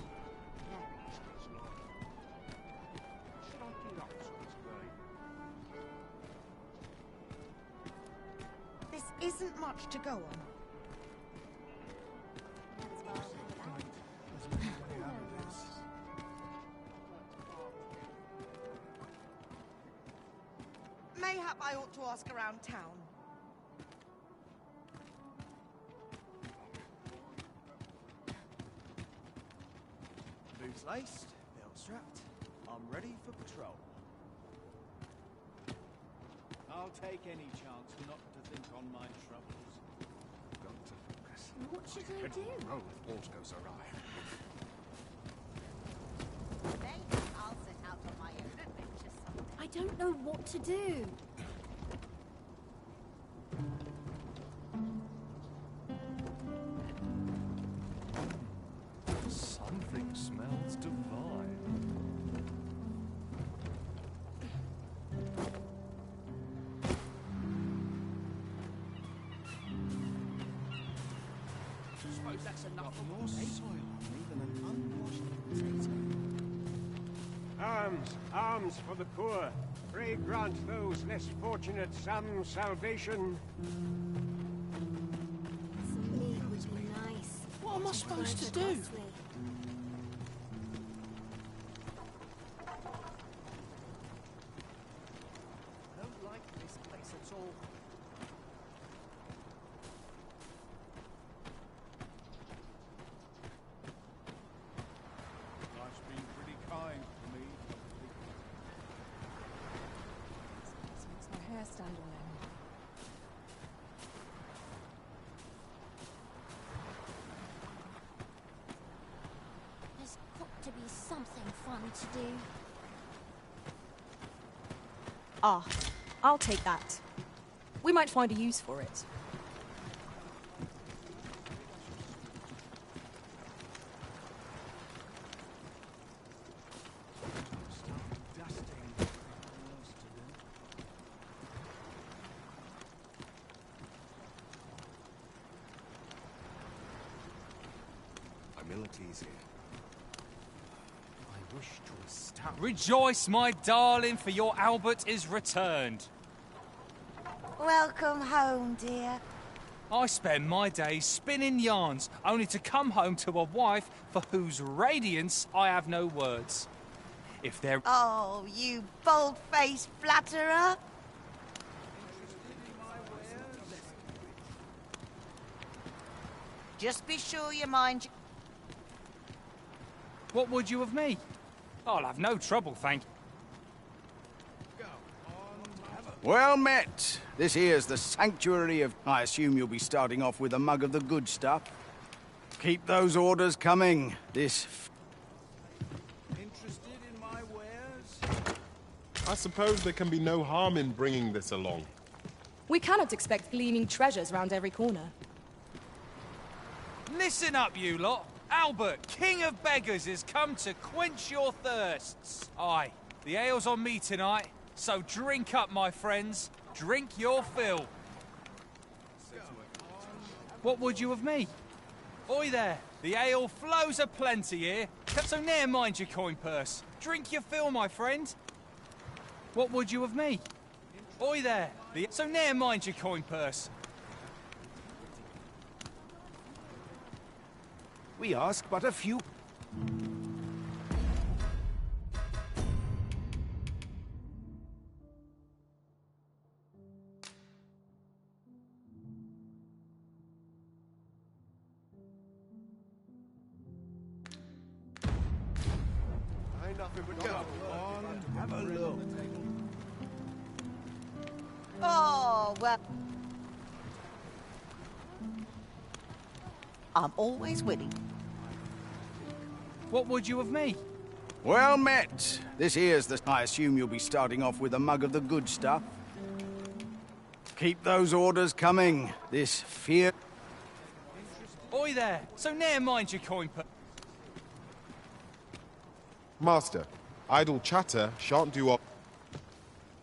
Should I get up to this game? This isn't much to go on. Mayhap I ought to ask around town. Boots laced, belt strapped. I'm ready for patrol. I'll take any chance not to think on my troubles. Got to focus. What should I do? Roll if all goes awry. Maybe I'll set out on my own adventure someday. I don't know what to do. Something smells divine. Suppose that's enough for More soil on me than an unwashed potato. Arms, arms for the poor. Pray grant those less fortunate some salvation. Some meat would be nice. What am I supposed to do? I don't like this place at all. Life's been pretty kind to me. Makes my hair stand on end. There's got to be something fun to do. Ah, I'll take that. We might find a use for it. Humility's here. I Rejoice, my darling, for your Albert is returned. Welcome home, dear. I spend my days spinning yarns, only to come home to a wife for whose radiance I have no words. If there... Oh, you bold-faced flatterer. Just be sure you mind... What would you of me? I'll have no trouble, thank you. Well met. This here's the sanctuary of... I assume you'll be starting off with a mug of the good stuff. Keep those orders coming. This... Interested in my wares? I suppose there can be no harm in bringing this along. We cannot expect gleaming treasures round every corner. Listen up, you lot. Albert, King of Beggars, is come to quench your thirsts. Aye, the ale's on me tonight, so drink up, my friends. Drink your fill. What would you of me? Oi there, the ale flows aplenty here, so ne'er mind your coin purse. Drink your fill, my friend. What would you of me? Oi there, so ne'er mind your coin purse. We ask but a few... Go on, have a look. Oh, well... I'm always willing. What would you of me? Well met. This here's the... I assume you'll be starting off with a mug of the good stuff. Keep those orders coming. This fear... Oi there, so ne'er mind your coin purse. Master, idle chatter shan't do up.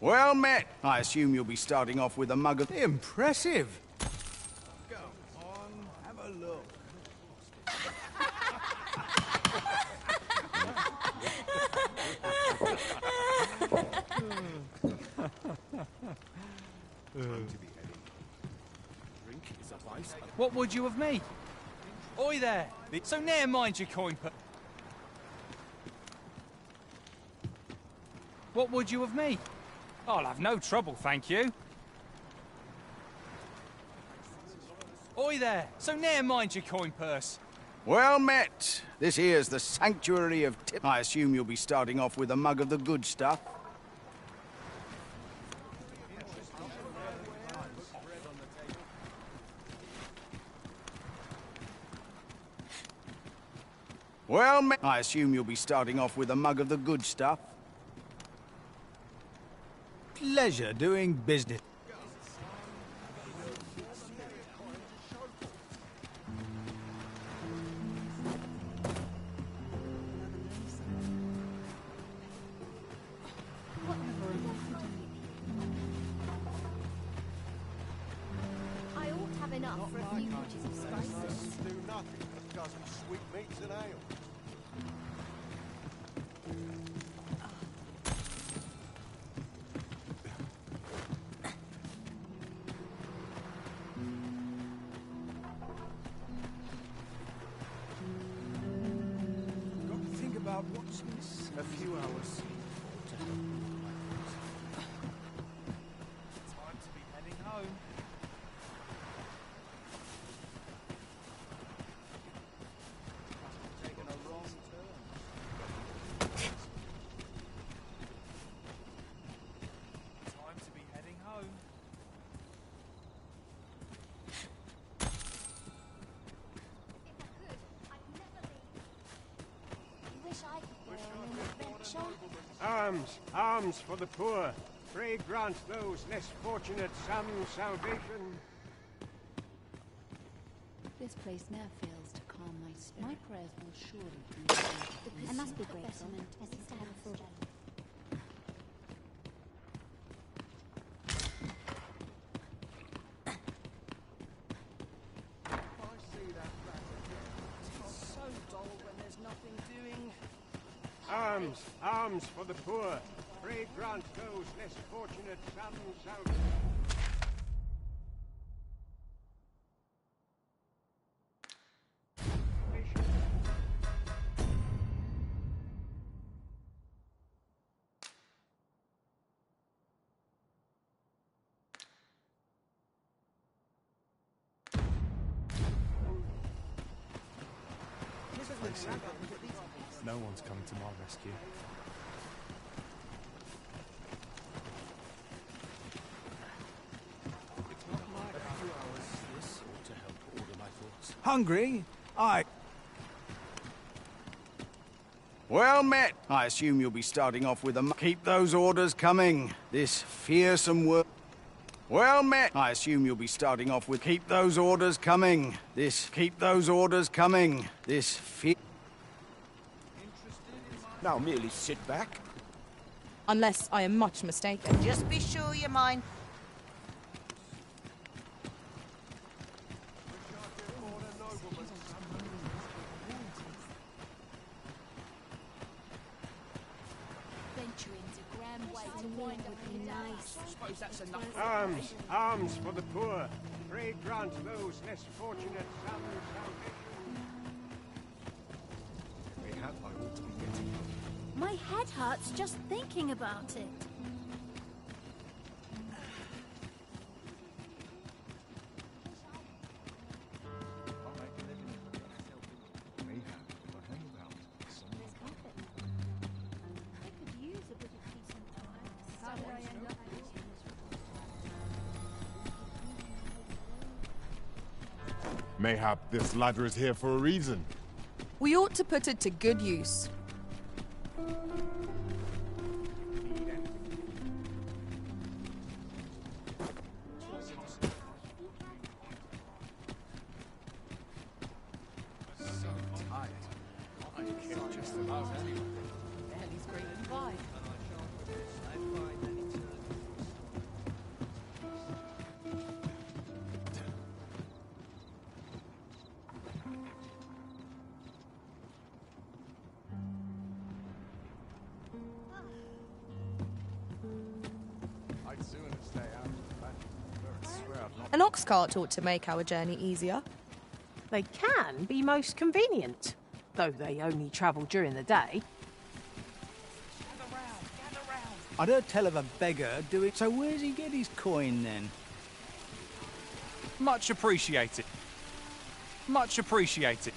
Well met. I assume you'll be starting off with a mug of... Impressive. Go on, have a look. What would you of me? Oi there, so ne'er mind your coin purse. What would you of me? I'll have no trouble, thank you. Oi there, so ne'er mind your coin purse. Well met. This here's the sanctuary of... I assume you'll be starting off with a mug of the good stuff. Well met. I assume you'll be starting off with a mug of the good stuff. Pleasure doing business. I ought to have enough for a few pitchers of spices. Do nothing but a dozen sweetmeats and ale. Got to think about what's this. A few hours. Time to be heading home. Taking a wrong turn. Time to be heading home. Wish I could go on an adventure. Alms, alms for the poor. Pray grant those less fortunate some salvation. This place never fails to calm my spirit. My prayers will surely be answered. I must be grateful as it's to have a full It's so dull when there's nothing doing. Arms, arms for the poor. Pray grant those less fortunate some salvation. No one's coming to my rescue. Hungry? Well met. I assume you'll be starting off with a... Keep those orders coming. This fearsome work... Well met. I assume you'll be starting off with... Keep those orders coming. Keep those orders coming. Now merely sit back. Unless I am much mistaken. Just be sure you mind. Arms, arms for the poor. Pray grant those less fortunate some salvation. Mayhap I ought to be getting... My head hurts just thinking about it. Mayhap this ladder is here for a reason. We ought to put it to good use. An ox cart ought to make our journey easier. They can be most convenient, though they only travel during the day. I'd heard tell of a beggar doing... So where's he get his coin, then? Much appreciated. Much appreciated.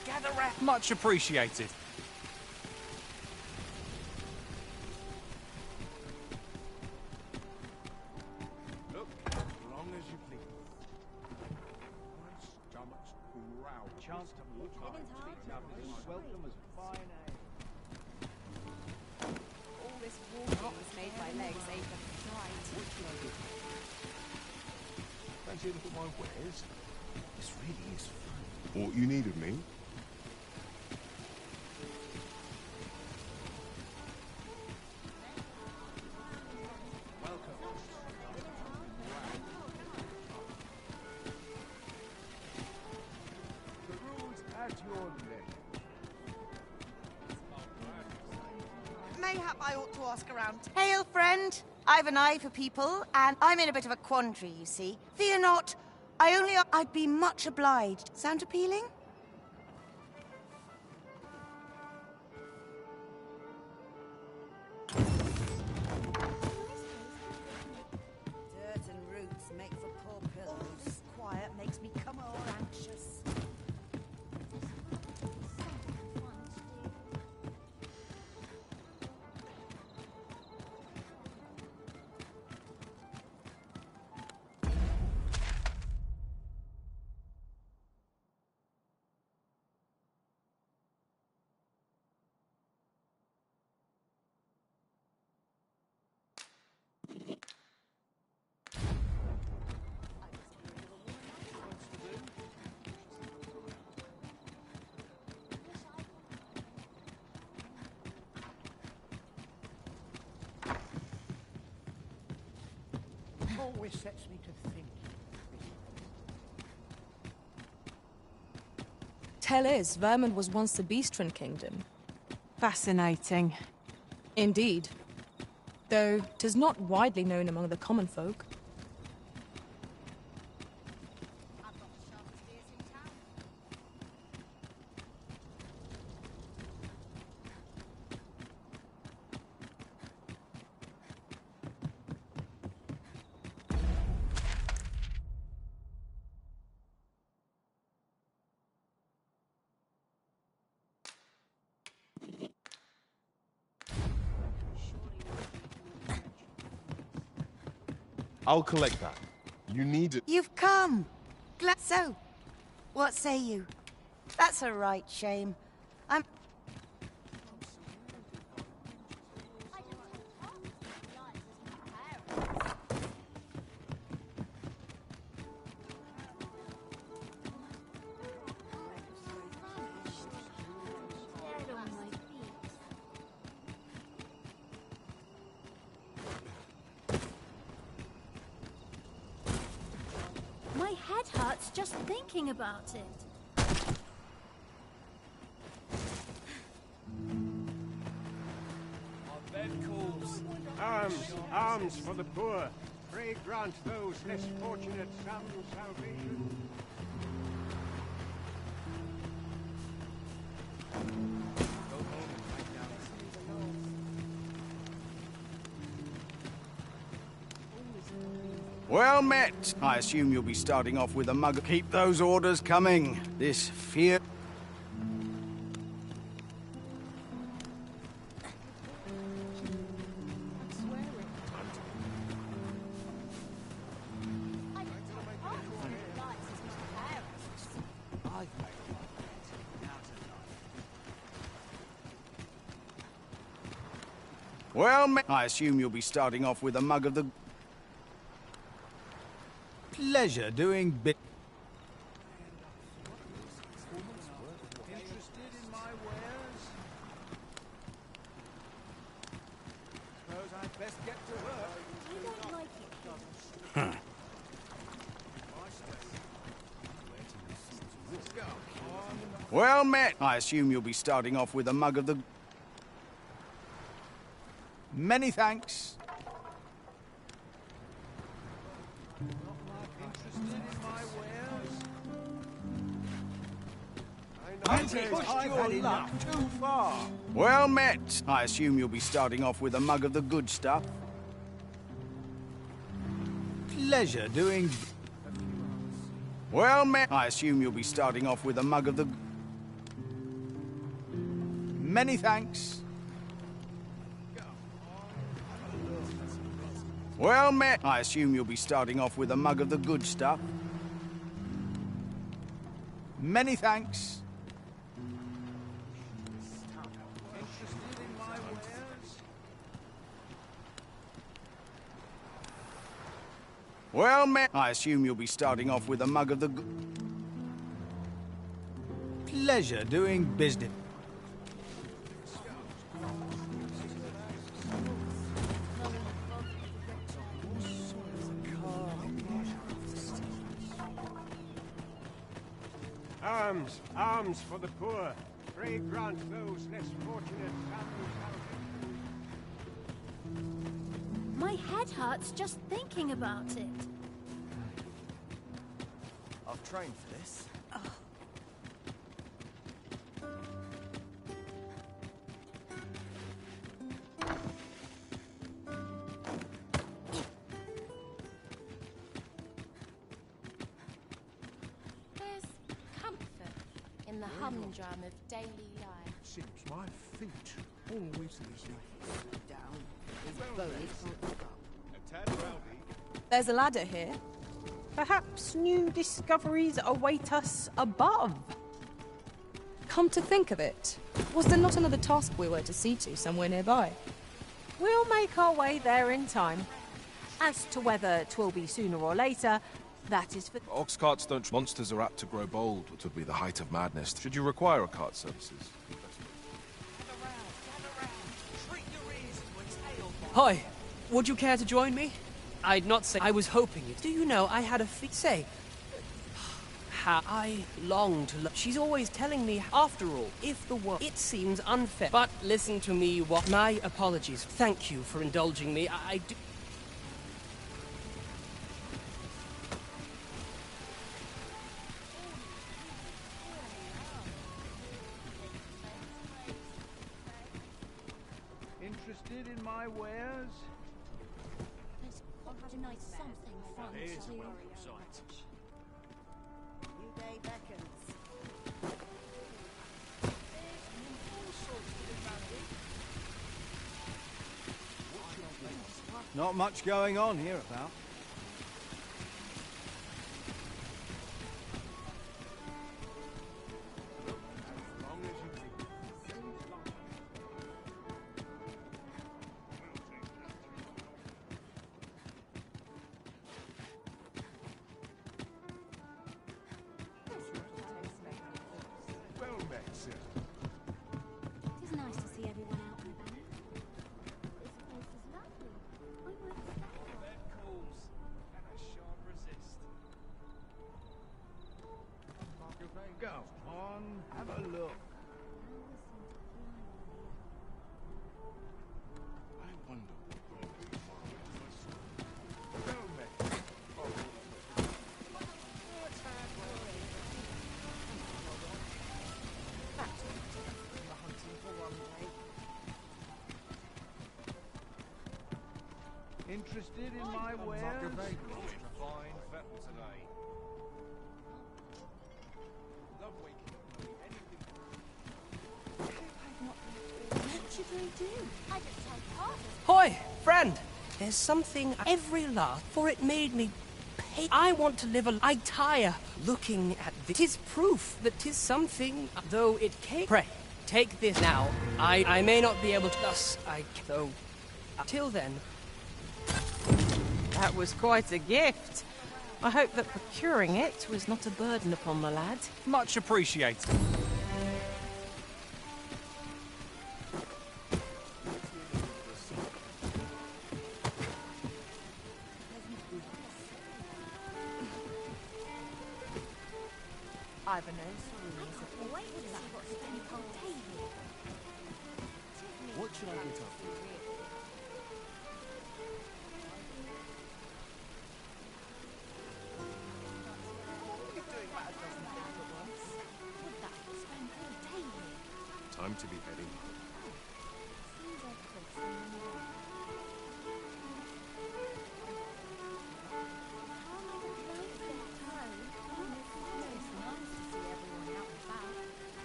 Gather round. Much appreciated. Look, as long as you please. My stomach's growled. Chance to look welcome as fine All this walking has made my legs ache and right. Fancy a look at my wares? This really is fun. What you need of me? Mayhap I ought to ask around. Hail, friend. I've an eye for people, and I'm in a bit of a quandary, you see. Fear not. I'd be much obliged. Sound appealing? Dirt and roots make for poor pillows. Quiet makes me come all anxious. always sets me to think. Tell is, Vermund was once the Beastren Kingdom. Fascinating. Indeed. Though 'tis not widely known among the common folk. I'll collect that. You need it. You've come. Glad so. What say you? That's a right shame. I'm... My head hurts just thinking about it. Arms for the poor. Pray grant those less fortunate some salvation. Well met. I assume you'll be starting off with a mug. Keep those orders coming. This fear... Well met. I assume you'll be starting off with a mug of the... Pleasure doing bit. Interested in my wares? Suppose I'd best get to work. You don't like it. Well met. I assume you'll be starting off with a mug of the... Many thanks. I've had luck too far. Well met. I assume you'll be starting off with a mug of the good stuff. Pleasure doing... Well met. I assume you'll be starting off with a mug of the... Many thanks. Well met. I assume you'll be starting off with a mug of the good stuff. Many thanks. Interested in my wares? Well met. I assume you'll be starting off with a mug of the... Pleasure doing business. Arms for the poor. Pray grant those less fortunate some salvation. My head hurts just thinking about it. I've trained for this. There's comfort in the humdrum of daily life. Seems my feet always leave me down. There's a ladder here. Perhaps new discoveries await us above. Come to think of it, was there not another task we were to see to somewhere nearby? We'll make our way there in time. As to whether 'twill be sooner or later, that is for... Ox carts don't... Monsters are apt to grow bold. It would be the height of madness. Should you require a cart services? Hi, would you care to join me? I'd not say I was hoping it. Do you know, I had a say... How I long to love. She's always telling me, after all, if the world... It seems unfair. But listen to me, what... My apologies. Thank you for indulging me. I do... Interested in my wares? Let's organize something fun Here's to a do. welcome sight. New day beckons. Not much going on hereabout. Well met, sir. It is nice to see everyone out and about. This place is lovely. I might stay. That calls, and I shan't resist. Go on, have a look. I wonder what will be tomorrow. Well met. Interested in my wares? Fine fettle today. Love waking up early. Anything. What should we do? I just take part. Hoy, friend! There's something every laugh, for it made me pay. I want to live a... I tire looking at this. 'Tis proof that 'tis something, though it came... Pray, take this now. I may not be able to... Thus, though... Till then... That was quite a gift. I hope that procuring it was not a burden upon the lad. Much appreciated. What should I get up to? Time to be heading home.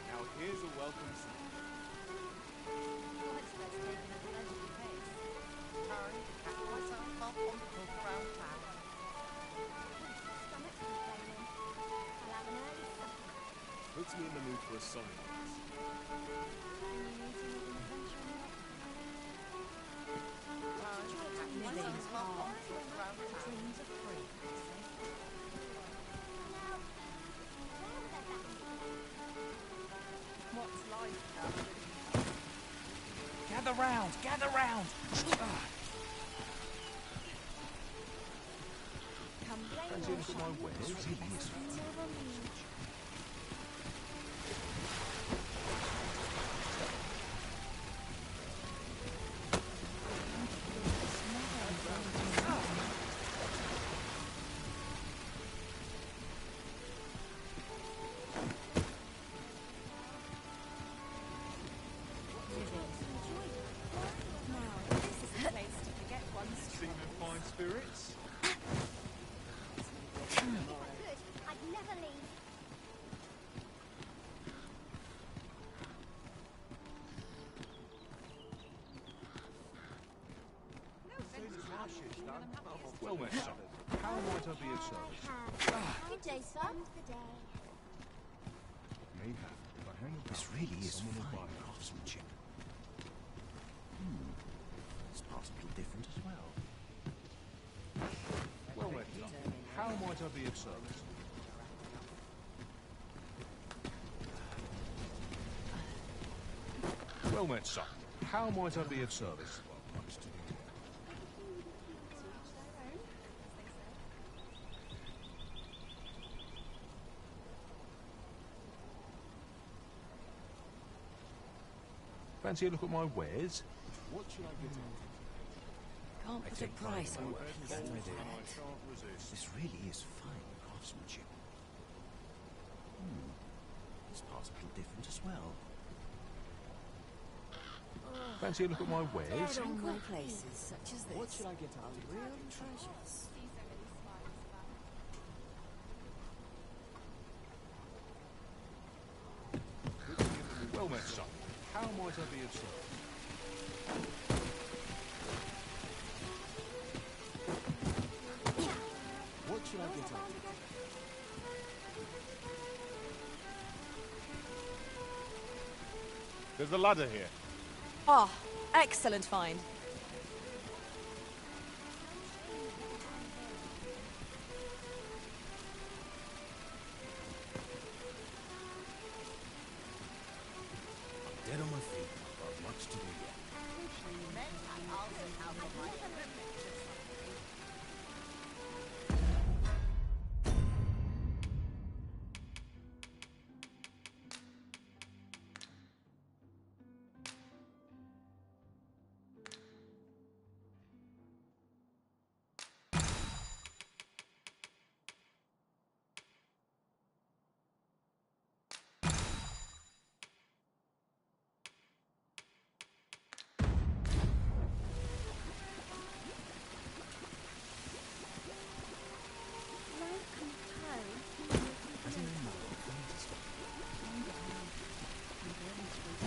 Now here's a welcome sight. Puts me in the mood for a song. Gather round, gather round! Fancy anything my wares? Sing in fine spirits? Good. I'd never leave. Well met, son. How might I be of service? Good day, son. Mayhap, if I hang about, This really is someone will fine buy it. craftsmanship. This part's a little different as well. Well met, son. How might I be of service? Well met, son. How might I be of service? Fancy a look at my wares? What should I get on? Can't put a price on what he's I done. can't resist. This really is fine craftsmanship. This part's a little different as well. Fancy a look at my wares? Tranquil places such as this. What should I get on? Real treasures. Well met, son. How might I be of service? What should I get on? There's a ladder here. Ah, excellent find. Dead on my feet, but I've much to do yet.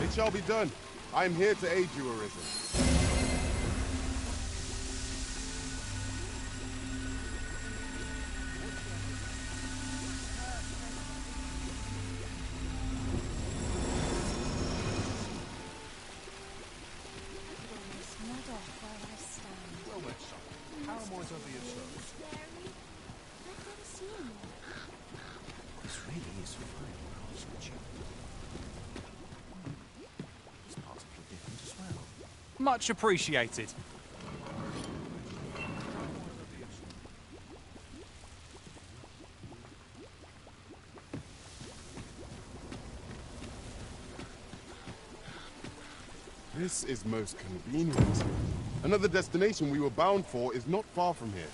It shall be done. I am here to aid you, Arisen. Well met, son. How might I be of service? This really is fine craftsmanship. This part's a little different as well. Much appreciated. This is most convenient. Another destination we were bound for is not far from here.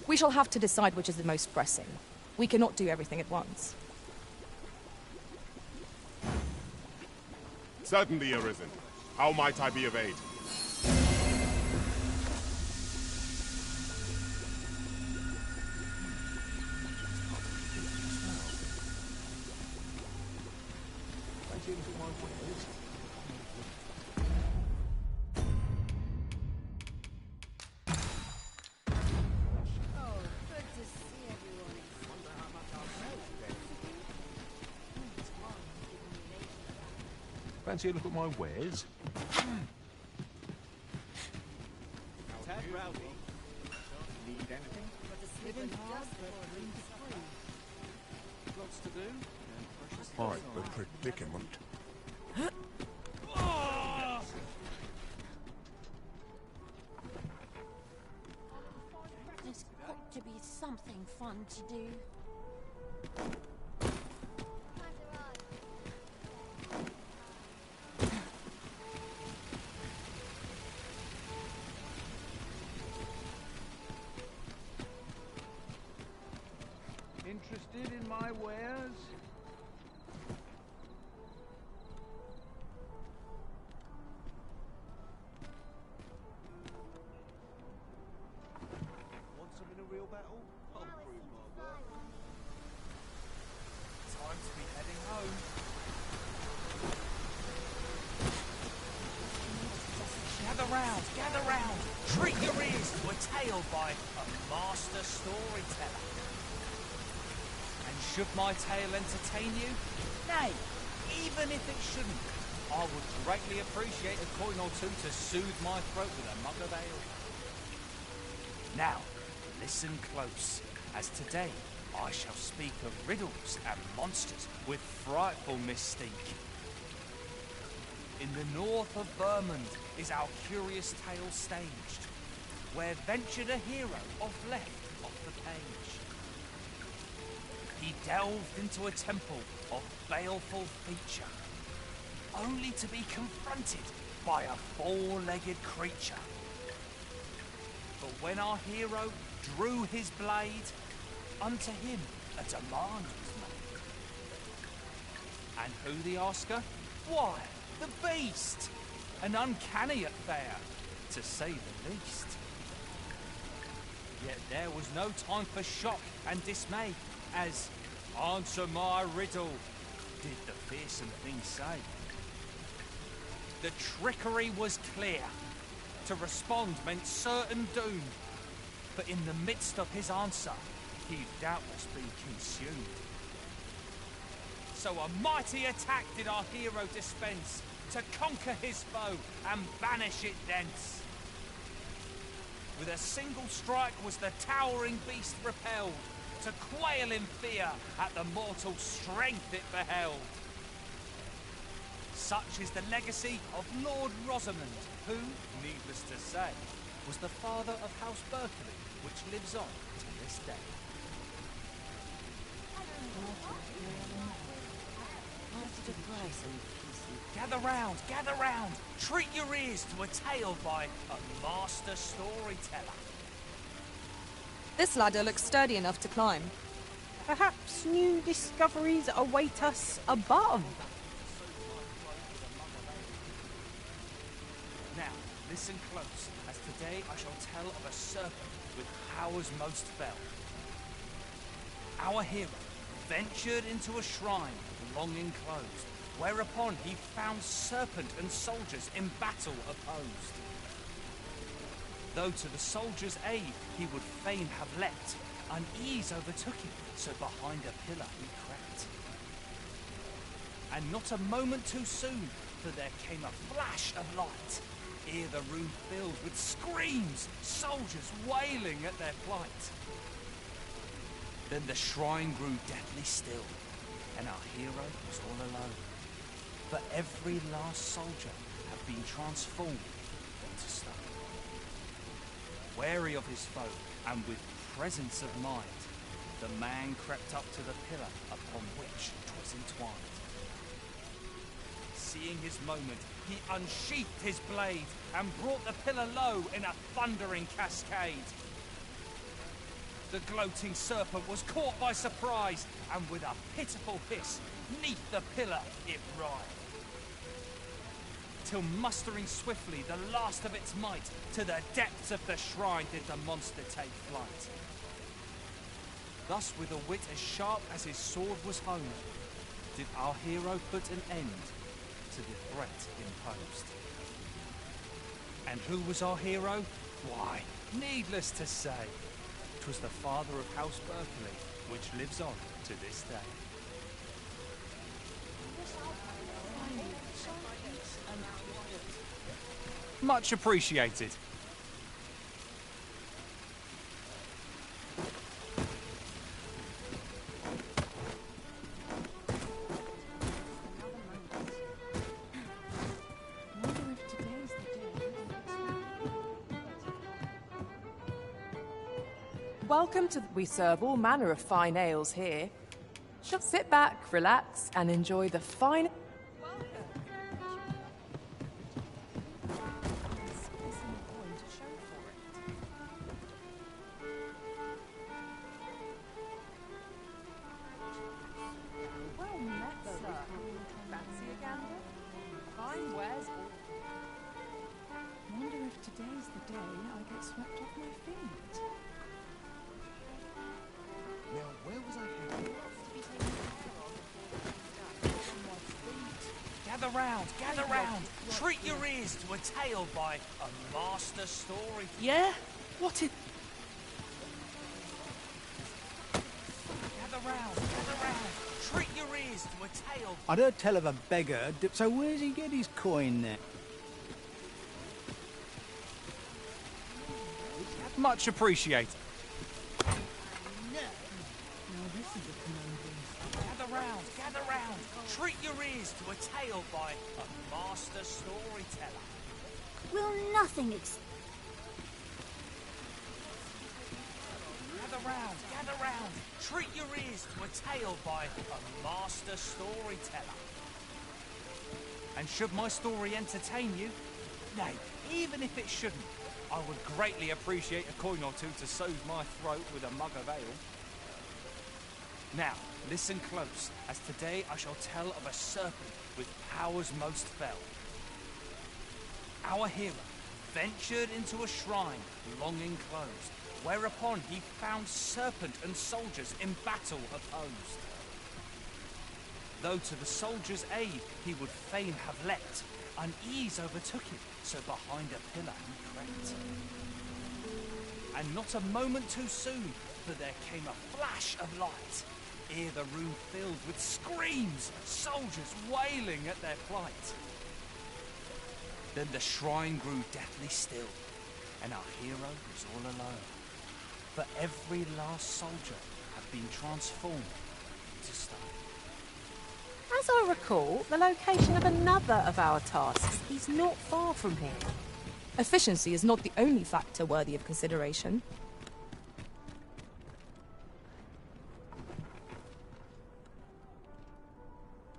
We shall have to decide which is the most pressing. We cannot do everything at once. Certainly, Arisen. How might I be of aid? Fancy a look at my wares? Oh, good to see everyone. Wonder how much I'll sell today. Fancy a look at my wares? Tad rowdy. Need anything? Living hard, but dreams free. Lots to do? Quite the predicament. There's got to be something fun to do. Interested in my wares? Want some in a real battle? I'll prove my worth. Time to be heading home. Gather round, gather round. Treat your ears to a tale by a master storyteller. And should my tale entertain you? Nay, even if it shouldn't, I would greatly appreciate a coin or two to soothe my throat with a mug of ale. Now, listen close, as today I shall speak of riddles and monsters with frightful mystique. In the north of Vermund is our curious tale staged, where ventured a hero off left off the page. He delved into a temple of baleful feature, only to be confronted by a four-legged creature. But when our hero drew his blade, unto him a demand was made. And who the asker? Why, the beast! An uncanny affair, to say the least. Yet there was no time for shock and dismay, as, "Answer my riddle," did the fearsome thing say. The trickery was clear. To respond meant certain doom. But in the midst of his answer, he'd doubtless be consumed. So a mighty attack did our hero dispense, to conquer his foe and banish it thence. With a single strike was the towering beast repelled, to quail in fear at the mortal strength it beheld. Such is the legacy of Lord Rosamond, who, needless to say, was the father of House Berkeley, which lives on to this day. Gather round, gather round! Treat your ears to a tale by a master storyteller. This ladder looks sturdy enough to climb. Perhaps new discoveries await us above. Now, listen close, as today I shall tell of a serpent with powers most fell. Our hero ventured into a shrine long enclosed, whereupon he found serpent and soldiers in battle opposed. Though to the soldiers' aid he would fain have leapt, unease overtook him, so behind a pillar he crept. And not a moment too soon, for there came a flash of light, ere the room filled with screams, soldiers wailing at their plight. Then the shrine grew deathly still, and our hero was all alone. For every last soldier had been transformed into stone. Wary of his foe, and with presence of mind, the man crept up to the pillar upon which 'twas entwined. Seeing his moment, he unsheathed his blade, and brought the pillar low in a thundering cascade. The gloating serpent was caught by surprise, and with a pitiful hiss, 'neath the pillar it writhed. Till mustering swiftly the last of its might, to the depths of the shrine did the monster take flight. Thus, with a wit as sharp as his sword was honed, did our hero put an end to the threat imposed. And who was our hero? Why, needless to say, 'twas the father of House Berkeley, which lives on to this day. Much appreciated. Welcome to... We serve all manner of fine ales here. Just sit back, relax, and enjoy the fine... Well met, sir. Fancy a gander? Fine wares. Wonder if today's the day I get swept off my feet. Now, where was I heading? Gather round, gather round. Treat your ears to a tale by a master story. Yeah? What is... Gather round, gather round. Treat your ears to a tale. I'd heard tell of a beggar, so where's he get his coin then? Much appreciated. Gather round, gather round. Treat your ears to a tale by a master storyteller. Will nothing ex... Gather round, gather round. Treat your ears to a tale by a master storyteller. And should my story entertain you, nay, even if it shouldn't, I would greatly appreciate a coin or two to soothe my throat with a mug of ale. Now, listen close, as today I shall tell of a serpent with powers most fell. Our hero ventured into a shrine long enclosed, whereupon he found serpent and soldiers in battle opposed. Though to the soldiers' aid he would fain have leapt, unease overtook him, so behind a pillar he crept. And not a moment too soon, for there came a flash of light, ere the room filled with screams, soldiers wailing at their plight. Then the shrine grew deathly still, and our hero was all alone. For every last soldier had been transformed into stone. As I recall, the location of another of our tasks is not far from here. Efficiency is not the only factor worthy of consideration.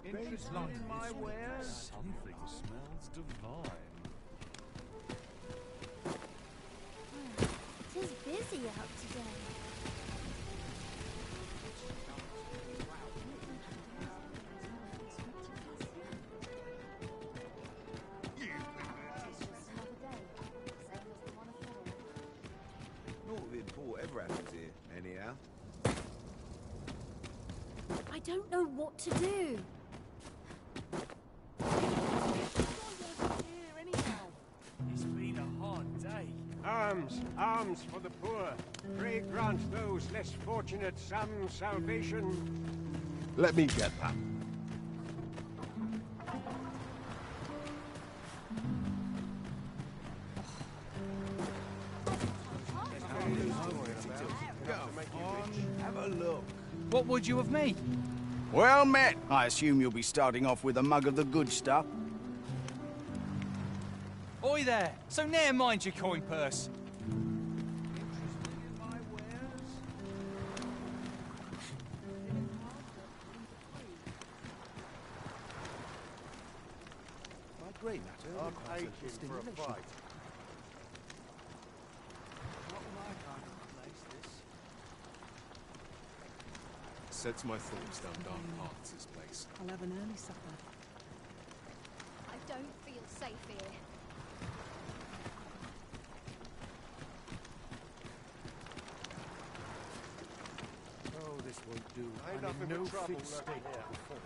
Interested in my wares? Something smells divine. It is busy out today. Not of import ever happens here, anyhow. I don't know what to do. It's been a hard day. Alms, alms for the poor. Pray grant those less fortunate some salvation. Let me get that. Have a look. What would you of me? Well met. I assume you'll be starting off with a mug of the good stuff. Oi there! So ne'er mind your coin purse. My great matter. I'm aching for a fight. Not my kind of place, this. Sets my thoughts down dark paths, this place. I'll have an early supper. I don't feel safe here. Oh, this won't do. Ain't I'm nothing in but no trouble fit lurking state here. to perform.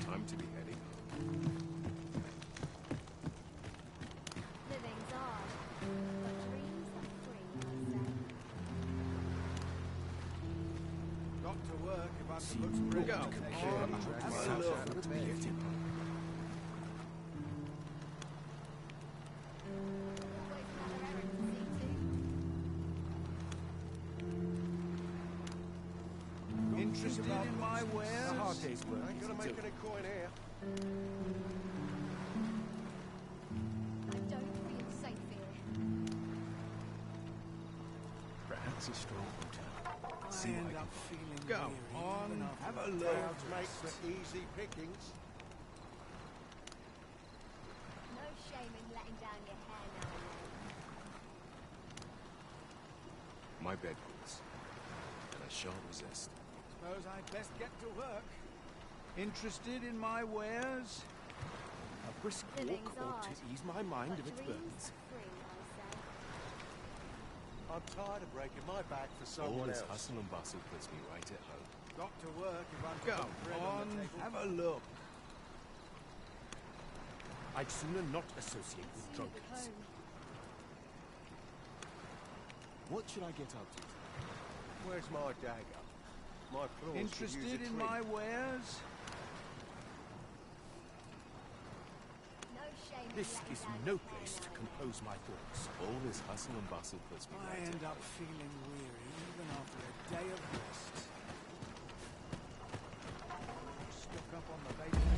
Time to be heading home. Living's hard, but dreams are free, I say. Got to work if I'm to put some bread on the table. Have a look. Interested in my wares? A hard day's work. Ain't gonna make any coin here. I don't feel safe here. Perhaps a stroll hotel. I end up feeling Go weary on, even after have a a day look. of Make rest. for easy pickings. No shame in letting down your hair now and then. My bed calls, and I shan't resist. Suppose I'd best get to work. Interested in my wares? A brisk Living's walk ought hard, to ease my mind of but its dreams burdens. free, I say. I'm tired of breaking my back for All someone this else. hustle and bustle puts me right at home. Got to work if I'm to Go put bread on the on, table. have a look. I'd sooner not associate with See you drunkards. home. What should I get up to? Where's my dagger? My claws could use Interested a in trim. my wares? No shame in This letting is down no your hair place to now and compose my thoughts. All this hustle and bustle puts me I right at end up home. feeling weary even after a day of rest. Stock up on the bacon.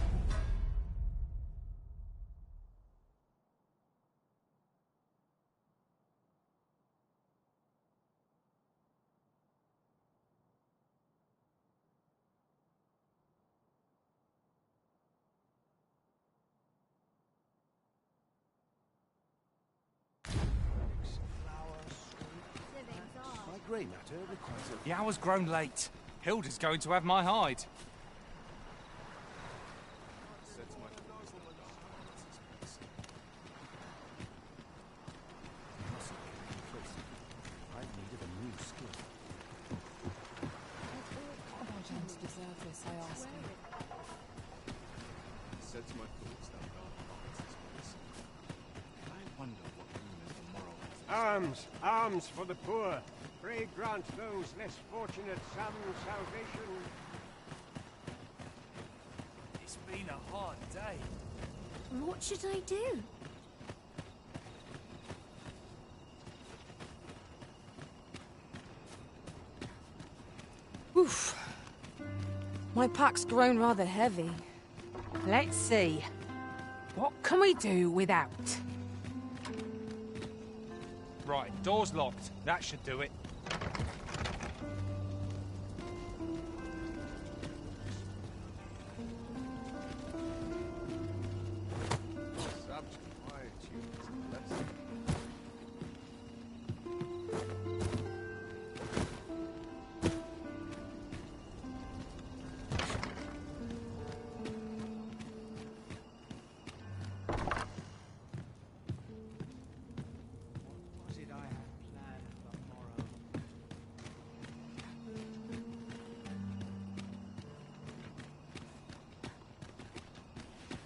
grey matter requires a... The hour's grown late. Hilda's going to have my hide. Sets my thoughts on this place. Mustn't get complacent. I've needed a new skill. What have I done to deserve this, I ask you? Sets my thoughts down dark paths this place. I wonder what rumors the morrow has. Arms! Arms for the poor! Pray grant those less fortunate some salvation. It's been a hard day. What should I do? Oof. My pack's grown rather heavy. Let's see. What can we do without? Right, door's locked. That should do it. Subject quietude is a blessing. Was it I had planned for tomorrow?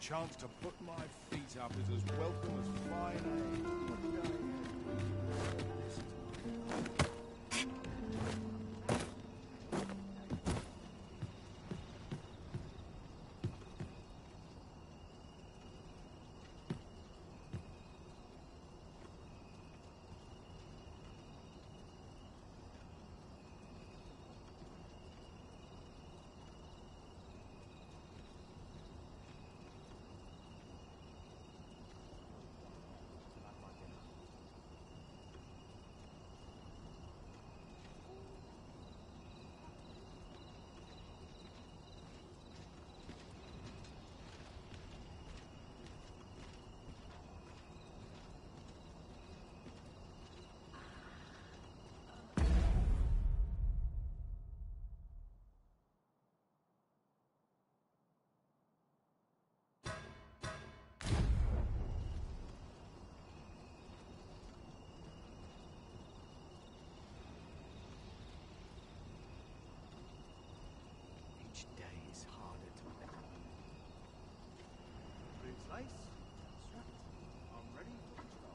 Chance to put my feet up is as welcome as fine ale. What did I this time? Each day is harder to bear. Breathes lace. Strapped. I'm ready to go.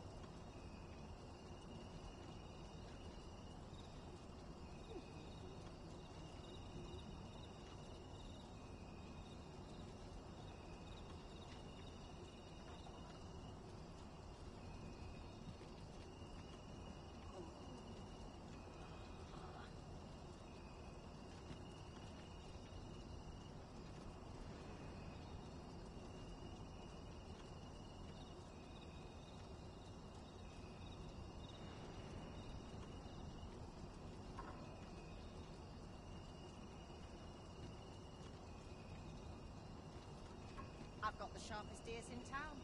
I've got the sharpest ears in town.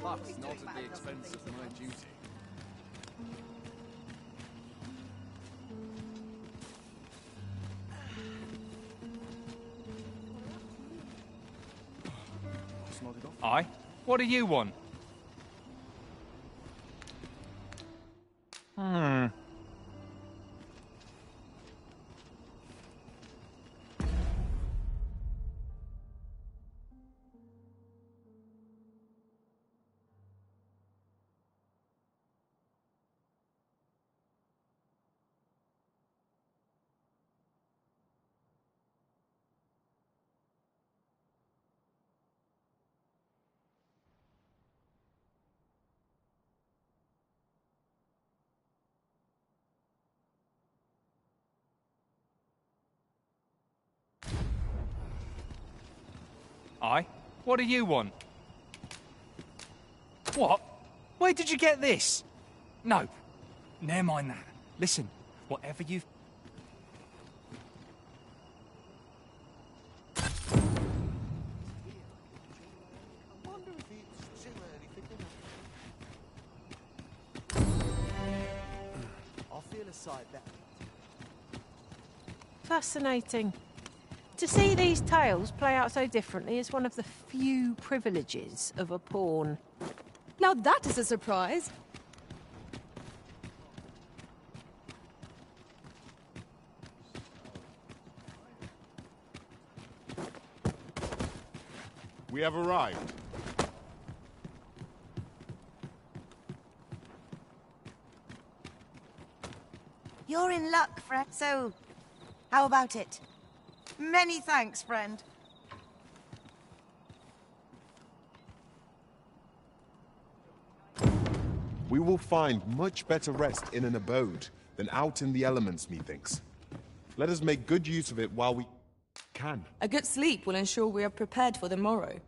Luck's not at the expense of my duty. Aye? What do you want? Aye? What do you want? What? Where did you get this? No. Never mind that. Listen, whatever you've... I'll feel a sight better. Fascinating. To see these tales play out so differently is one of the few privileges of a pawn. Now that is a surprise. We have arrived. You're in luck, friend. So, how about it? Many thanks, friend. We will find much better rest in an abode than out in the elements, methinks. Let us make good use of it while we can. A good sleep will ensure we are prepared for the morrow.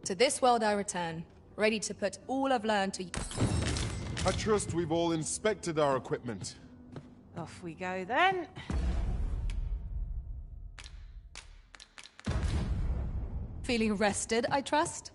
To this world I return, ready to put all I've learned to use. I trust we've all inspected our equipment. Off we go then. Feeling rested, I trust?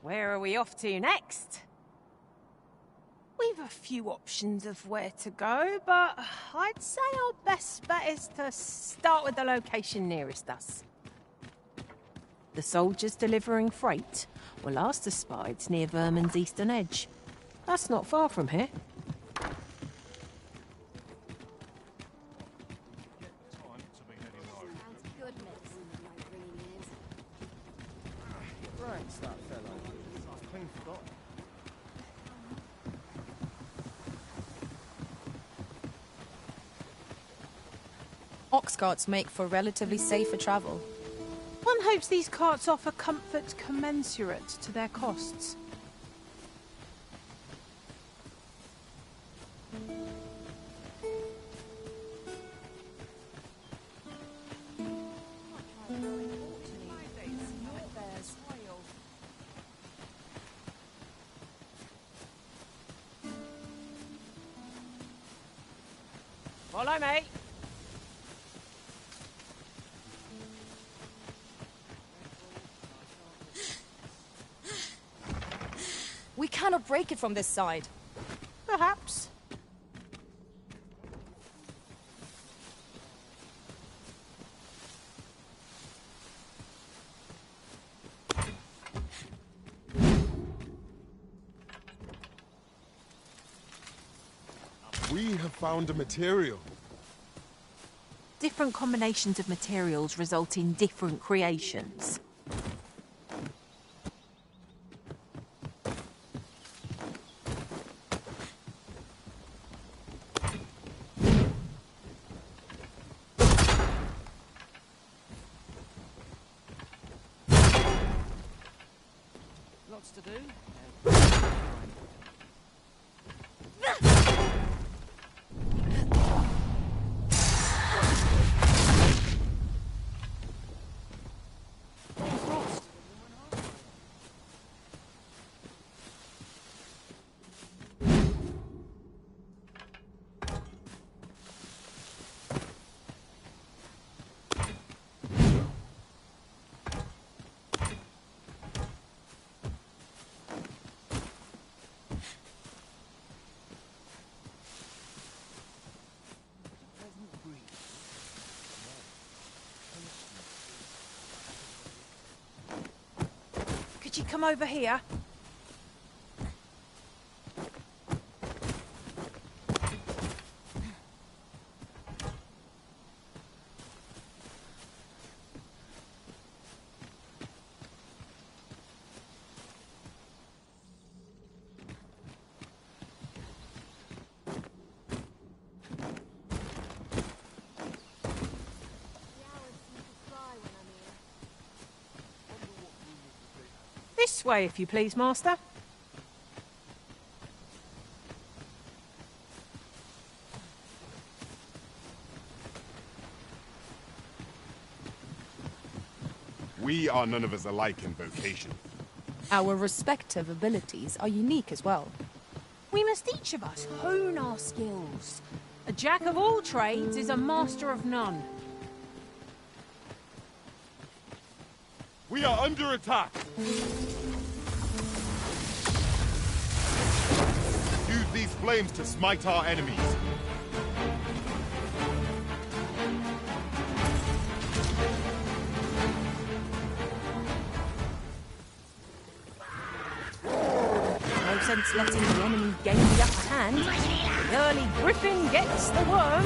Where are we off to next? We've a few options of where to go, but I'd say our best bet is to start with the location nearest us. The soldiers delivering freight were last espied near Vermin's eastern edge. That's not far from here. Ox carts make for relatively safer travel. One hopes these carts offer comfort commensurate to their costs. Follow me. We cannot break it from this side. Perhaps. We have found a material. Different combinations of materials result in different creations. Lots to do. Could you come over here? This way, if you please, Master. We are none of us alike in vocation. Our respective abilities are unique as well. We must each of us hone our skills. A jack of all trades is a master of none. We are under attack! Use these flames to smite our enemies. No sense letting the enemy gain the upper hand. The early griffin gets the worm.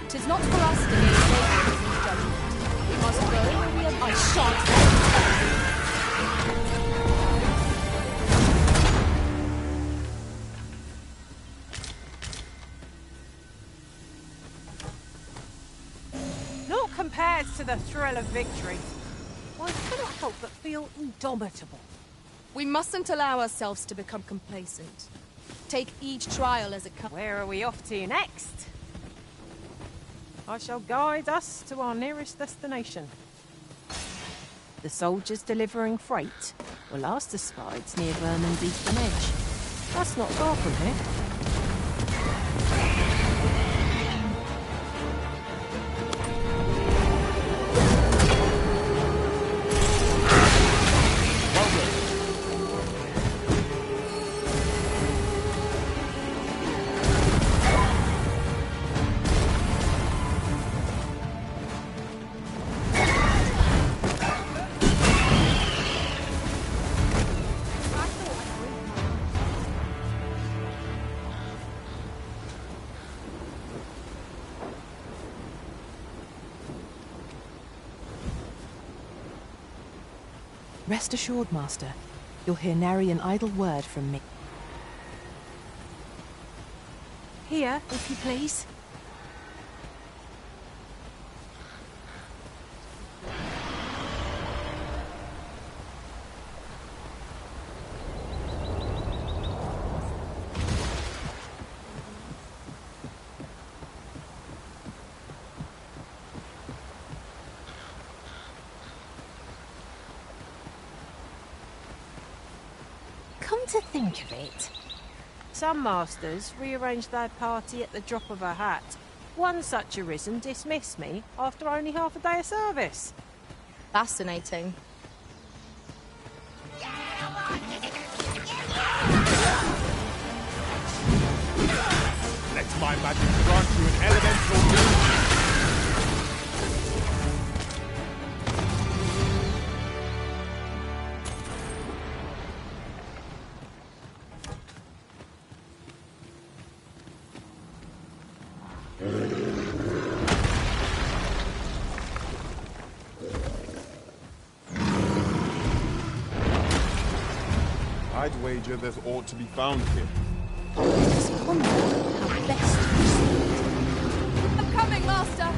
Tis not for us to gain Nathan's judgment. We must go where we are. I shan't. Naught compares to the thrill of victory. One cannot help but feel indomitable. We mustn't allow ourselves to become complacent. Take each trial as it comes. Where are we off to next? I shall guide us to our nearest destination. The soldiers delivering freight were last espied near Vernon's eastern edge. That's not far from here. Rest assured, Master. You'll hear nary an idle word from me. Here, if you please. Come to think of it, some masters rearrange their party at the drop of a hat. One such arisen dismissed me after only half a day of service. Fascinating. Let my magic grant you an elemental move. I'd wager there's aught to be found here. Just ponder how best to proceed. I'm coming, Master!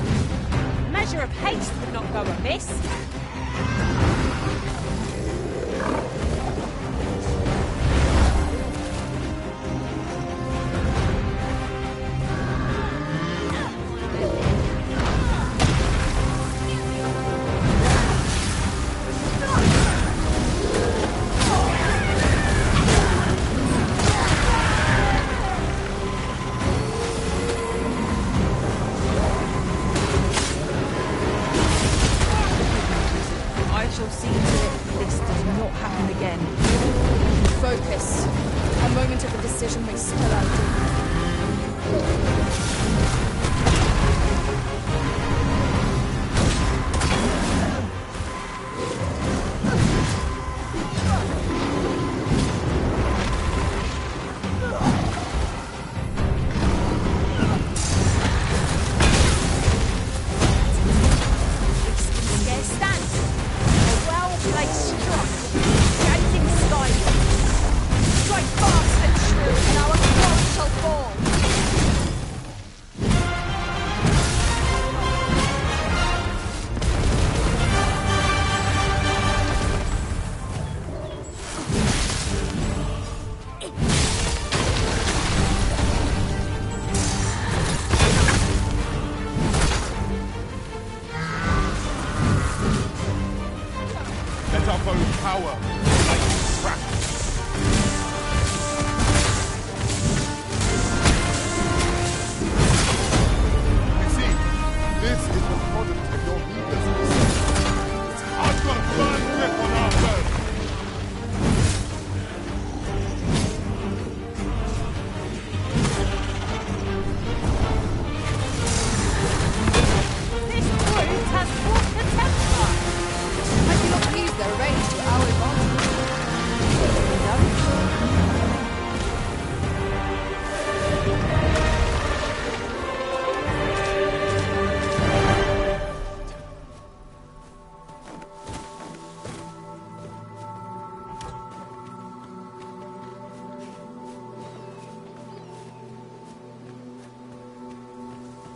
A measure of haste would not go amiss. Focus. A moment of a decision may spell out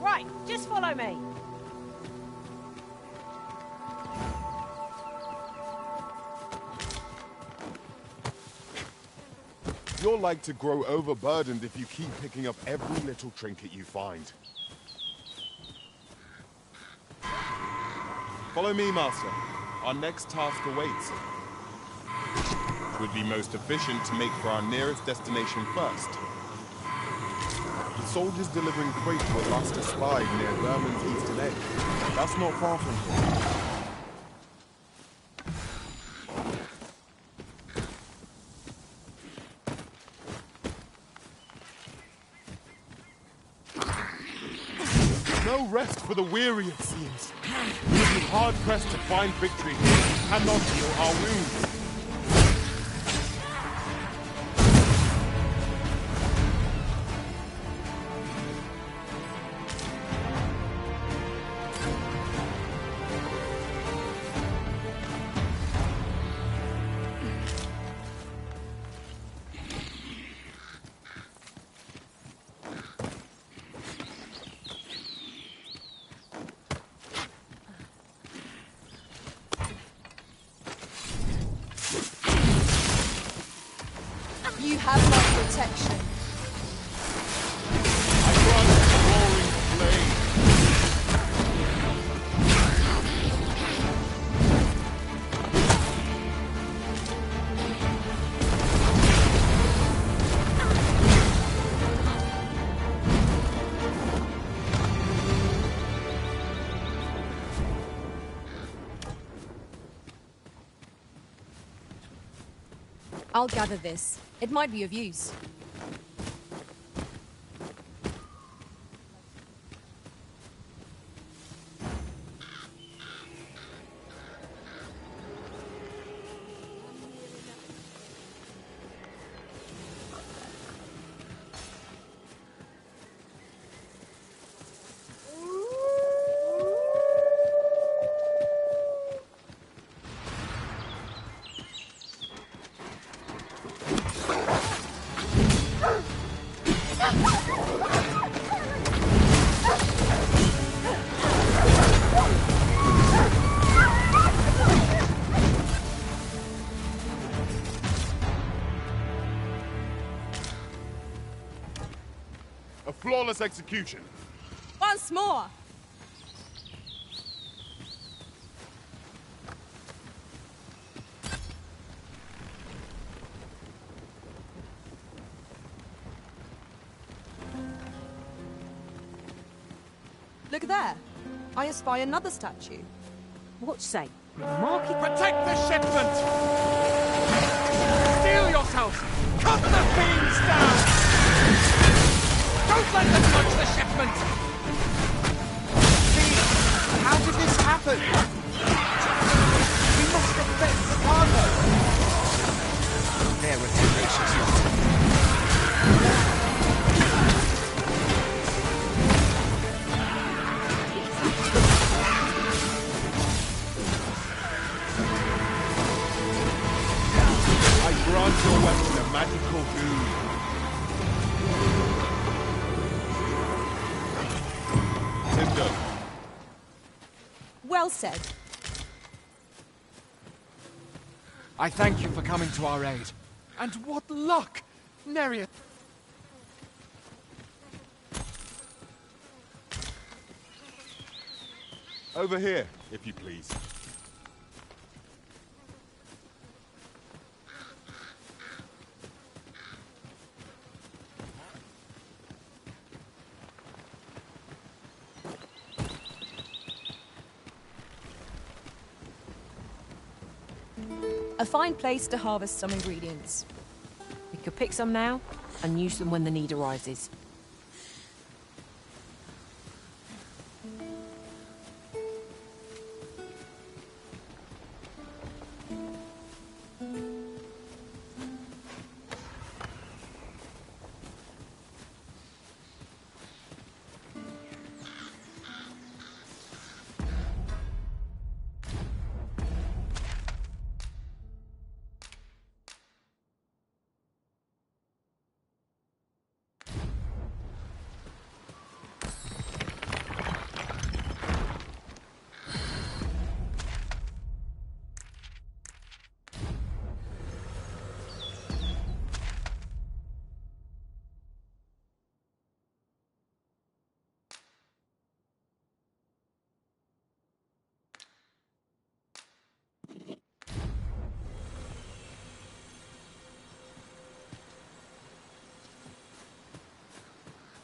Right, just follow me. You're like to grow overburdened if you keep picking up every little trinket you find. Follow me, Master. Our next task awaits. It would be most efficient to make for our nearest destination first. The soldiers delivering freight were last espied near Vermin's eastern edge. That's not far from here. No rest for the weary, it seems. We'll be hard-pressed to find victory here. We cannot heal our wounds. You have my protection. I run a roaring flame. I'll gather this. It might be of use. A flawless execution. Once more! Look there. I espy another statue. What say? Market. Protect the shipment! Steel yourselves! Cut the fiends down! Don't let them touch the shipment! How did this happen? We must defend the cargo. They're a tenacious lot. I grant your weapon a magical boon. Tinder. Well said. I thank you for coming to our aid. And what luck! Nereid. Over here, if you please. A fine place to harvest some ingredients. We could pick some now and use them when the need arises.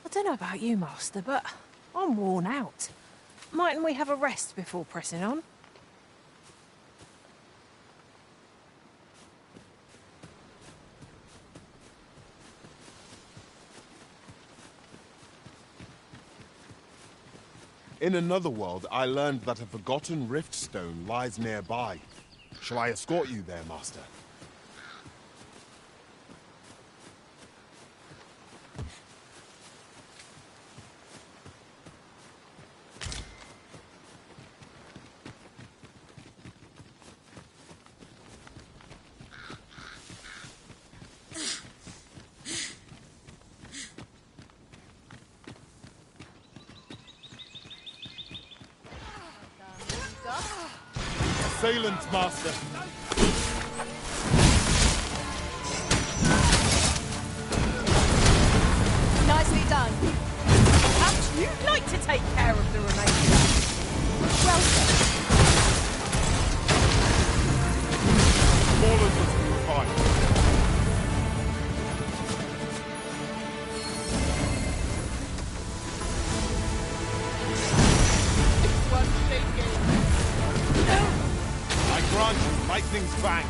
I don't know about you, Master, but I'm worn out. Mightn't we have a rest before pressing on? In another world, I learned that a forgotten rift stone lies nearby. Shall I escort you there, Master? Assailants, Master. Nicely done. Perhaps you'd like to take care of the remainder. Well said. Ballers must be refined. I grant you lightning's fang.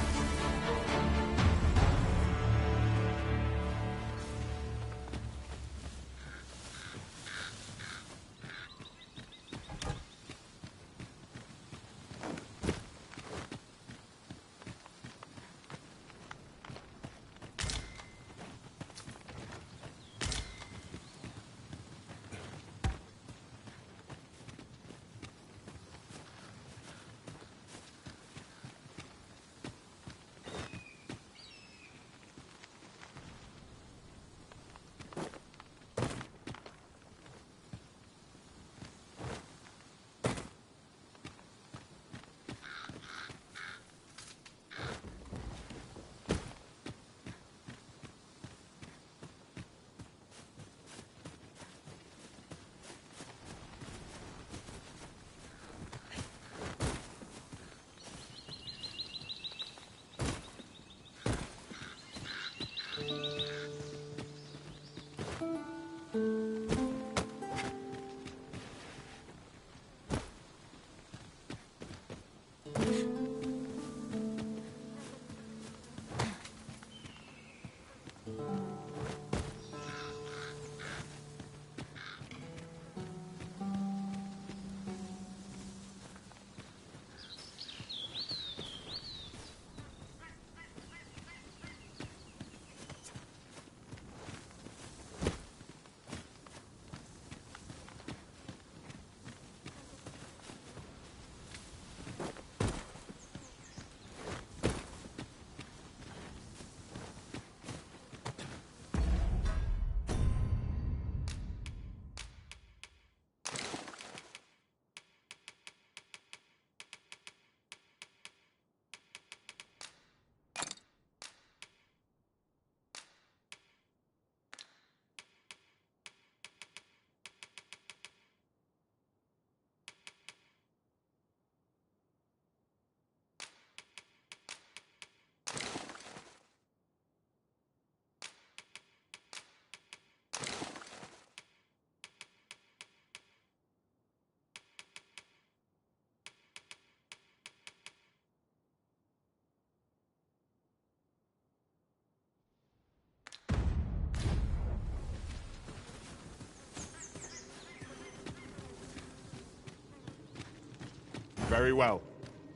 Very well.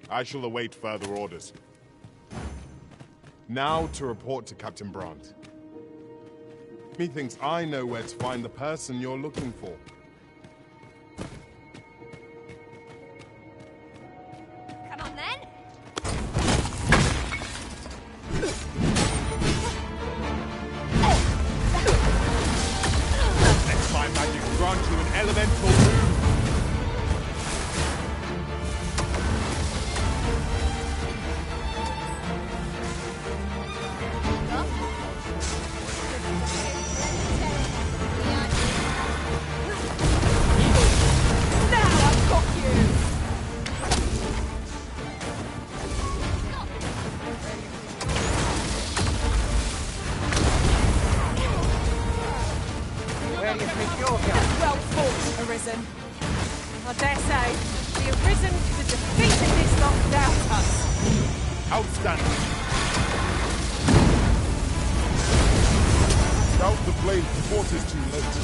I shall await further orders. Now to report to Captain Brandt. Methinks I know where to find the person you're looking for. Come on then. Next time magic will grant you an elemental move. Where do you think you're going? Well fought, Arisen. I dare say, the Arisen to defeat this lot without us. Outstanding. Without the blade, the force is too late.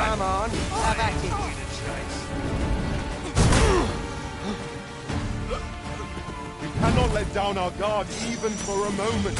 Come on, have at it. We cannot let down our guard even for a moment.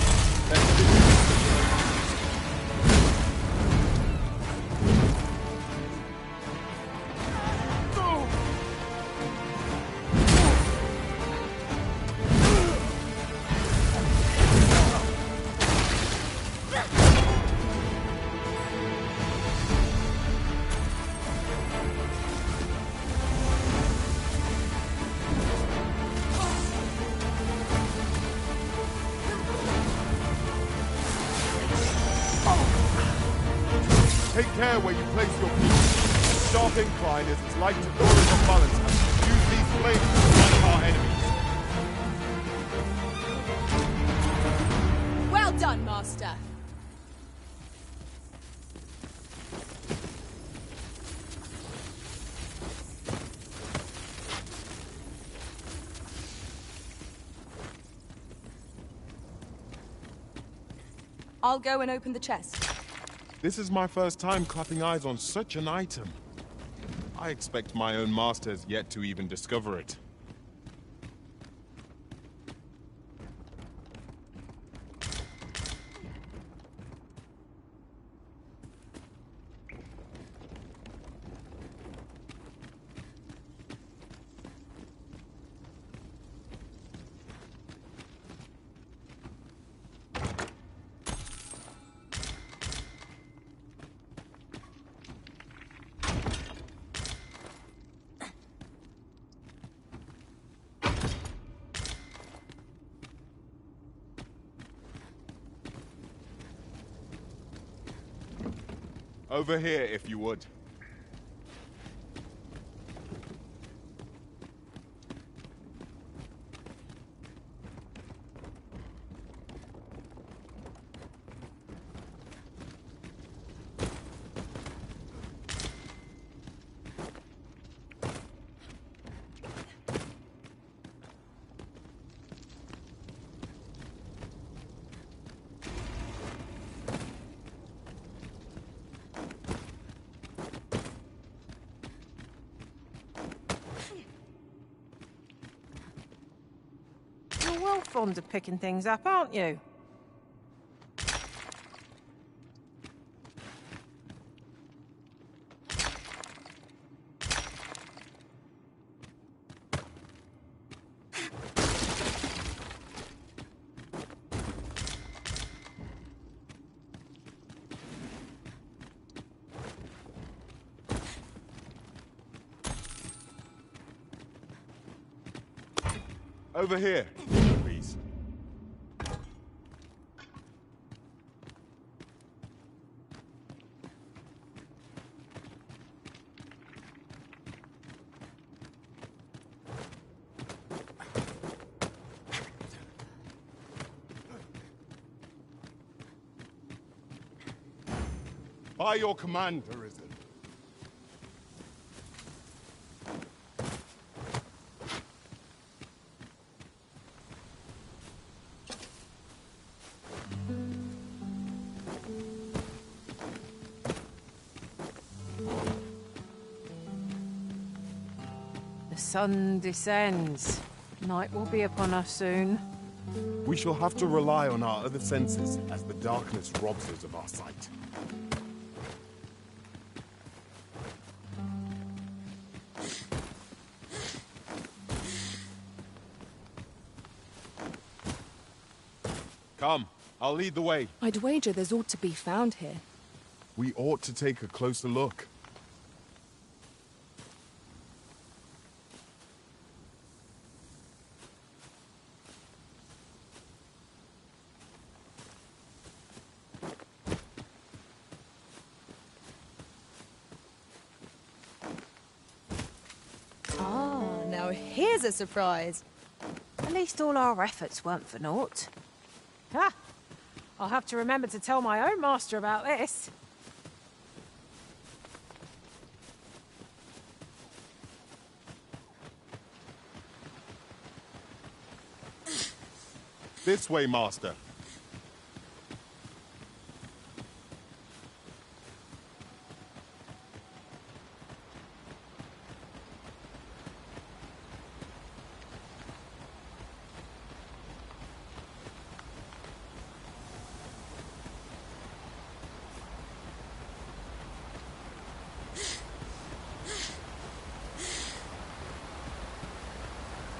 Take care where you place your feet. The sharp incline is as like to fall as a balance as to use these flames to strike our enemies. Well done, Master. I'll go and open the chest. This is my first time clapping eyes on such an item. I expect my own master has yet to even discover it. Over here, if you would. You're well fond of picking things up, aren't you? Over here, please. By your command, Arisen. The sun descends. Night will be upon us soon. We shall have to rely on our other senses as the darkness robs us of our sight. Come, I'll lead the way. I'd wager there's ought to be found here. We ought to take a closer look. Ah, now here's a surprise. At least all our efforts weren't for naught. Ha! I'll have to remember to tell my own master about this. This way, Master.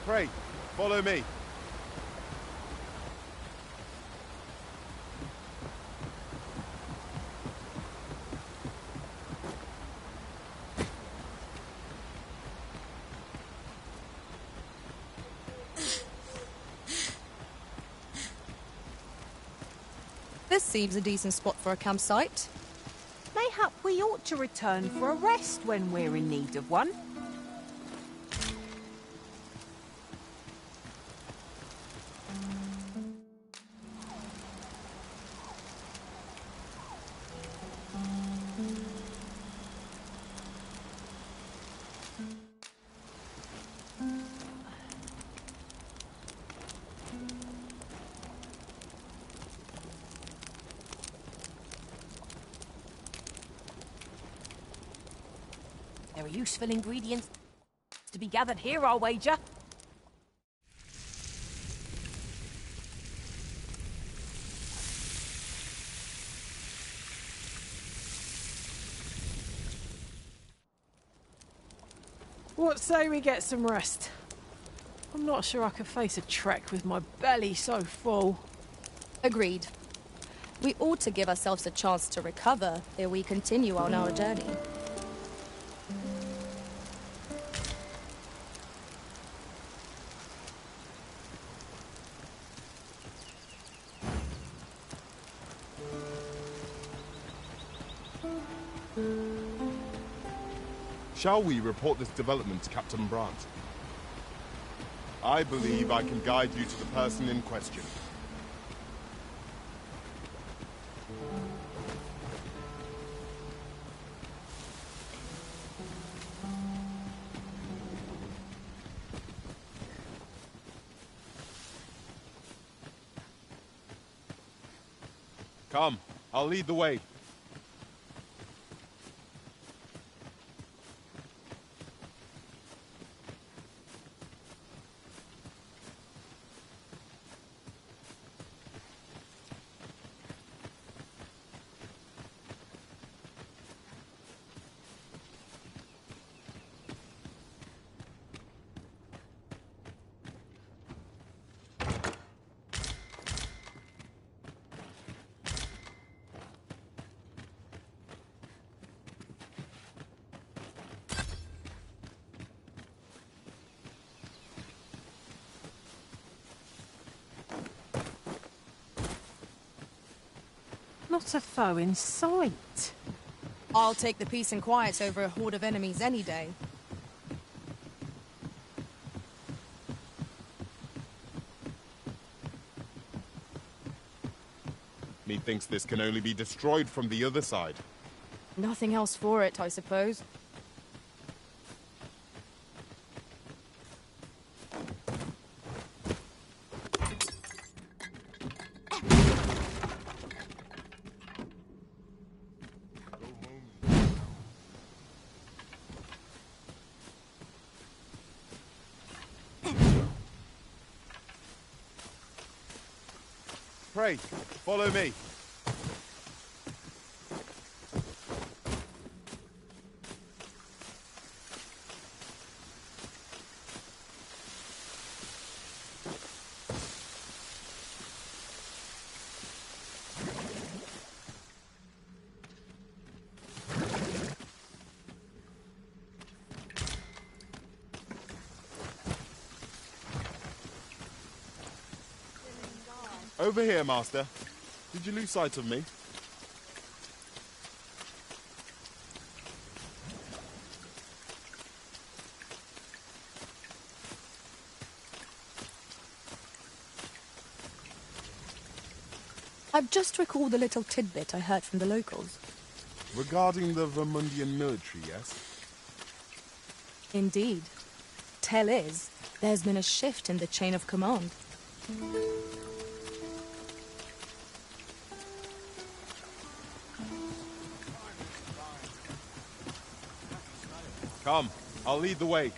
Pray, follow me. This seems a decent spot for a campsite. Mayhap we ought to return for a rest when we're in need of one. There are useful ingredients to be gathered here, I'll wager. What say we get some rest? I'm not sure I could face a trek with my belly so full. Agreed. We ought to give ourselves a chance to recover ere we continue on our journey. Shall we report this development to Captain Brandt? I believe I can guide you to the person in question. Come, I'll lead the way. Not a foe in sight. I'll take the peace and quiet over a horde of enemies any day. Methinks this can only be destroyed from the other side. Nothing else for it, I suppose. Pray, follow me. Over here, Master. Did you lose sight of me? I've just recalled a little tidbit I heard from the locals. Regarding the Vermundian military, yes? Indeed. Tell is, there's been a shift in the chain of command. Come, I'll lead the way.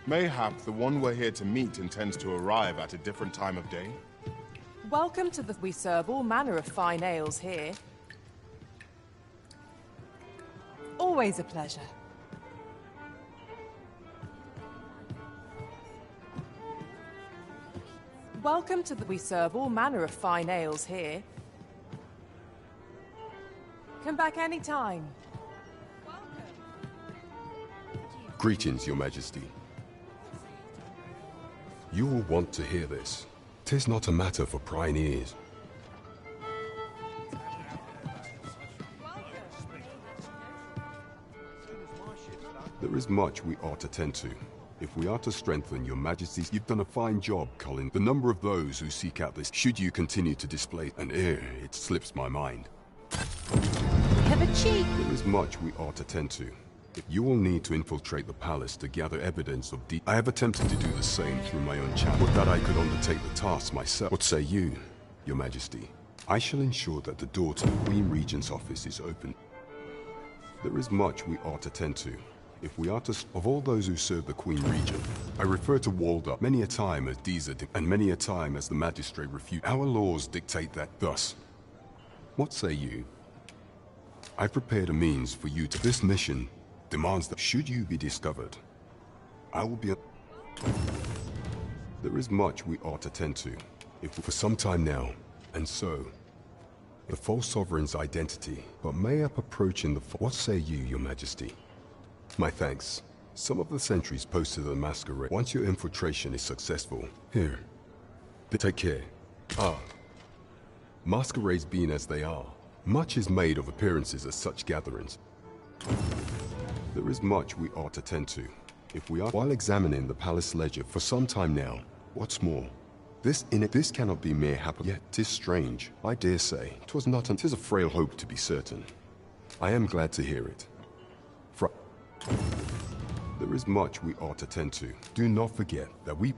Mayhap the one we're here to meet intends to arrive at a different time of day. Welcome to the... We serve all manner of fine ales here. Always a pleasure. Welcome to the... We serve all manner of fine ales here. Come back any time. Greetings, Your Majesty. You will want to hear this. 'Tis not a matter for prying ears. There is much we ought to tend to. If we are to strengthen Your Majesty's, you've done a fine job, Colin. The number of those who seek out this, should you continue to display an ear, it slips my mind. Have a cheek. There is much we ought to tend to. You will need to infiltrate the palace to gather evidence of I have attempted to do the same through my own channel, but that I could undertake the task myself. What say you, Your Majesty? I shall ensure that the door to the Queen Regent's office is open. There is much we ought to tend to. If we are to... Of all those who serve the Queen Regent, I refer to Walder many a time as Deezer, and many a time as the magistrate refute. Our laws dictate that thus. What say you? I've prepared a means for you to... This mission demands that should you be discovered, I will be... There is much we ought to tend to. for some time now, and so, the false sovereign's identity, but may up approaching the what say you, your majesty? My thanks. Some of the sentries posted at the masquerade. Once your infiltration is successful, here, take care. Masquerades being as they are, much is made of appearances at such gatherings. There is much we ought to tend to, if we are while examining the palace ledger for some time now. What's more, this cannot be mere happen. Yet 'tis strange. I dare say 'twas not. 'Tis a frail hope, to be certain. I am glad to hear it. There is much we ought to tend to. Do not forget that we.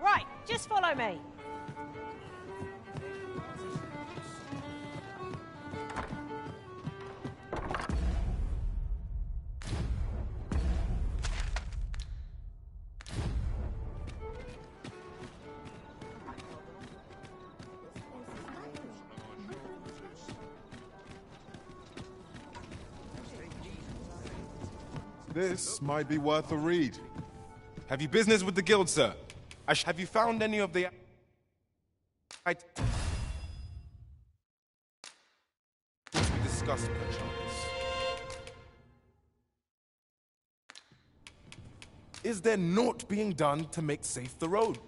Right, just follow me. This might be worth a read. Have you business with the guild, sir? Have you found any of the... discussed, perchance? Is there naught being done to make safe the road?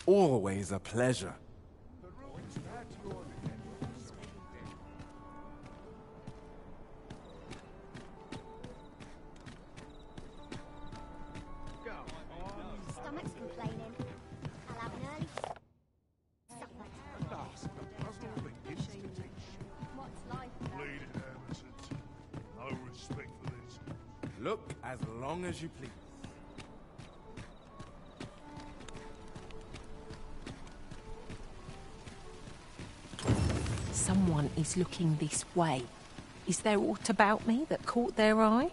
Always a pleasure. Stomach's complaining. I'll have an early supper. What's life about? Bleeding amateurs. No respect for this. Look as long as you please. Someone is looking this way. Is there aught about me that caught their eye?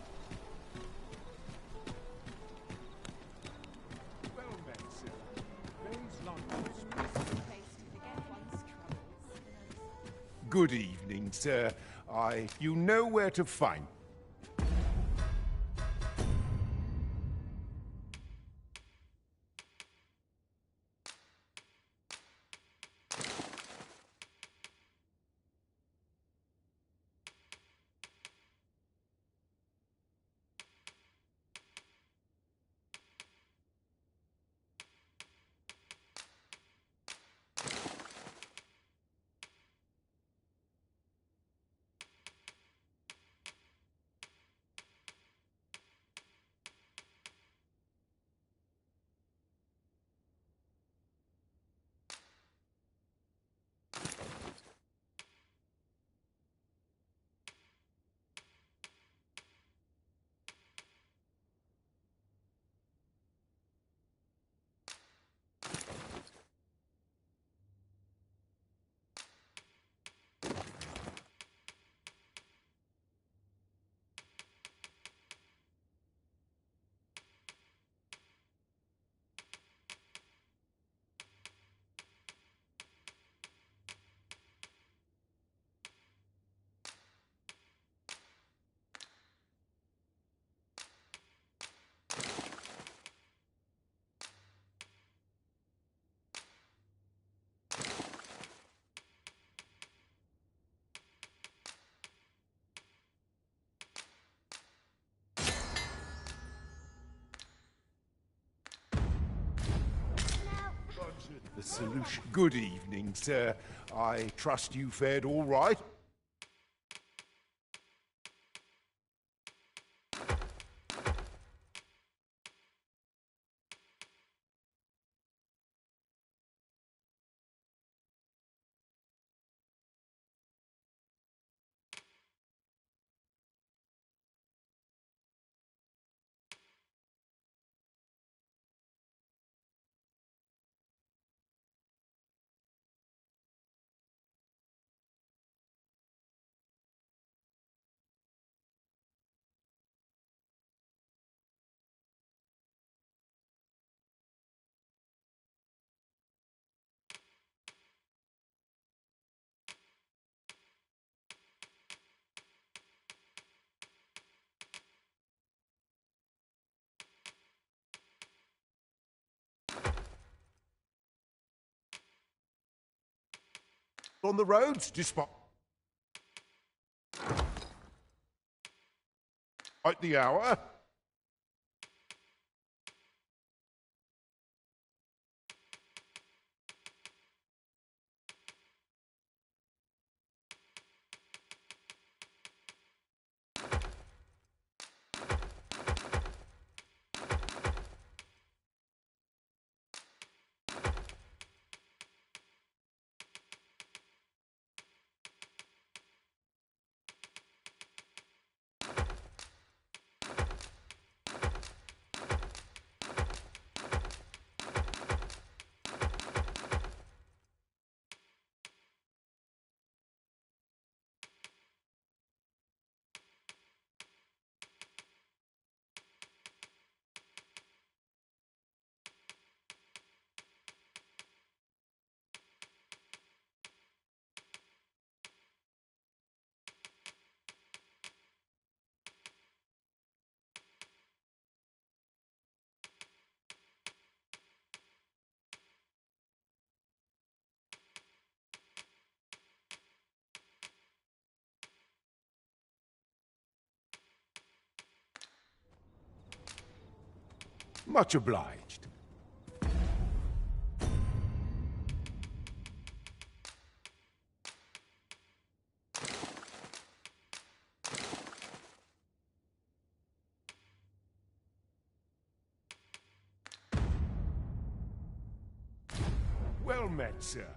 Good evening, sir. You know where to find. The solution. Good evening, sir. I trust you fared all right. On the roads, despite the hour. Much obliged. Well met, sir.